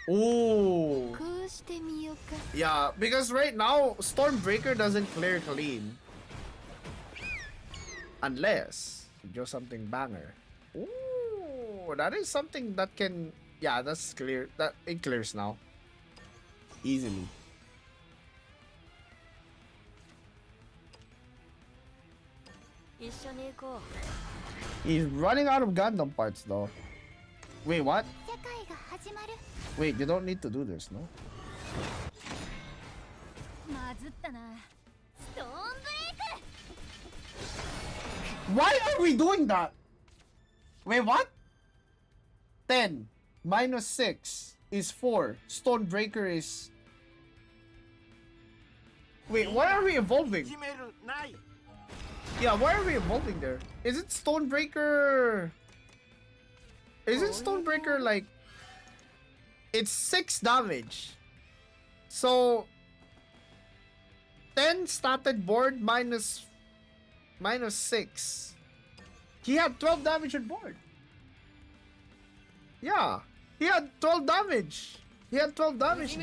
Ooh. Yeah, because right now Stormbreaker doesn't clear clean. Unless you do something banger. Ooh, that is something that can... Yeah, that's clear. That it clears now. Easily. He's running out of Gundam parts though. Wait, what? Wait, you don't need to do this, no? Why are we doing that? Wait, what? 10 minus 6 is 4. Stonebreaker is... Wait, why are we evolving? Yeah, why are we evolving there? Is it Stonebreaker... Is it Stonebreaker like... It's 6 damage. So... 10 statted board minus 6. He had 12 damage on board. Yeah. He had 12 damage. He had 12 damage.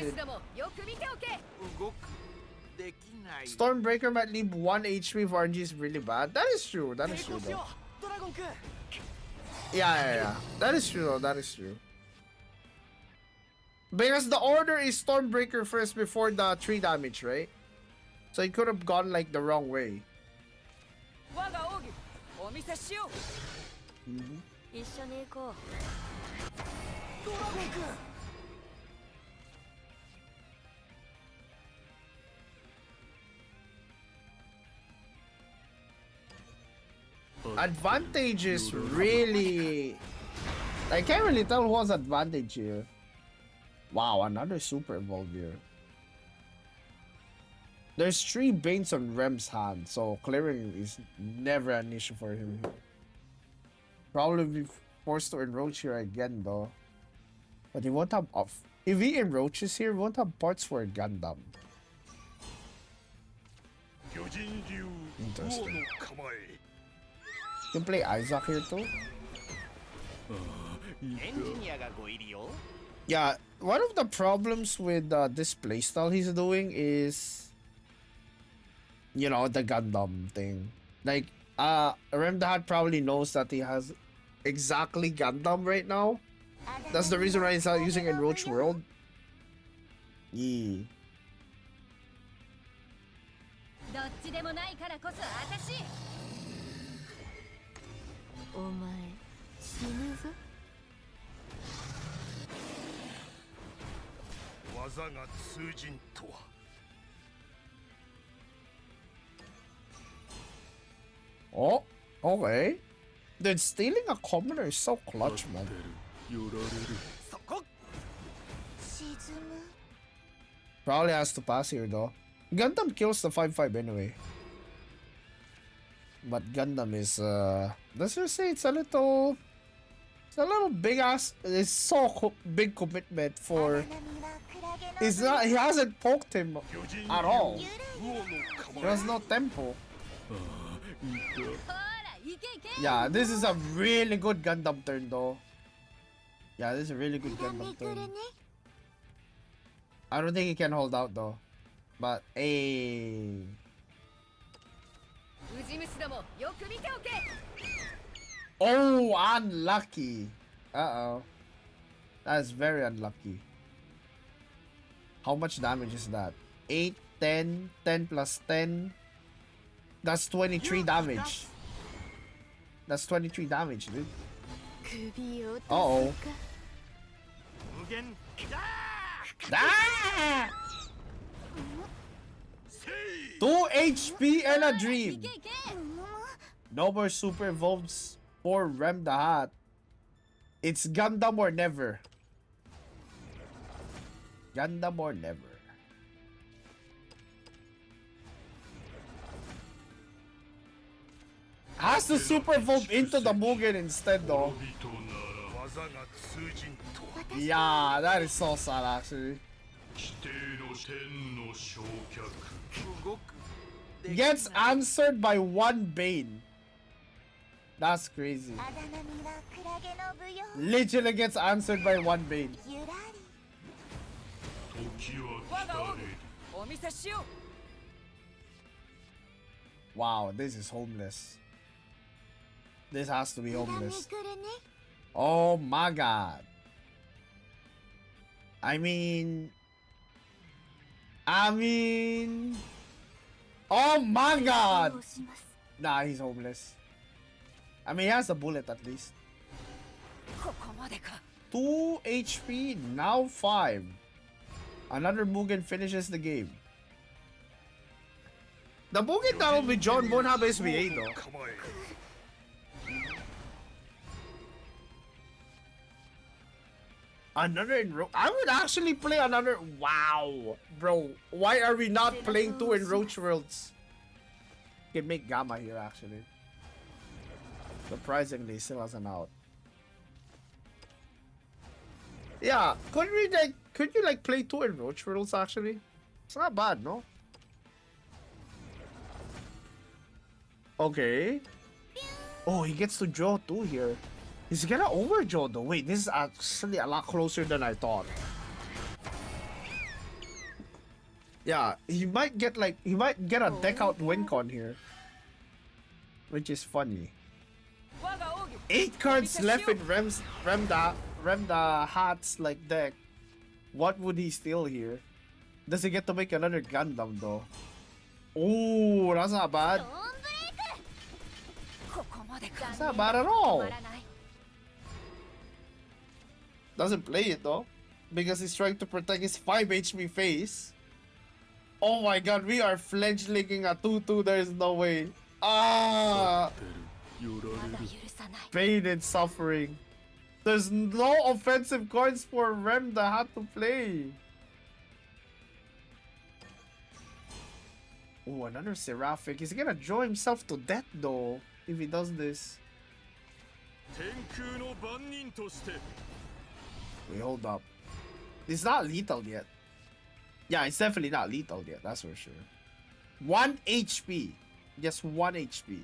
Stormbreaker might leave 1 HP for RNG is really bad. That is true. That is true though. Yeah. That is true though. That is true. Because the order is Stormbreaker first before the 3 damage, right? So it could have gone like the wrong way. Advantage is really... I can't really tell who has advantage here. Wow, another super evolve here. There's 3 Banes on Rem's hand, so clearing is never an issue for him. Probably be forced to enroach here again though. But he won't have off. If he enroaches here, he won't have parts for a Gundam. Interesting. You can play Isaac here too? Yeah, one of the problems with this playstyle he's doing is, you know, the Gundam thing. Like, Remdahad probably knows that he has exactly Gundam right now. That's the reason why he's not using Enroach World. Yeah. どっちでもないからこそ私お前死ぬぞ技が通じんとは Oh, okay. Then stealing a commoner is so clutch, man. 寄られる Probably has to pass here, though. Gundam kills the 5-5 anyway. But Gundam is, let's just say it's a little big ass. It's so big commitment for. It's not. He hasn't poked him at all. There's no tempo. Yeah, this is a really good Gundam turn, though. Yeah, this is a really good Gundam turn. I don't think he can hold out, though. But, hey. ウジ虫どもよく見ておけ Oh, unlucky. Uh-oh. That's very unlucky. How much damage is that? 8, 10, 10 plus 10. That's 23 damage. That's 23 damage, dude. 首を落とすか Uh-oh. 無限 Ah! せい 2 HP and a dream. いけいけ No more super evolves for Rem the Hat. It's Gundam or never. Gundam or never. Has to super evolve into the Mugen instead, though. 人なら技が通じんとは Yeah, that is so sad, actually. 規定の天の焼却動く Gets answered by one Bane. That's crazy. あだ名みはクラゲの舞踊 Literally gets answered by one Bane. ゆらり時は我が来たれ奥義お見せしよう Wow, this is homeless. This has to be 裏め homeless. くるね Oh my god. I mean... Oh my ど god! うします Nah, he's homeless. I mean, he has a bullet at least. ここまでか 2 HP, now 5. Another Mugen finishes the game. The Mugen that will be John won't have SVA though. 構え Another I would actually play another. Wow, bro. Why are we not playing 2 Enroach Worlds? Can make Gamma here actually. Surprisingly, still hasn't out. Yeah, could you like play 2 Enroach Worlds actually? It's not bad, no? Okay. Oh, he gets to draw 2 here. He's gonna overdraw though. Wait, this is actually a lot closer than I thought. Yeah, he might get a deck out win con here. Which is funny. 我が奥義 8 cards left in Remda Hat's like deck. What would he steal here? Does he get to make another Gundam though? Oh, that's not bad. ドーンブレイクここまでか That's not bad at all. 止まらない Doesn't play it though. Because he's trying to protect his 5 HP face. Oh my god, we are fledglinging a 2-2. There is no way. Ah! 寄られる 許さない Pain and suffering. There's no offensive cards for Rem that had to play. Oh, another Seraphic. He's gonna draw himself to death though. If he does this. 天空の番人として Wait, hold up. It's not lethal yet. Yeah, it's definitely not lethal yet. That's for sure. 1 HP. Just 1 HP.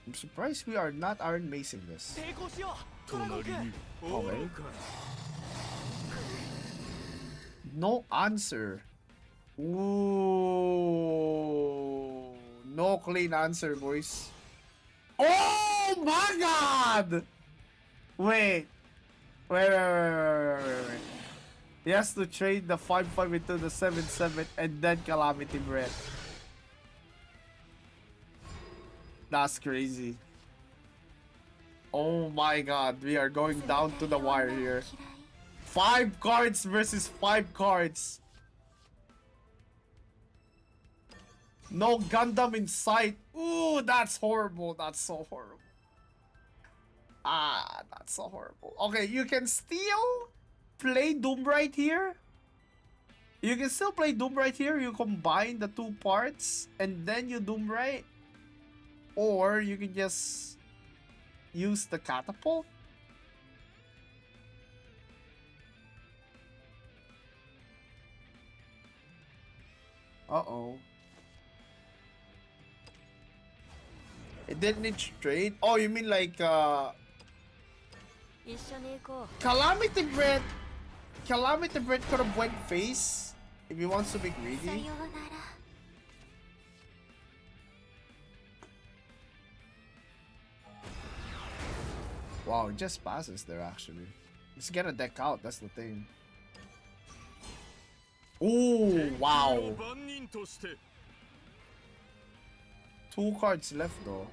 I'm surprised we are not Iron Macing this. 隣におるか No answer. Ooh. No clean answer, boys. Oh my god! Wait. Wait. He has to trade the 5-5 into the 7-7 and then Calamity Bread. That's crazy. Oh my god, we are going down to the wire here. 5 cards versus 5 cards. No Gundam in sight. Ooh, that's horrible. That's so horrible. Ah, that's so horrible. Okay, you can still play Doom right here. You can still play Doom right here. You combine the 2 parts and then you Doom right. Or you can just use the catapult. Uh-oh. It didn't need trade. Oh, you mean like Calamity Bread. Calamity Bread could have went face if he wants to be greedy. Wow, it just passes there actually. It's gonna deck out, that's the thing. Ooh, wow. 2 cards left though.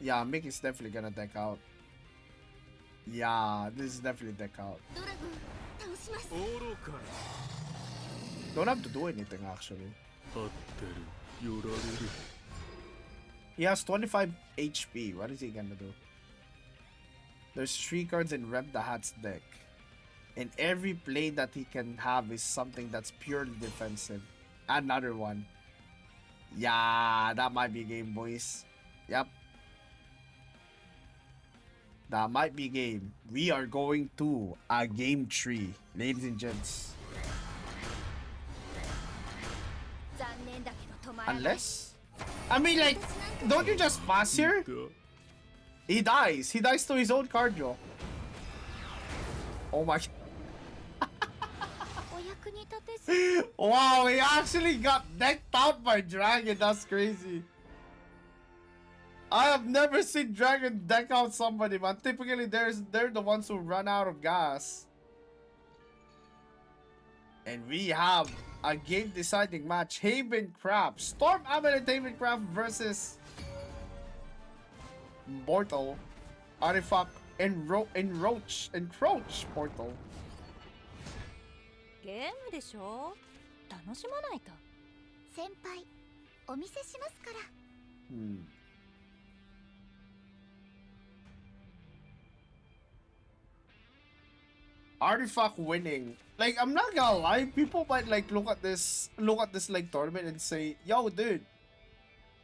Yeah, Mick is definitely gonna deck out. Yeah, this is definitely deck out. Don't have to do anything actually. He has 25 HP. What is he gonna do? There's 3 cards in Rep the Hat's deck. And every play that he can have is something that's purely defensive. Another one. Yeah, that might be game, boys. Yep. That might be game. We are going to a game 3, ladies and gents. Unless? I mean, like, don't you just pass here? He dies. He dies to his own card draw. Oh my. Wow, he actually got decked out by Dragon. That's crazy. I have never seen Dragon deck out somebody, man. Typically, they're the ones who run out of gas. And we have a game-deciding match. Haven Craft. Storm Amulet Haven Craft versus Mortal Artifact Encroach Portal. ゲームでしょ楽しまないと先輩お見せしますから Artifact winning. Like, I'm not gonna lie, people might like look at this like tournament and say, yo dude,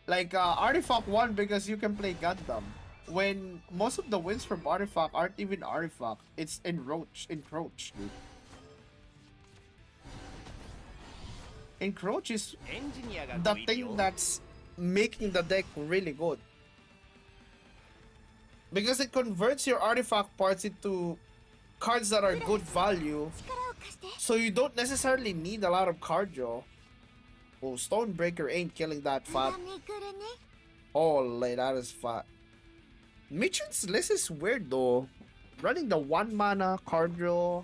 like Artifact won because you can play Gundam. When most of the wins from Artifact aren't even Artifact, it's Encroach, dude. Encroach is the thing that's making the deck really good. Because it converts your artifact parts into cards that are good value. So you don't necessarily need a lot of card draw. Oh, Stonebreaker ain't killing that fat. Holy, that is fat. Mitchell's list is weird though. Running the 1 mana card draw.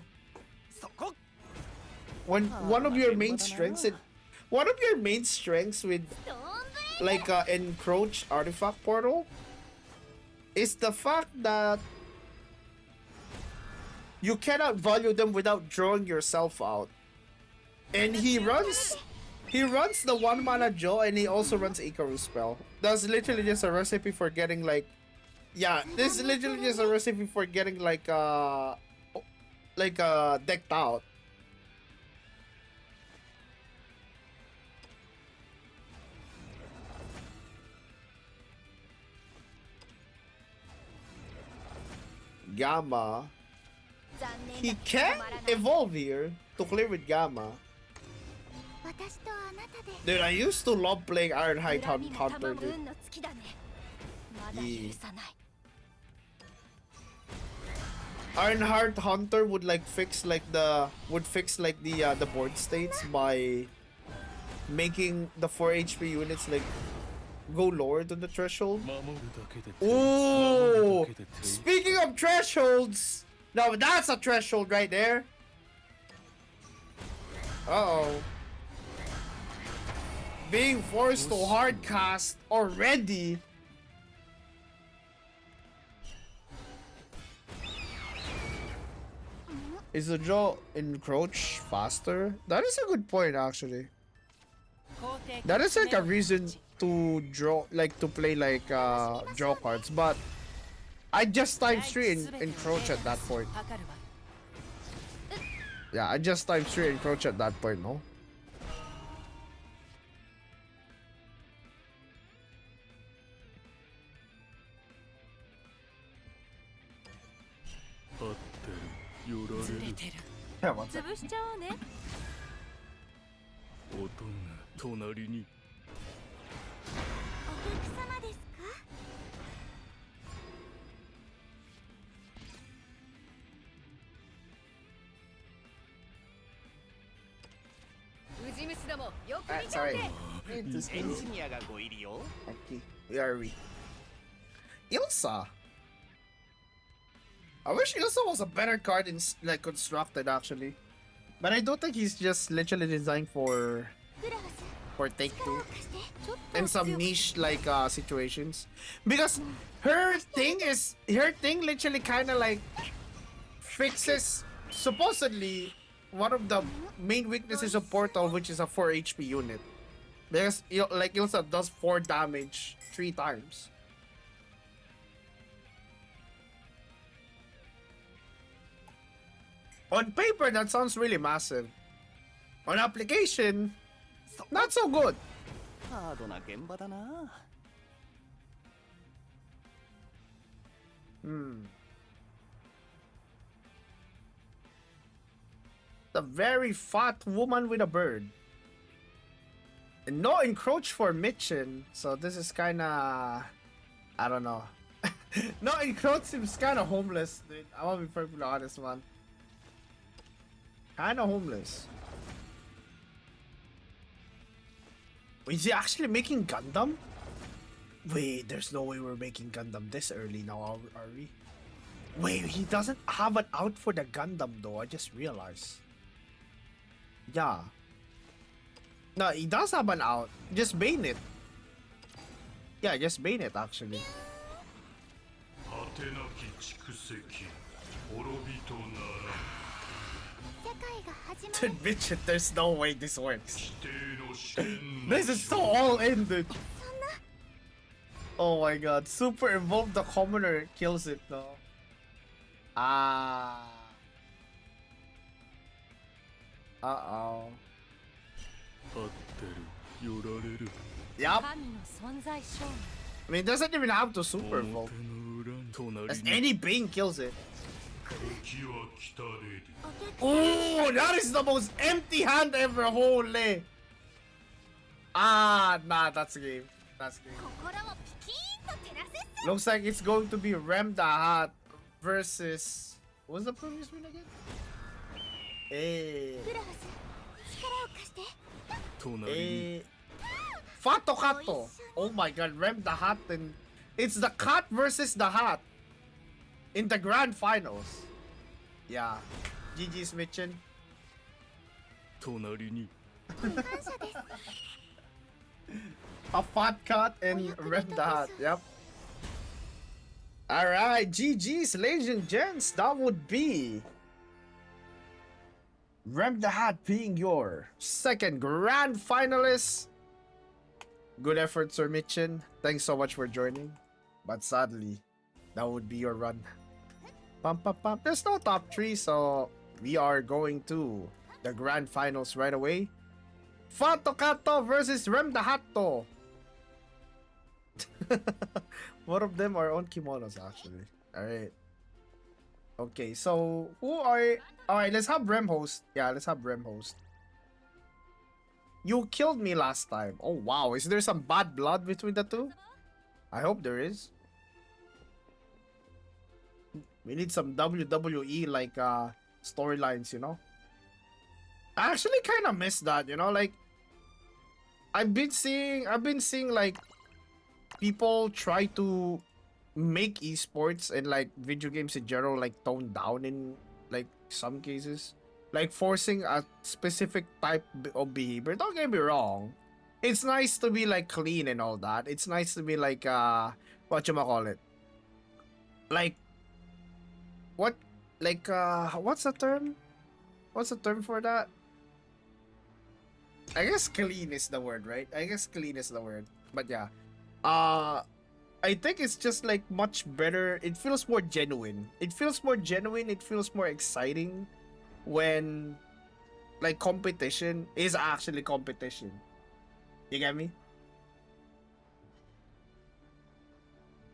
When one of your main strengths with like Encroach Artifact Portal is the fact that you cannot value them without drawing yourself out. And he runs the 1 mana Joe and he also runs Icarus spell. That's literally just a recipe for getting like, yeah, this is literally just a recipe for getting like decked out. Gamma. He can evolve here to clear with Gamma. Dude, I used to love playing Ironhide Hunter, dude. Yeah. Ironheart Hunter would like fix like the board states by making the 4 HP units like go lower to the threshold. Oh, speaking of thresholds, now that's a threshold right there. Uh-oh. Being forced to hard cast already. Is the draw encroach faster? That is a good point actually. That is like a reason to draw, like to play like draw cards, but I just times 3 encroach at that point. Yeah, I just times 3 encroach at that point, no? Yeah, what's up? 潰しちゃおうね。音が隣に。お客様ですか？ウジ虫どもよく Alright, 見てお sorry. け。エンジニアがご入りよ。 Okay, where are we? Ilsa. I wish Ilsa was a better card in like constructed actually, but I don't think he's just literally designed for グラフス take 力 two を貸して。ちょっと in some niche like situations, because her thing literally kind of like fixes supposedly one of the main weaknesses of Portal, which is a 4 HP unit. Because like Ilsa does 4 damage 3 times. On paper, that sounds really massive. On application, not so good. ハードな現場だな。The very fat woman with a bird. And no encroach for Mitchin, so this is kinda... I don't know. No encroach seems kinda homeless, dude. I wanna be perfectly honest, man. Kinda homeless. Wait, is he actually making Gundam? Wait, there's no way we're making Gundam this early now, are we? Wait, he doesn't have an out for the Gundam though, I just realized. Yeah. No, he does have an out. Just bane it. Yeah, just bane it actually. 果てなき蓄積滅びとなら世界が始まる。 Dude, bitch, there's no way this works. 規定の視点 This is so all in, dude. Oh my god. Super Evolve the Commoner kills it though. Ah. Uh-oh. 合ってる寄られる Yup. 神の存在証明。 I mean, it doesn't even have to Super 表 Evolve. の裏に As 隣に any Bane kills it. 時は来たれり Oh, that is the most empty hand ever. Holy. Ah, nah, that's game. That's game. 心をピキーンと照らせっす。 Looks like it's going to be Rem the Hat versus... What was the previous win again? Hey. グラフス力を貸して。隣に Hey. Fato Kato. Oh my god, Rem the Hat and... It's the Cat versus the Hat. In the grand finals. Yeah. GG's Mitchin. 隣に A fat cat and Rem the Hat. Yep. Alright, GG's, ladies and gents. That would be Rem the Hat being your second grand finalist. Good effort, Sir Mitchin. Thanks so much for joining. But sadly, that would be your run. Pum, pum, pum. There's no top 3, so we are going to the grand finals right away. Fato Kato versus Rem the Hatto. One of them are on kimonos actually. Alright. Okay, so who are... Alright, let's have Rem host. Yeah, let's have Rem host. You killed me last time. Oh wow, is there some bad blood between the two? I hope there is. We need some WWE like storylines, you know. I actually kind of miss that, you know, like I've been seeing like people try to make esports and like video games in general like toned down in like some cases, like forcing a specific type of behavior. Don't get me wrong, it's nice to be like clean and all that. It's nice to be like what you call it, like what, like what's the term for that? I guess clean is the word, right? I guess clean is the word. But yeah, I think it's just like much better. It feels more genuine. It feels more exciting when like competition is actually competition. You get me?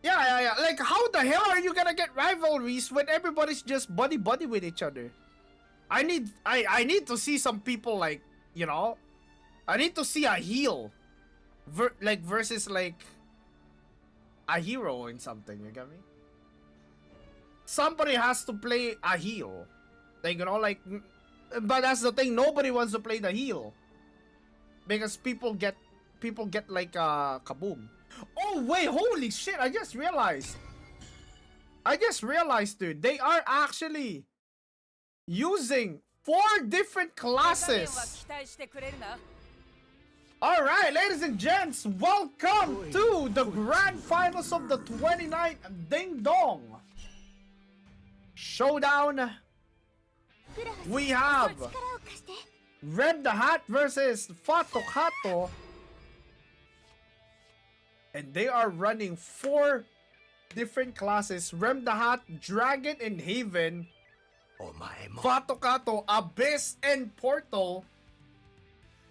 Yeah. Like, how the hell are you gonna get rivalries when everybody's just buddy with each other? I need to see some people like, you know, I need to see a heel versus like a hero in something, you get me? Somebody has to play a heel. Like, you know, like, but that's the thing, nobody wants to play the heel. Because people get like kaboom. Oh wait, holy shit, I just realized, dude, they are actually using 4 different classes. Alright, ladies and gents, welcome to the grand finals of the 29th Ding Dong Showdown. We have Red the Hat versus Fato Kato. And they are running 4 different classes. Rem the Hat, Dragon and Haven. Fato Kato, Abyss and Portal.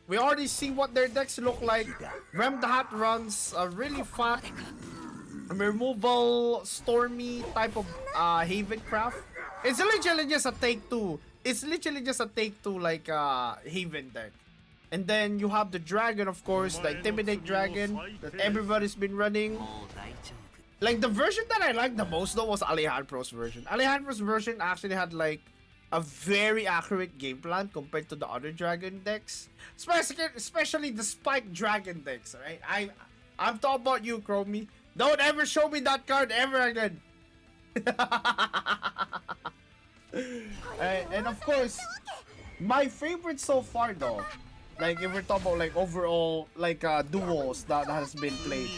We already see what their decks look like. Rem the Hat runs a really fat removal stormy type of Haven craft. It's literally just a take 2. It's literally just a take 2 like Haven deck. And then you have the Dragon, of course, the Intimidate Dragon that everybody's been running. Like, the version that I liked the most though was Alejandro's version. Alejandro's version actually had like a very accurate game plan compared to the other Dragon decks. Especially the Spike Dragon decks, right? I'm talking about you, Chromie. Don't ever show me that card ever again. And of course, my favorite so far though, like if we're talking about like overall like duels that has been played.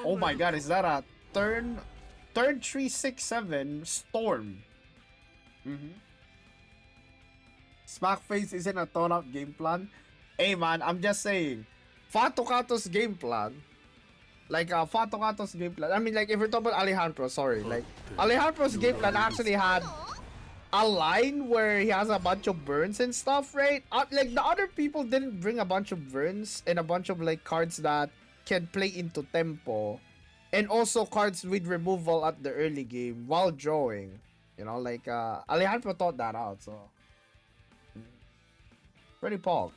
Oh my god, is that a turn 3-6-7 Storm? Smackface isn't a tone-up game plan. Hey man, I'm just saying, Fato Kato's game plan, like Fato Kato's game plan, I mean, like if we're talking about Alejandro, sorry, like Alejandro's game plan actually had a line where he has a bunch of burns and stuff, right? Like the other people didn't bring a bunch of burns and a bunch of like cards that can play into tempo, and also cards with removal at the early game while drawing. You know, like Alejandro thought that out, so pretty pog.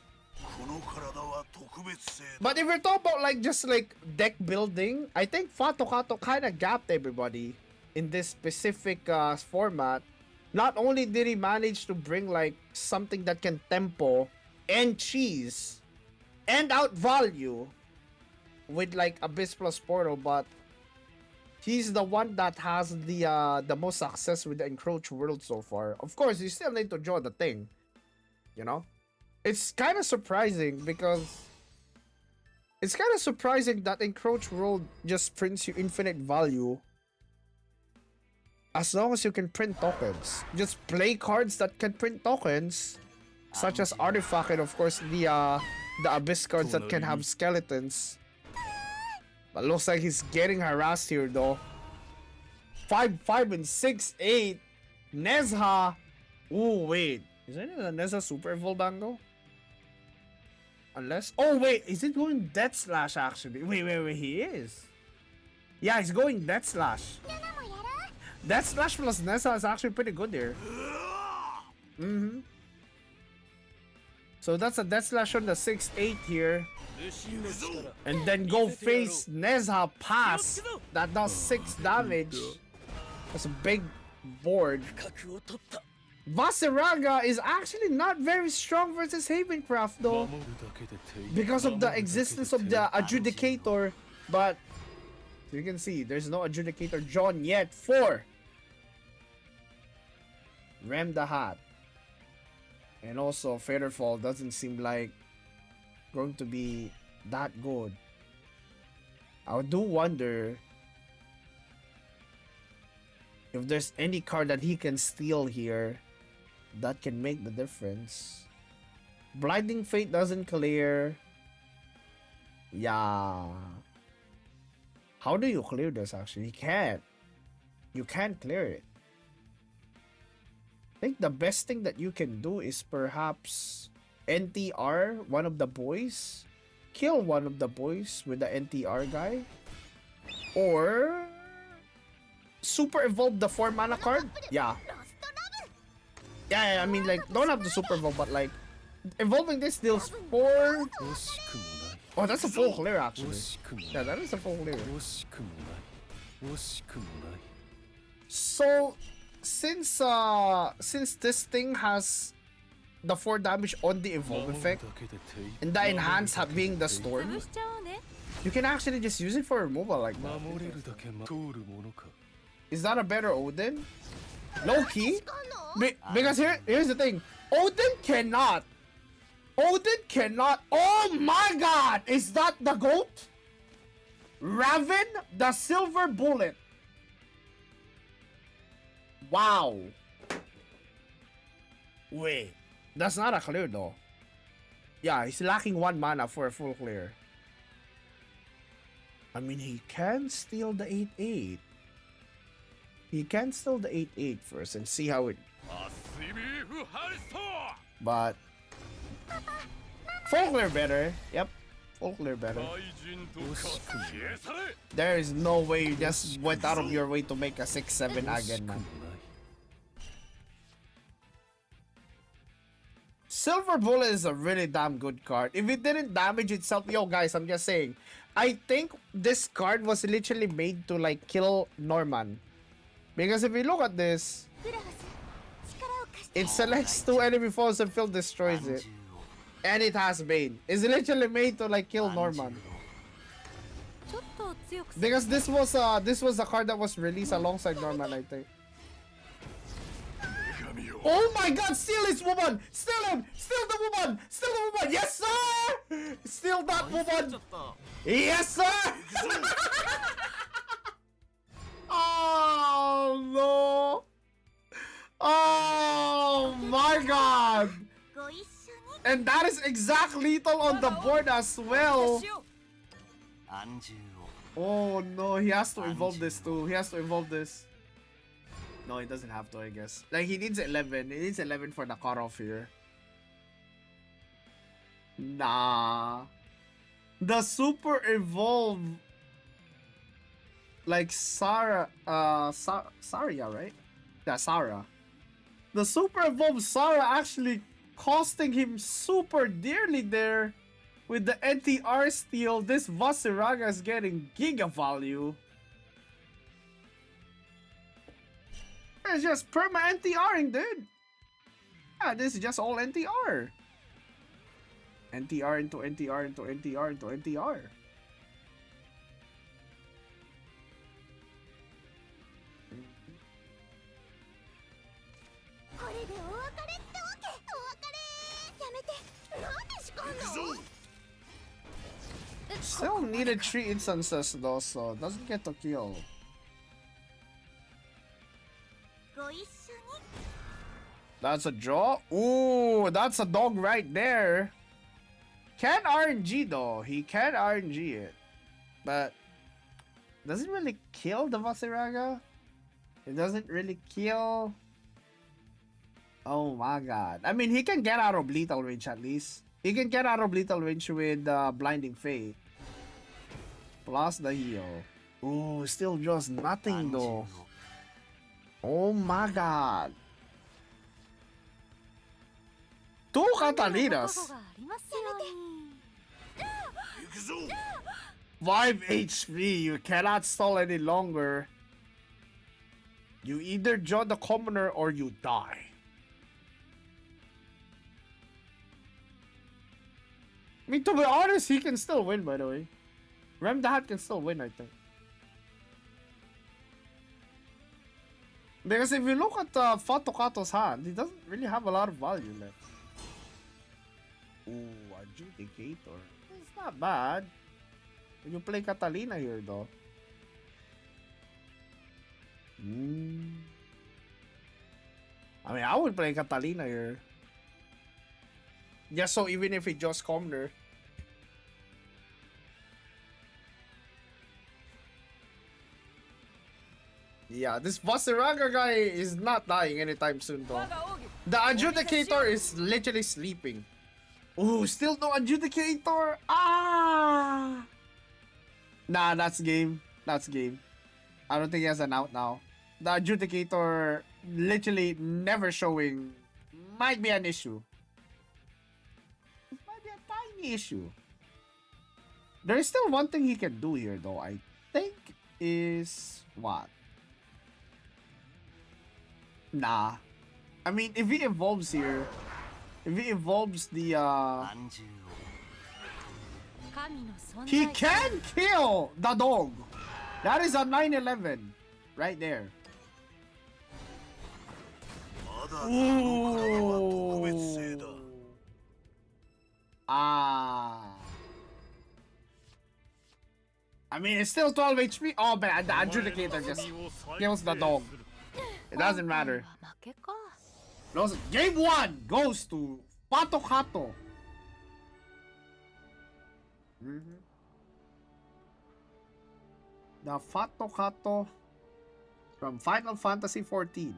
But if we're talking about like just like deck building, I think Fato Kato kind of gapped everybody in this specific format. Not only did he manage to bring like something that can tempo and cheese and outvalue with like Abyss plus Portal, but he's the one that has the most success with the Encroach World so far. Of course, you still need to draw the thing, you know? It's kind of surprising because it's kind of surprising that Encroach World just prints you infinite value as long as you can print tokens. Just play cards that can print tokens, such as Artifact, and of course the Abyss cards that can have skeletons. But looks like he's getting harassed here though. 5-5 and 6-8. Nezha. Oh wait, is it a Nezha Super Voldango? Unless, oh wait, is it going Death Slash actually? Wait, he is. Yeah, he's going Death Slash. Death Slash plus Nessa is actually pretty good there. So that's a Death Slash on the 6-8 here. And then go face Nezha pass. That does 6 damage. That's a big board, Vaseraga is actually not very strong versus Havencraft though, because of the existence of the Adjudicator. But you can see there's no Adjudicator John yet for Rem the Hat. And also Featherfall doesn't seem like going to be that good. I do wonder if there's any card that he can steal here that can make the difference. Blinding Fate doesn't clear. Yeah. How do you clear this actually? You can't. You can't clear it. I think the best thing that you can do is perhaps NTR one of the boys. Kill one of the boys with the NTR guy. Or super evolve the 4 mana card. Yeah. Yeah, I mean, like, don't have the super evolve, but like evolving this deals 4. Oh, that's a full clear actually. Yeah, that is a full clear. So since this thing has the 4 damage on the evolve effect and the enhance being the storm, you can actually just use it for removal like that. Is that a better Odin? Low key? Because here's the thing. Odin cannot. Oh my god! Is that the GOAT? Raven, the Silver Bullet. Wow. Wait. That's not a clear though. Yeah, he's lacking 1 mana for a full clear. I mean, he can steal the 8/8. He can steal the 8/8 first and see how it... But... full clear better. Yep. Full clear better. There is no way you just went out of your way to make a 6/7 again, man. Silver Bullet is a really damn good card. If it didn't damage itself, yo guys, I'm just saying, I think this card was literally made to like kill Norman. Because if you look at this, it selects 2 enemy foes and Phil destroys it. And it has Bane. It's literally made to like kill Norman. Because this was a card that was released alongside Norman, I think. Oh my god, steal his woman! Steal him! Steal the woman! Steal the woman! Yes, sir! Steal that woman! Yes, sir! Oh no! Oh my god! And that is exact lethal on the board as well. Oh no, he has to evolve this too. He has to evolve this. No, he doesn't have to, I guess. Like, he needs 11. He needs 11 for the cutoff here. Nah. The super evolve... like, Saria, right? Yeah, Sarah. The super evolve Sarah actually costing him super dearly there. With the NTR steal, this Vaseraga is getting giga value. It's just perma NTRing, dude. Yeah, this is just all NTR. NTR into NTR into NTR into NTR. Still needed 3 instances though, so doesn't get to kill. That's a draw. Ooh, that's a dog right there. Can RNG though. He can RNG it. But doesn't really kill the Vaseraga. It doesn't really kill. Oh my god. I mean, he can get out of lethal range at least. He can get out of lethal range with Blinding Fate. Plus the heal. Ooh, still just nothing though. Oh my god. 2 Catalinas. 5 HP. You cannot stall any longer. You either join the commoner or you die. I mean, to be honest, he can still win, by the way. Rem the Hat can still win, I think. Because if you look at Fatokato's hand, he doesn't really have a lot of value left. Ooh, Adjudicator. It's not bad. When you play Catalina here, though. I mean, I would play Catalina here. Just so even if he just commoner. Yeah, this Vasiraga guy is not dying anytime soon though. The Adjudicator is literally sleeping. Ooh, still no Adjudicator! Ah! Nah, that's game. That's game. I don't think he has an out now. The Adjudicator literally never showing might be an issue. It might be a tiny issue. There is still one thing he can do here though, I think, is what? Nah. I mean, if he evolves here, if he evolves the he can kill the dog. That is a 9/11 right there. Ooh. Ah. I mean, it's still 12 HP. Oh man, the Adjudicator just kills the dog. It doesn't matter. Game 1 goes to Patokato. The Fatokato from Final Fantasy 14.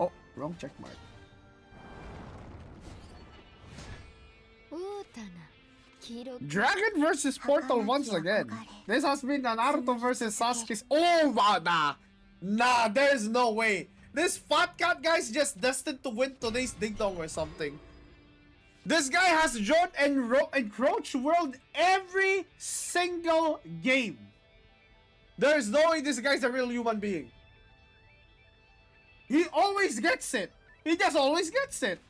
Oh, wrong check mark. Dragon versus Portal once again. This has been the Naruto versus Sasuke's. Oh, nah, there's no way. This fat cat guy's just destined to win today's DINGDONG or something. This guy has joined Encroach World every single game. There's no way this guy's a real human being. He always gets it. He just always gets it.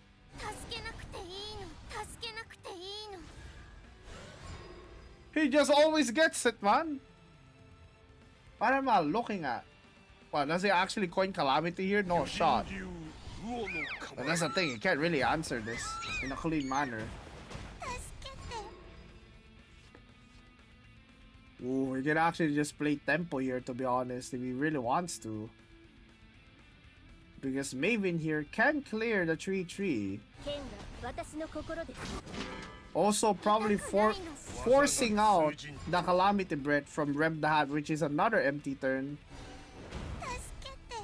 He just always gets it, man. What am I looking at? Well, does he actually coin Calamity here? No shot. But that's the thing, he can't really answer this in a clean manner. Ooh, he can actually just play tempo here, to be honest, if he really wants to. Because Maven here can clear the 3-3. Also probably forcing out the Calamity Breath from Rem the Hat, which is another empty turn.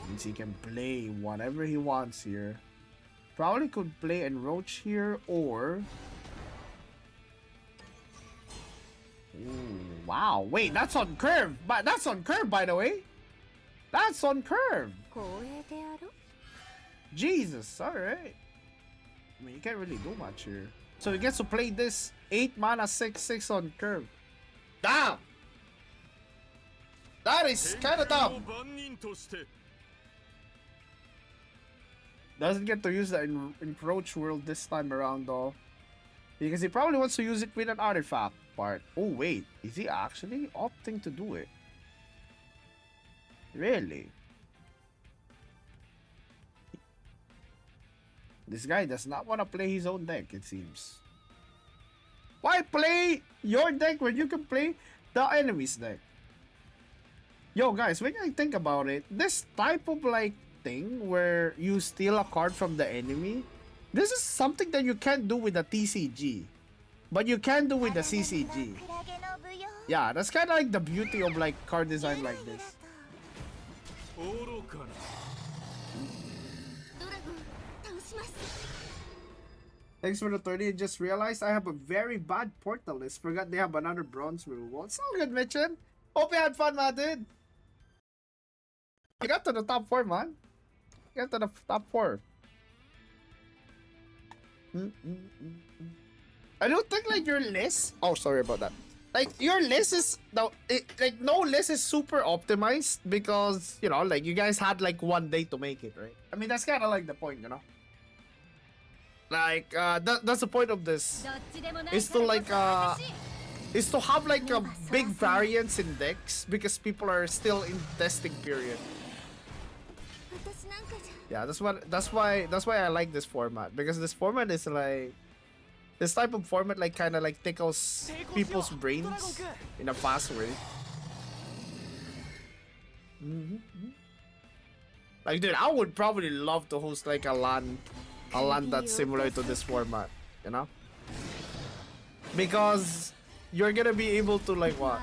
Means he can play whatever he wants here. Probably could play Enroach here or... Ooh, wow, wait, that's on curve. But that's on curve, by the way. That's on curve. Jesus, alright. I mean, you can't really do much here. So he gets to play this 8 mana 6/6 on curve. Damn! That is kinda dumb. Doesn't get to use the Encroach World this time around though. Because he probably wants to use it with an artifact part. Oh wait, is he actually opting to do it? Really? This guy does not want to play his own deck, it seems. Why play your deck when you can play the enemy's deck? Yo guys, when I think about it, this type of like thing where you steal a card from the enemy, this is something that you can't do with the TCG, but you can do with the CCG. Yeah, that's kind of like the beauty of like card design like this. Thanks for the 30. I just realized I have a very bad portal list. Forgot they have another bronze removal. It's all good, Mitchin. Hope you had fun, man, dude. I got to the top 4, man. I got to the top 4. I don't think like your list. Oh, sorry about that. Like your list is no, like no list is super optimized because you know, like you guys had like 1 day to make it, right? I mean, that's kind of like the point, you know. Like that's the point of this is to like is to have like a big variance in decks because people are still in testing period. Yeah, that's why I like this format because this format is like this type of format like kind of like tickles people's brains in a fast way. Like dude, I would probably love to host like a LAN that's similar to this format, you know? Because you're gonna be able to like what?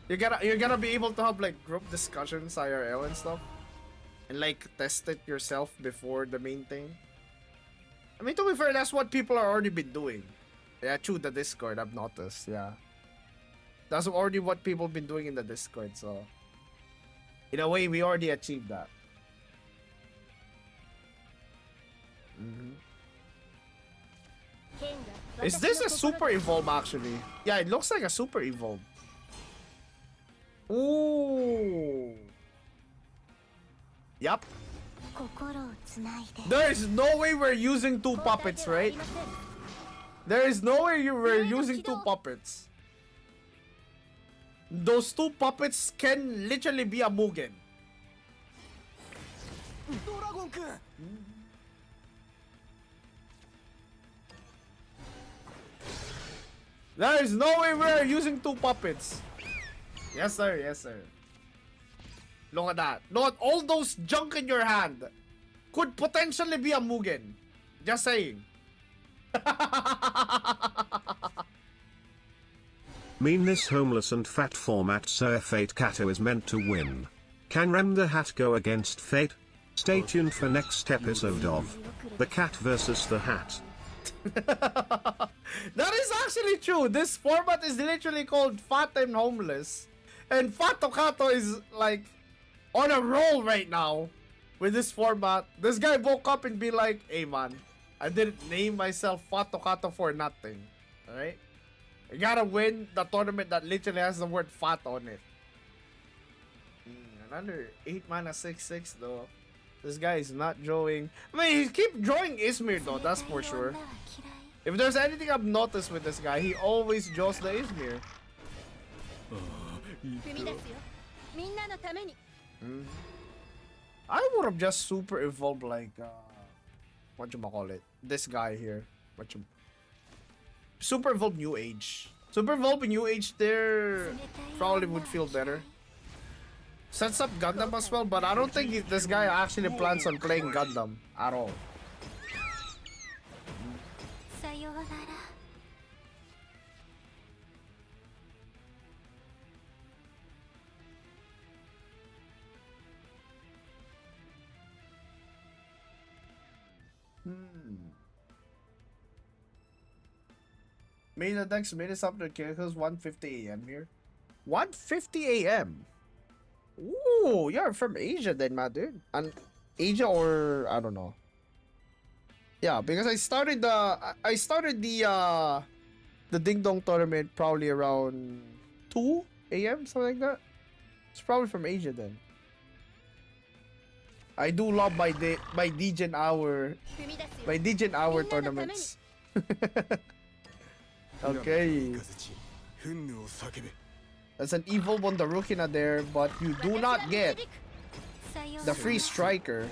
You're gonna be able to have like group discussions IRL and stuff. And like test it yourself before the main thing. I mean, to be fair, that's what people are already been doing. Yeah, through the Discord, I've noticed. Yeah, that's already what people been doing in the Discord. So, in a way, we already achieved that. Is this a super evolve actually? Yeah, it looks like a super evolve. Ooh. Yup. There is no way we're using 2 puppets, right? There is no way we're using 2 puppets. Those 2 puppets can literally be a Mugen. There is no way we're using 2 puppets. Yes, sir. Yes, sir. Look at that. Look at all those junk in your hand. Could potentially be a Mugen. Just saying. Mean this homeless and fat format Sir Fate Kato is meant to win. Can Rem the Hat go against Fate? Stay tuned for next episode of The Cat versus the Hat. That is actually true. This format is literally called Fat and Homeless. And Fat Kato is like on a roll right now with this format. This guy woke up and be like, hey man, I didn't name myself Fat Kato for nothing. Alright? I gotta win the tournament that literally has the word fat on it. Another 8 mana 6/6 though. This guy is not drawing. I mean, he keep drawing Izmir though, that's for sure. If there's anything I've noticed with this guy, he always draws the Izmir. I would have just super evolved like whatchamacallit, this guy here. Super evolved New Age. Super evolved New Age there probably would feel better. Sets up Gundam as well, but I don't think this guy actually plans on playing Gundam at all. Made the next minutes up to Kiriko's 1:50 AM here. 1:50 AM. Ooh, you're from Asia then, my dude. And Asia or I don't know. Yeah, because I started the DINGDONG tournament probably around 2 AM, something like that. It's probably from Asia then. I do love my Degen Hour tournaments. Okay. There's an evil Bondarukina there, but you do not get the free striker.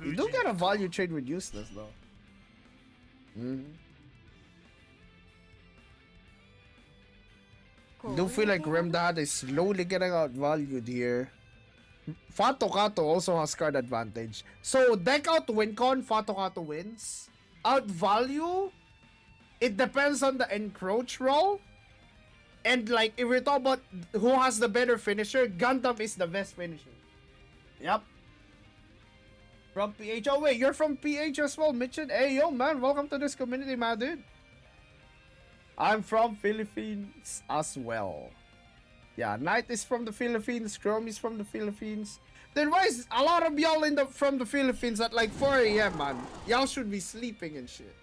You do get a value trade with useless though. Do feel like Remdad is slowly getting outvalued here. Fato Kato also has card advantage. So deck out WinCon, Fato Kato wins. Outvalue, it depends on the encroach roll. And like if we're talking about who has the better finisher, Gundam is the best finisher. Yep. From PH. Oh wait, you're from PH as well, Mitchin. Hey yo man, welcome to this community, man, dude. I'm from Philippines as well. Yeah, Knight is from the Philippines, Chrome is from the Philippines. Then why is a lot of y'all from the Philippines at like 4 AM, man? Y'all should be sleeping and shit.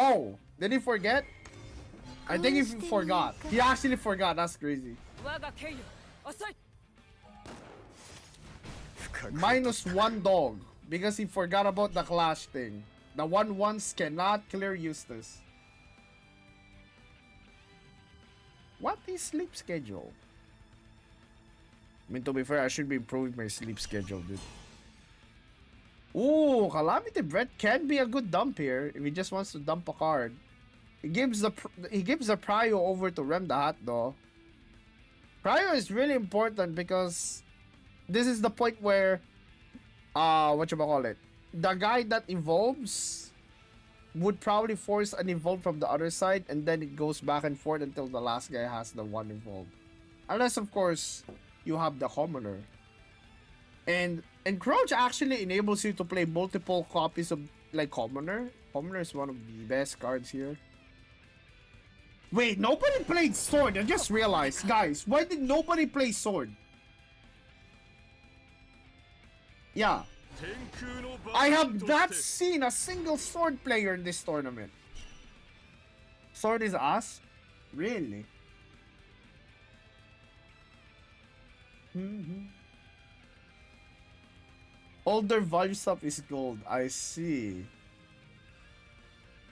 Oh, did he forget? I think he forgot. He actually forgot. That's crazy. 我が剣よ遅い -1 dog because he forgot about the clash thing. The 1-1s cannot clear Eustace. What is sleep schedule? I mean, to be fair, I should be improving my sleep schedule, dude. Ooh, Calamity Bread can be a good dump here if he just wants to dump a card. He gives the Prio over to Rem the Hat though. Prio is really important because this is the point where the guy that evolves would probably force an evolve from the other side, and then it goes back and forth until the last guy has the one evolved. Unless of course you have the commoner. And Crouch actually enables you to play multiple copies of like Commoner. Commoner is one of the best cards here. Wait, nobody played Sword. I just realized, guys, why did nobody play Sword? Yeah. I have not seen a single Sword player in this tournament. Sword is us? Really? Older value stuff is gold. I see.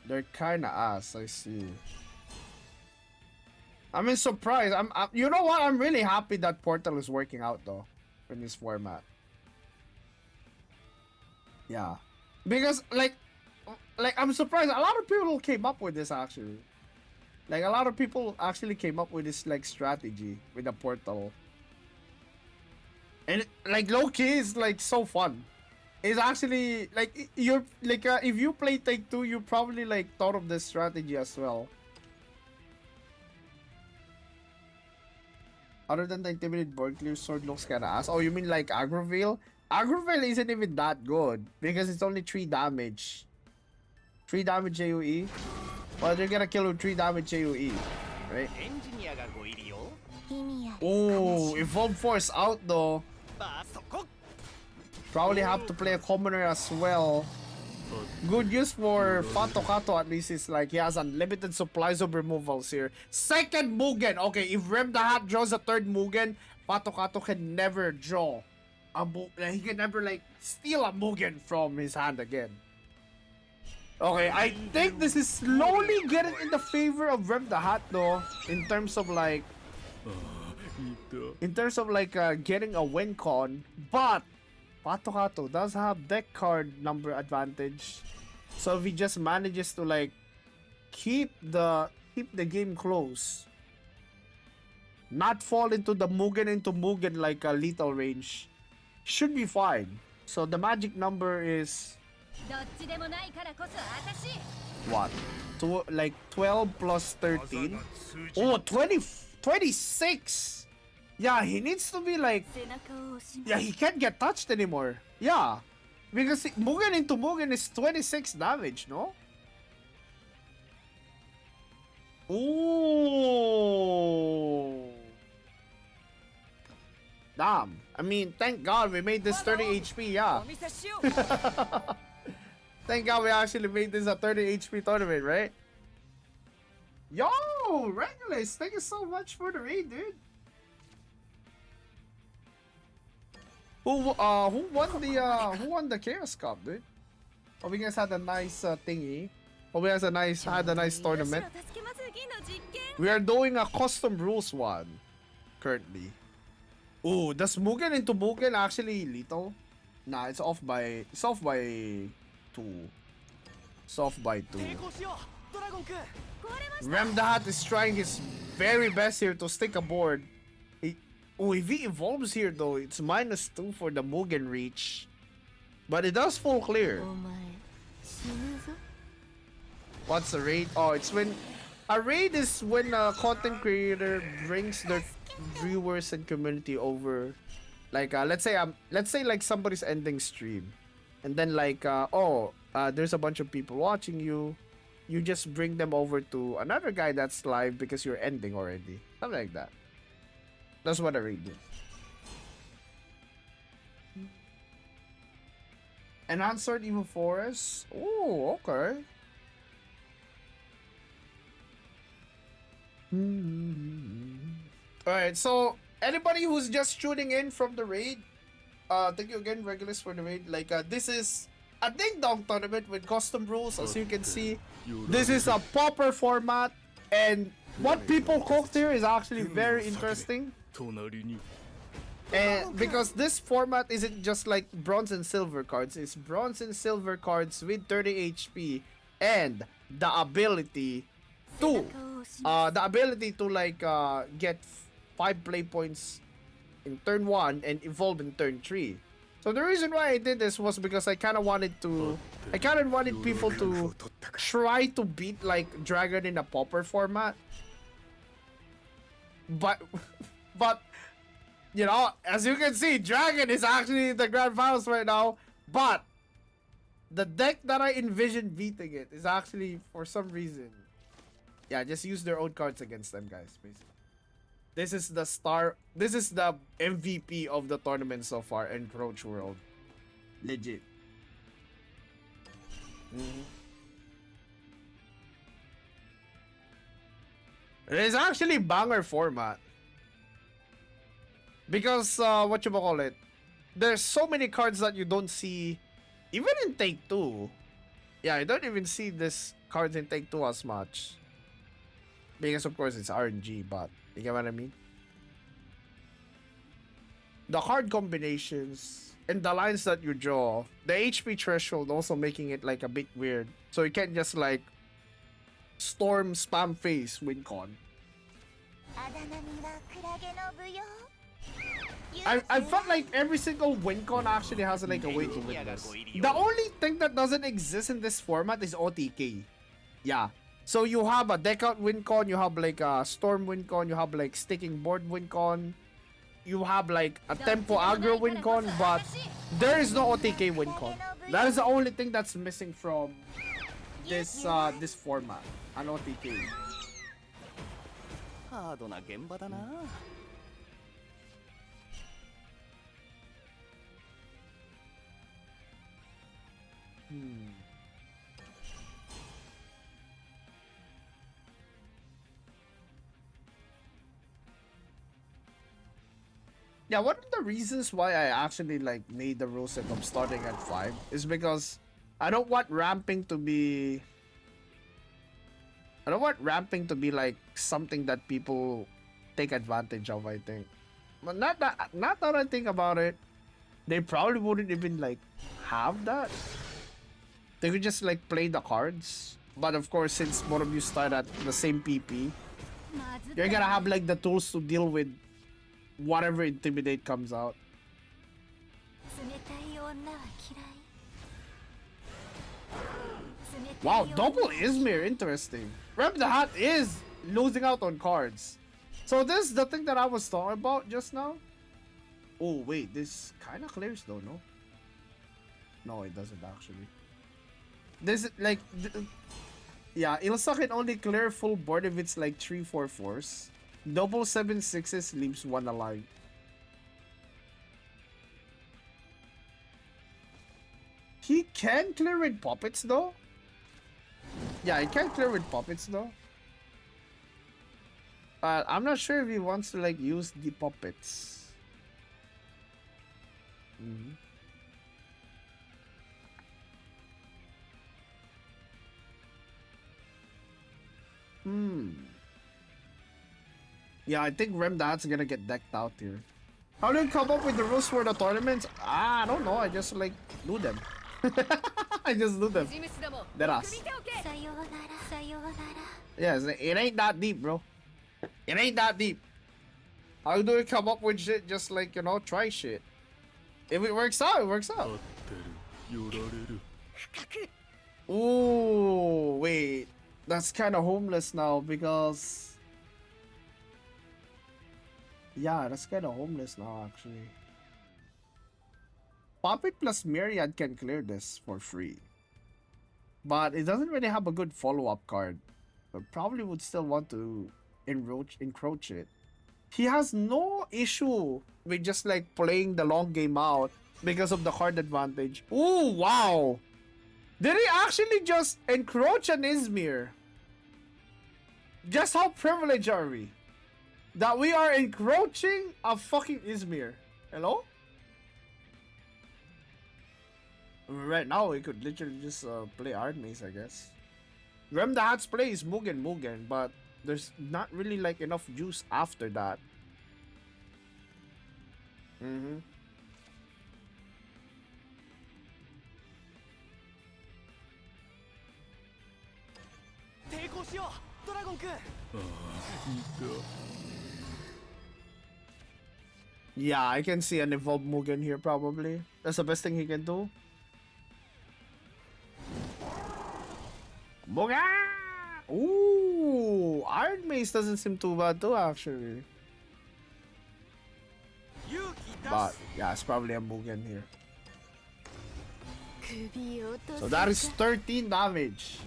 They're kinda ass. I see. I'm surprised. You know what? I'm really happy that Portal is working out though in this format. Yeah, because like I'm surprised. A lot of people came up with this actually. Like a lot of people actually came up with this like strategy with the Portal. And like low key is like so fun. It's actually like you're like if you play Take Two, you probably like thought of this strategy as well. Other than the Intimidate board clear, Sword looks kinda ass. Oh, you mean like Aggravale? Aggravale isn't even that good because it's only 3 damage. 3 damage AoE. Well, they're gonna kill with 3 damage AoE, right? Oh, Evolve Force out though. Probably have to play a commoner as well. Good use for Pato Kato at least is like he has unlimited supplies of removals here. Second Mugen. Okay, if Rem the Hat draws a third Mugen, Pato Kato can never draw a he can never like steal a Mugen from his hand again. Okay, I think this is slowly getting in the favor of Rem the Hat though, in terms of like getting a win con, but Pato Kato does have deck card number advantage, so if he just manages to like keep the game close, not fall into the Mugen like a lethal range, should be fine. So the magic number is what? Like 12 plus 13? Oh, 26! Yeah, he needs to be like... Yeah, he can't get touched anymore. Yeah. Because Mugen into Mugen is 26 damage, no? Ooh. Damn. I mean, thank God we made this 30 HP, yeah. Thank God we actually made this a 30 HP tournament, right? Yo, Regulus, thank you so much for the raid, dude. Who won the Chaos Cup, dude? Hope you guys had a nice thingy. Hope you guys had a nice tournament. We are doing a custom rules one currently. Ooh, does Mugen into Mugen actually lethal? Nah, it's off by 2. It's off by 2. Rem the Hat is trying his very best here to stick a board. Oh, if he evolves here though, it's -2 for the Mugen reach. But it does full clear. What's a raid? Oh, it's when... A raid is when a content creator brings their viewers and community over. Like, let's say like somebody's ending stream. And then like, there's a bunch of people watching you. You just bring them over to another guy that's live because you're ending already. Something like that. That's what I raid is. Enhanced Sword Evil Forest? Oh, okay. Alright, so anybody who's just tuning in from the raid, thank you again, Regulus, for the raid. Like, this is a Ding Dong tournament with custom rules, as you can see. This is a proper format, and what people cooked here is actually very interesting. And because this format isn't just like bronze and silver cards, it's bronze and silver cards with 30 HP and the ability to like get 5 play points in turn 1 and evolve in turn 3. So the reason why I did this was because I kind of wanted people to try to beat like Dragon in a pauper format. But you know, as you can see, Dragon is actually in the grand finals right now. But the deck that I envision beating it is actually, for some reason, yeah, just use their own cards against them, guys. Basically, this is the MVP of the tournament so far, Encroach World. Legit. It is actually banger format. Because, there's so many cards that you don't see, even in Take 2. Yeah, I don't even see this cards in Take 2 as much. Because, of course, it's RNG, but, you get what I mean? The card combinations and the lines that you draw, the HP threshold also making it, like, a bit weird. So you can't just, like, storm spam face win con. I felt like every single WinCon actually has like a way to win this. The only thing that doesn't exist in this format is OTK. Yeah. So you have a deck out WinCon, you have like a storm WinCon, you have like sticking board WinCon, you have like a tempo aggro WinCon, but there is no OTK WinCon. That is the only thing that's missing from this this format, an OTK. Yeah, one of the reasons why I actually like made the rule set of starting at 5 is because I don't want ramping to be like something that people take advantage of, I think. But not that I think about it, they probably wouldn't even like have that. They could just like play the cards. But of course, since both of you start at the same PP, you're gonna have like the tools to deal with whatever Intimidate comes out. Wow, double Izmir, interesting. Rep the Hat is losing out on cards. So this is the thing that I was talking about just now. Oh wait, this kind of clears though, no? No, it doesn't actually. This like, yeah, Ilsa can only clear full board if it's like 3/4/4s. Double 7/6s leaves one alive. He can clear with puppets though. Yeah, he can clear with puppets though. I'm not sure if he wants to like use the puppets. Yeah, I think Rem Dad's gonna get decked out here. How do you come up with the rules for the tournaments? I don't know. I just like do them. I just do them. Deras. Yeah, it ain't that deep, bro. It ain't that deep. How do you come up with shit? Just like, you know, try shit. If it works out, it works out. Ooh, wait. That's kind of homeless now because... Yeah, that's kind of homeless now, actually. Puppet plus Myriad can clear this for free. But it doesn't really have a good follow-up card. But probably would still want to encroach it. He has no issue with just like playing the long game out because of the card advantage. Ooh, wow! Did he actually just encroach an Izmir? Just how privileged are we? That we are encroaching a fucking Izmir. Hello? I mean, right now, we could literally just play Iron Mace, I guess. Rem the Hat's play is Mugen, but there's not really like enough juice after that. Mm-hmm. 抵抗しようドラゴンくん Yeah, I can see an evolved Mugen here probably. That's the best thing he can do. Mugen! Ooh, Iron Mace doesn't seem too bad too actually. But yeah, it's probably a Mugen here. So that is 13 damage.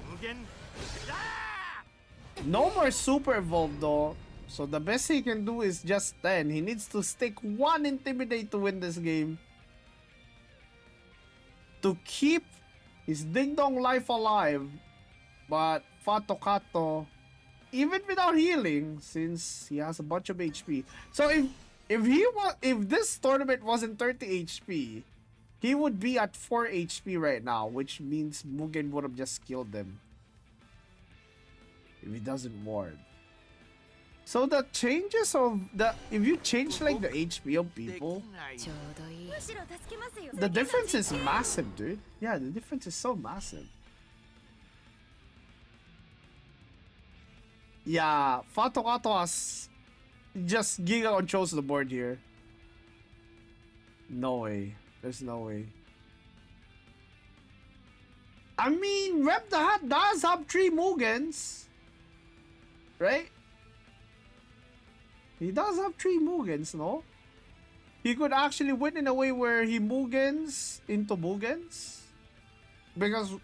No more super evolved though. So the best he can do is just 10. He needs to stick 1 Intimidate to win this game. To keep his DINGDONG life alive. But Fatokato, even without healing, since he has a bunch of HP. So if this tournament wasn't 30 HP, he would be at 4 HP right now, which means Mugen would have just killed them. If he doesn't ward. So the changes of the if you change like the HP of people, the difference is massive, dude. Yeah, the difference is so massive. Yeah, Fatokato has just Giga controls the board here. No way. There's no way. I mean, Rep the Hat does have 3 Mugens. Right? He does have 3 Mugens, no? He could actually win in a way where he Mugens into Mugens. Because,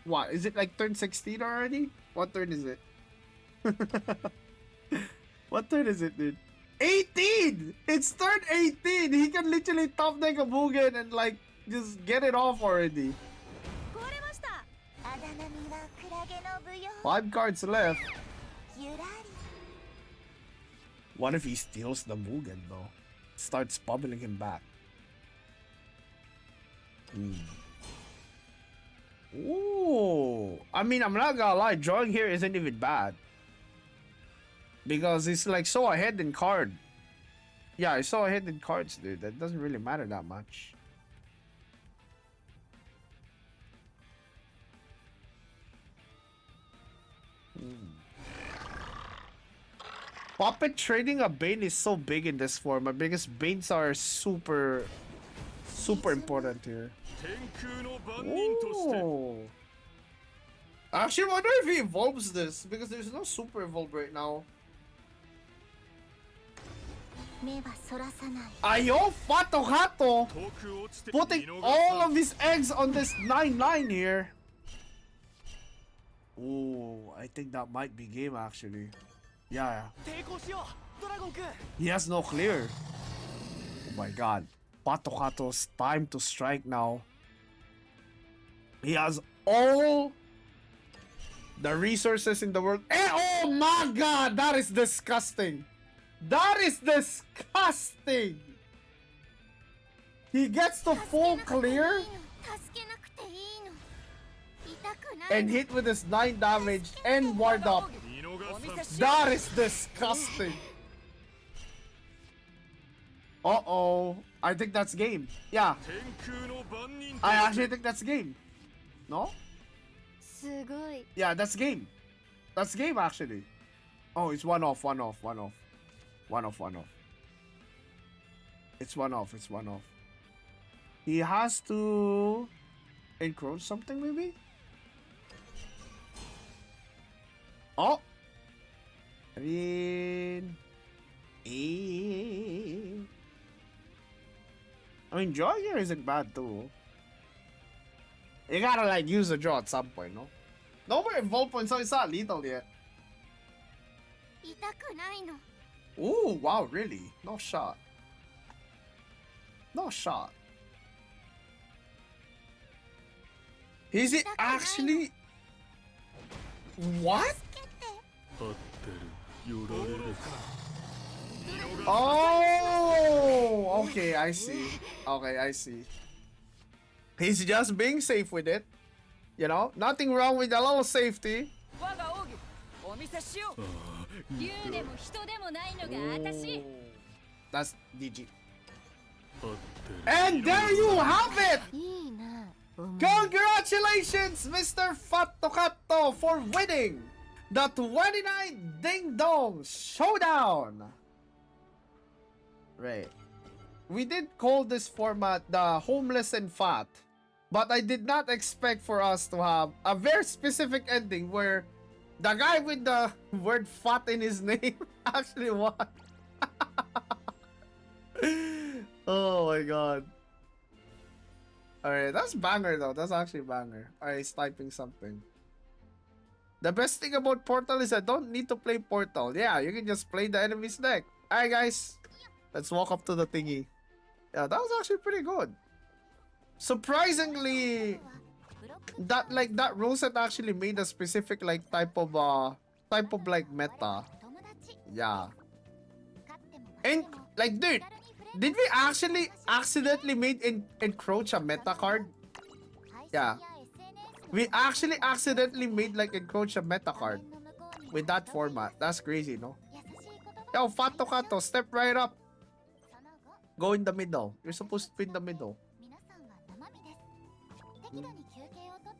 what? Is it like turn 16 already? What turn is it? What turn is it, dude? 18! It's turn 18! He can literally top deck a Mugen and like, just get it off already. 5 cards left. What if he steals the Mugen though? Starts bubbling him back. Ooh. I mean, I'm not gonna lie, drawing here isn't even bad. Because he's like so ahead in card. Yeah, he's so ahead in cards, dude. That doesn't really matter that much. Puppet trading a Bane is so big in this format because Banes are super important here. Ooh. I actually wonder if he evolves this because there's no super evolve right now. Ayo, Fatokato putting all of his eggs on this 9-9 here. Ooh, I think that might be game actually. Yeah. He has no clear. Oh my god. Patokato's time to strike now. He has all the resources in the world. Oh my god, that is disgusting. That is disgusting. He gets the full clear and hit with his 9 damage and ward up. That is disgusting. Uh-oh. I think that's game. Yeah. I actually think that's game. No? Yeah, that's game. That's game actually. Oh, it's 1 off, 1 off, 1 off. 1 off, 1 off. It's 1 off, it's 1 off. He has to encroach something maybe? Oh! I mean, draw here isn't bad too. You gotta like use a draw at some point, no? No more evolve points, so it's not lethal yet. Ooh, wow, really? No shot. No shot. Is it actually? What? Oh, okay, I see. Okay, I see. He's just being safe with it. You know, nothing wrong with a little safety. 我が奥義お見せしよう 竜でも人でもないのが私 That's DG. And there you have it! いいなお前 Congratulations, Mr. Fatokato, for winning the 29 Ding Dong Showdown! Right. We did call this format the Homeless and Fat, but I did not expect for us to have a very specific ending where the guy with the word fat in his name actually won. Oh my god. Alright, that's banger though. That's actually banger. Alright, he's typing something. The best thing about Portal is I don't need to play Portal. Yeah, you can just play the enemy's deck. Alright guys, let's walk up to the thingy. Yeah, that was actually pretty good. Surprisingly, that rule set actually made a specific type of like meta. Yeah. And like dude, did we actually accidentally made encroach a meta card? Yeah. We actually accidentally made like encroach a meta card with that format. That's crazy, no? Yo, Fato Kato, step right up. Go in the middle. You're supposed to be in the middle.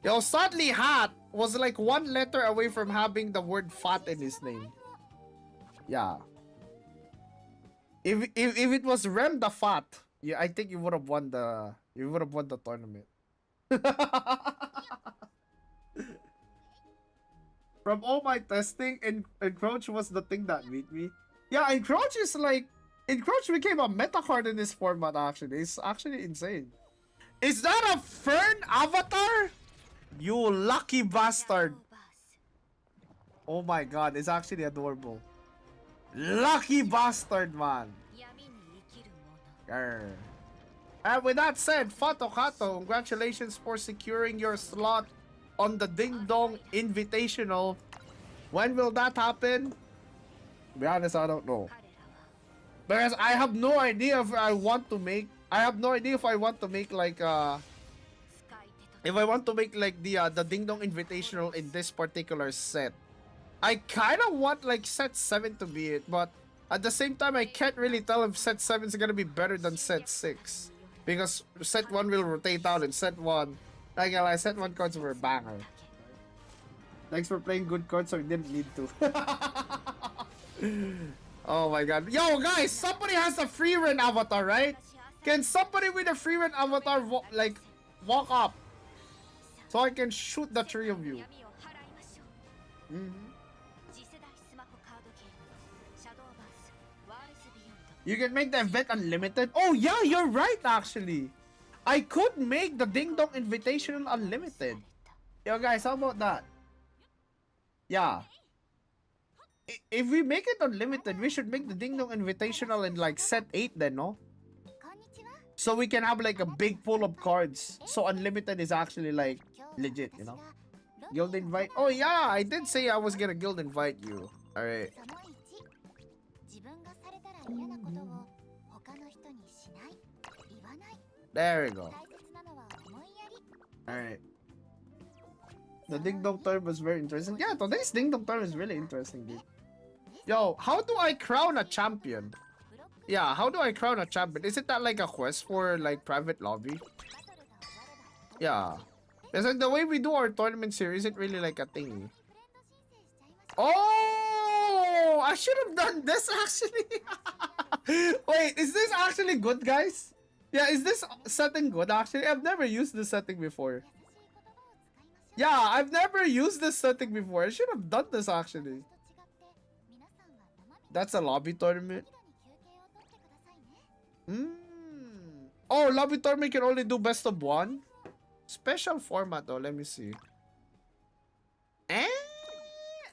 Yo, sadly, Hat was like one letter away from having the word fat in his name. Yeah. If it was Rem the Fat, yeah, I think you would have won the tournament. From all my testing, Encroach was the thing that beat me. Yeah, Encroach became a meta card in this format actually. It's actually insane. Is that a Fern avatar? You lucky bastard. Oh my god, it's actually adorable. Lucky bastard, man. Grr. And with that said, Fato Kato, congratulations for securing your slot on the Ding Dong Invitational. When will that happen? To be honest, I don't know. Because I have no idea if I want to make like if I want to make like the Ding Dong Invitational in this particular set. I kind of want like set 7 to be it, but at the same time I can't really tell if set 7 is gonna be better than set 6 because set 1 will rotate out and set 1 set 1 cards were banger. Thanks for playing good cards so we didn't need to. Oh my god. Yo guys, somebody has a free run avatar, right? Can somebody with a free run avatar walk up so I can shoot the 3 of you? You can make the event unlimited. Oh yeah, you're right actually. I could make the Ding Dong Invitational unlimited. Yo guys, how about that? Yeah. If we make it unlimited, we should make the Ding Dong Invitational in like set 8 then, no? So we can have like a big pool of cards. So unlimited is actually like legit, you know? Guild invite. Oh yeah, I did say I was gonna guild invite you. Alright. There we go. Alright. The Ding Dong term was very interesting. Yeah, today's Ding Dong term is really interesting, dude. Yo, how do I crown a champion? Yeah, how do I crown a champion? Is it that like a quest for like private lobby? Yeah. It's like the way we do our tournament series, it really like a thing. Oh, I should have done this actually. Wait, is this actually good, guys? Yeah, is this setting good actually? I've never used this setting before. Yeah, I've never used this setting before. I should have done this actually. That's a lobby tournament. Oh, lobby tournament can only do best of 1. Special format though, let me see.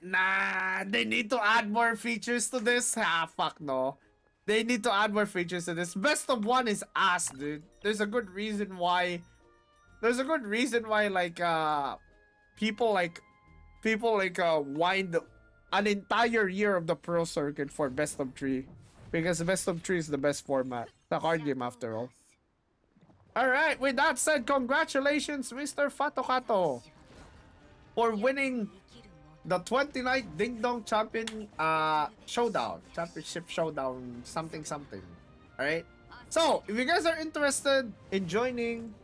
Nah, they need to add more features to this. Ah, fuck no. They need to add more features to this. Best of 1 is ass, dude. There's a good reason why. There's a good reason why like people wind an entire year of the pro circuit for best of 3 because best of 3 is the best format. The card game after all. Alright, with that said, congratulations, Mr. Fatokato, for winning the 29th Ding Dong Champion Showdown. Championship Showdown something something. Alright? So, if you guys are interested in joining,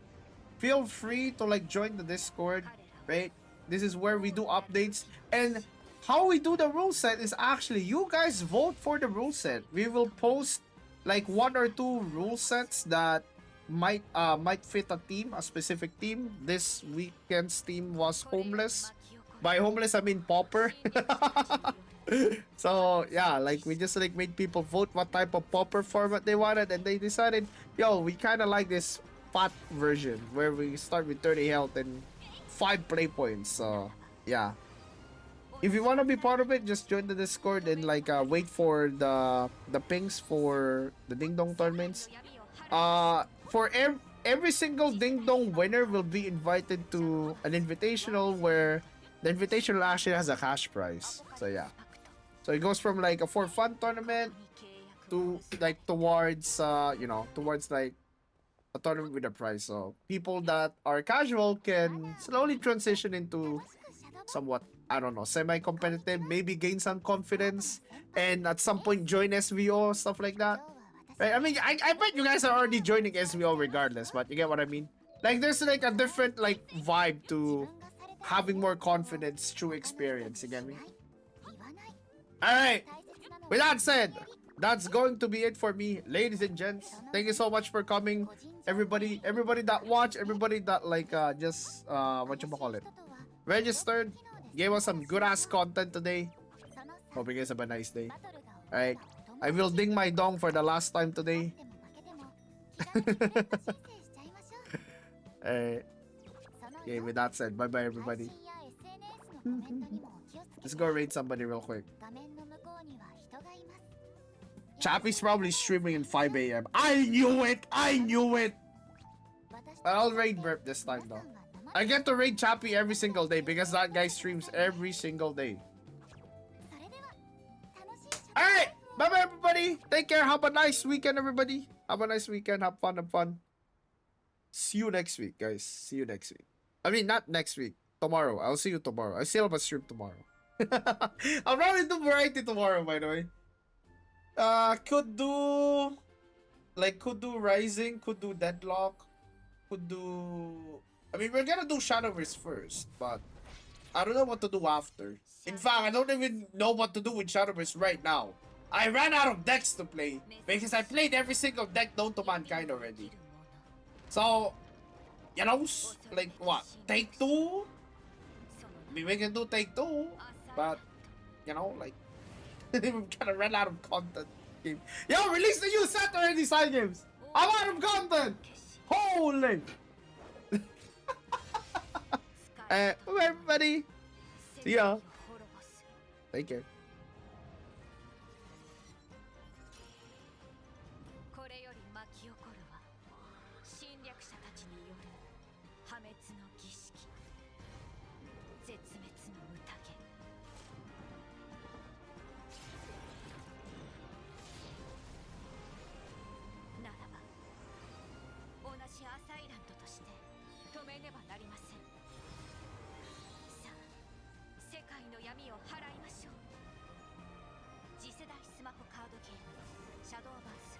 feel free to like join the Discord, right? This is where we do updates, and how we do the rule set is actually you guys vote for the rule set. We will post like 1 or 2 rule sets that might fit a team, a specific team. This weekend's team was homeless. By homeless I mean pauper. So yeah, like we just like made people vote what type of pauper format they wanted, and they decided, yo, we kind of like this fat version where we start with 30 health and 5 play points. So yeah, if you want to be part of it, just join the Discord and like wait for the pings for the Ding Dong tournaments. For every single Ding Dong winner will be invited to an invitational where the invitational actually has a cash prize. So yeah, so it goes from like a for fun tournament to like towards you know, towards like a tournament with a prize. So people that are casual can slowly transition into somewhat, I don't know, semi-competitive, maybe gain some confidence, and at some point join SVO, stuff like that. Right? I mean, I bet you guys are already joining SVO regardless, but you get what I mean? Like, there's like a different like vibe to having more confidence through experience, you get me? Alright, with that said, that's going to be it for me, ladies and gents. Thank you so much for coming, everybody that watched, everybody that like just whatchamacallit, registered, gave us some good ass content today. Hope you guys have a nice day. Alright, I will ding my dong for the last time today. Alright, okay, with that said, bye bye everybody. Let's go raid somebody real quick. Chappie's probably streaming in 5 a.m. I knew it! I knew it! I'll raid Burp this time though. I get to raid Chappie every single day because that guy streams every single day. Alright! Bye bye everybody! Take care, have a nice weekend everybody! Have a nice weekend, have fun, have fun. See you next week, guys. See you next week. I mean, not next week. Tomorrow. I'll see you tomorrow. I still have a stream tomorrow. I'll probably do variety tomorrow, by the way. Could do Rising, could do Deadlock, could do... I mean, we're gonna do Shadowverse first, but I don't know what to do after. In fact, I don't even know what to do with Shadowverse right now. I ran out of decks to play because I played every single deck known to mankind already. So, you know, like what? Take 2? I mean, we can do Take 2, but, you know, like, we've kind of ran out of content. Yo, release the new set already, side games! I'm out of content! Holy! Bye everybody! See ya! Take care. これより巻き起こるは侵略者たちによる破滅の儀式、絶滅の宴。ならば同じアサイラントとして止めねばなりません。さあ、世界の闇を払いましょう。次世代スマホカードゲームシャドーバース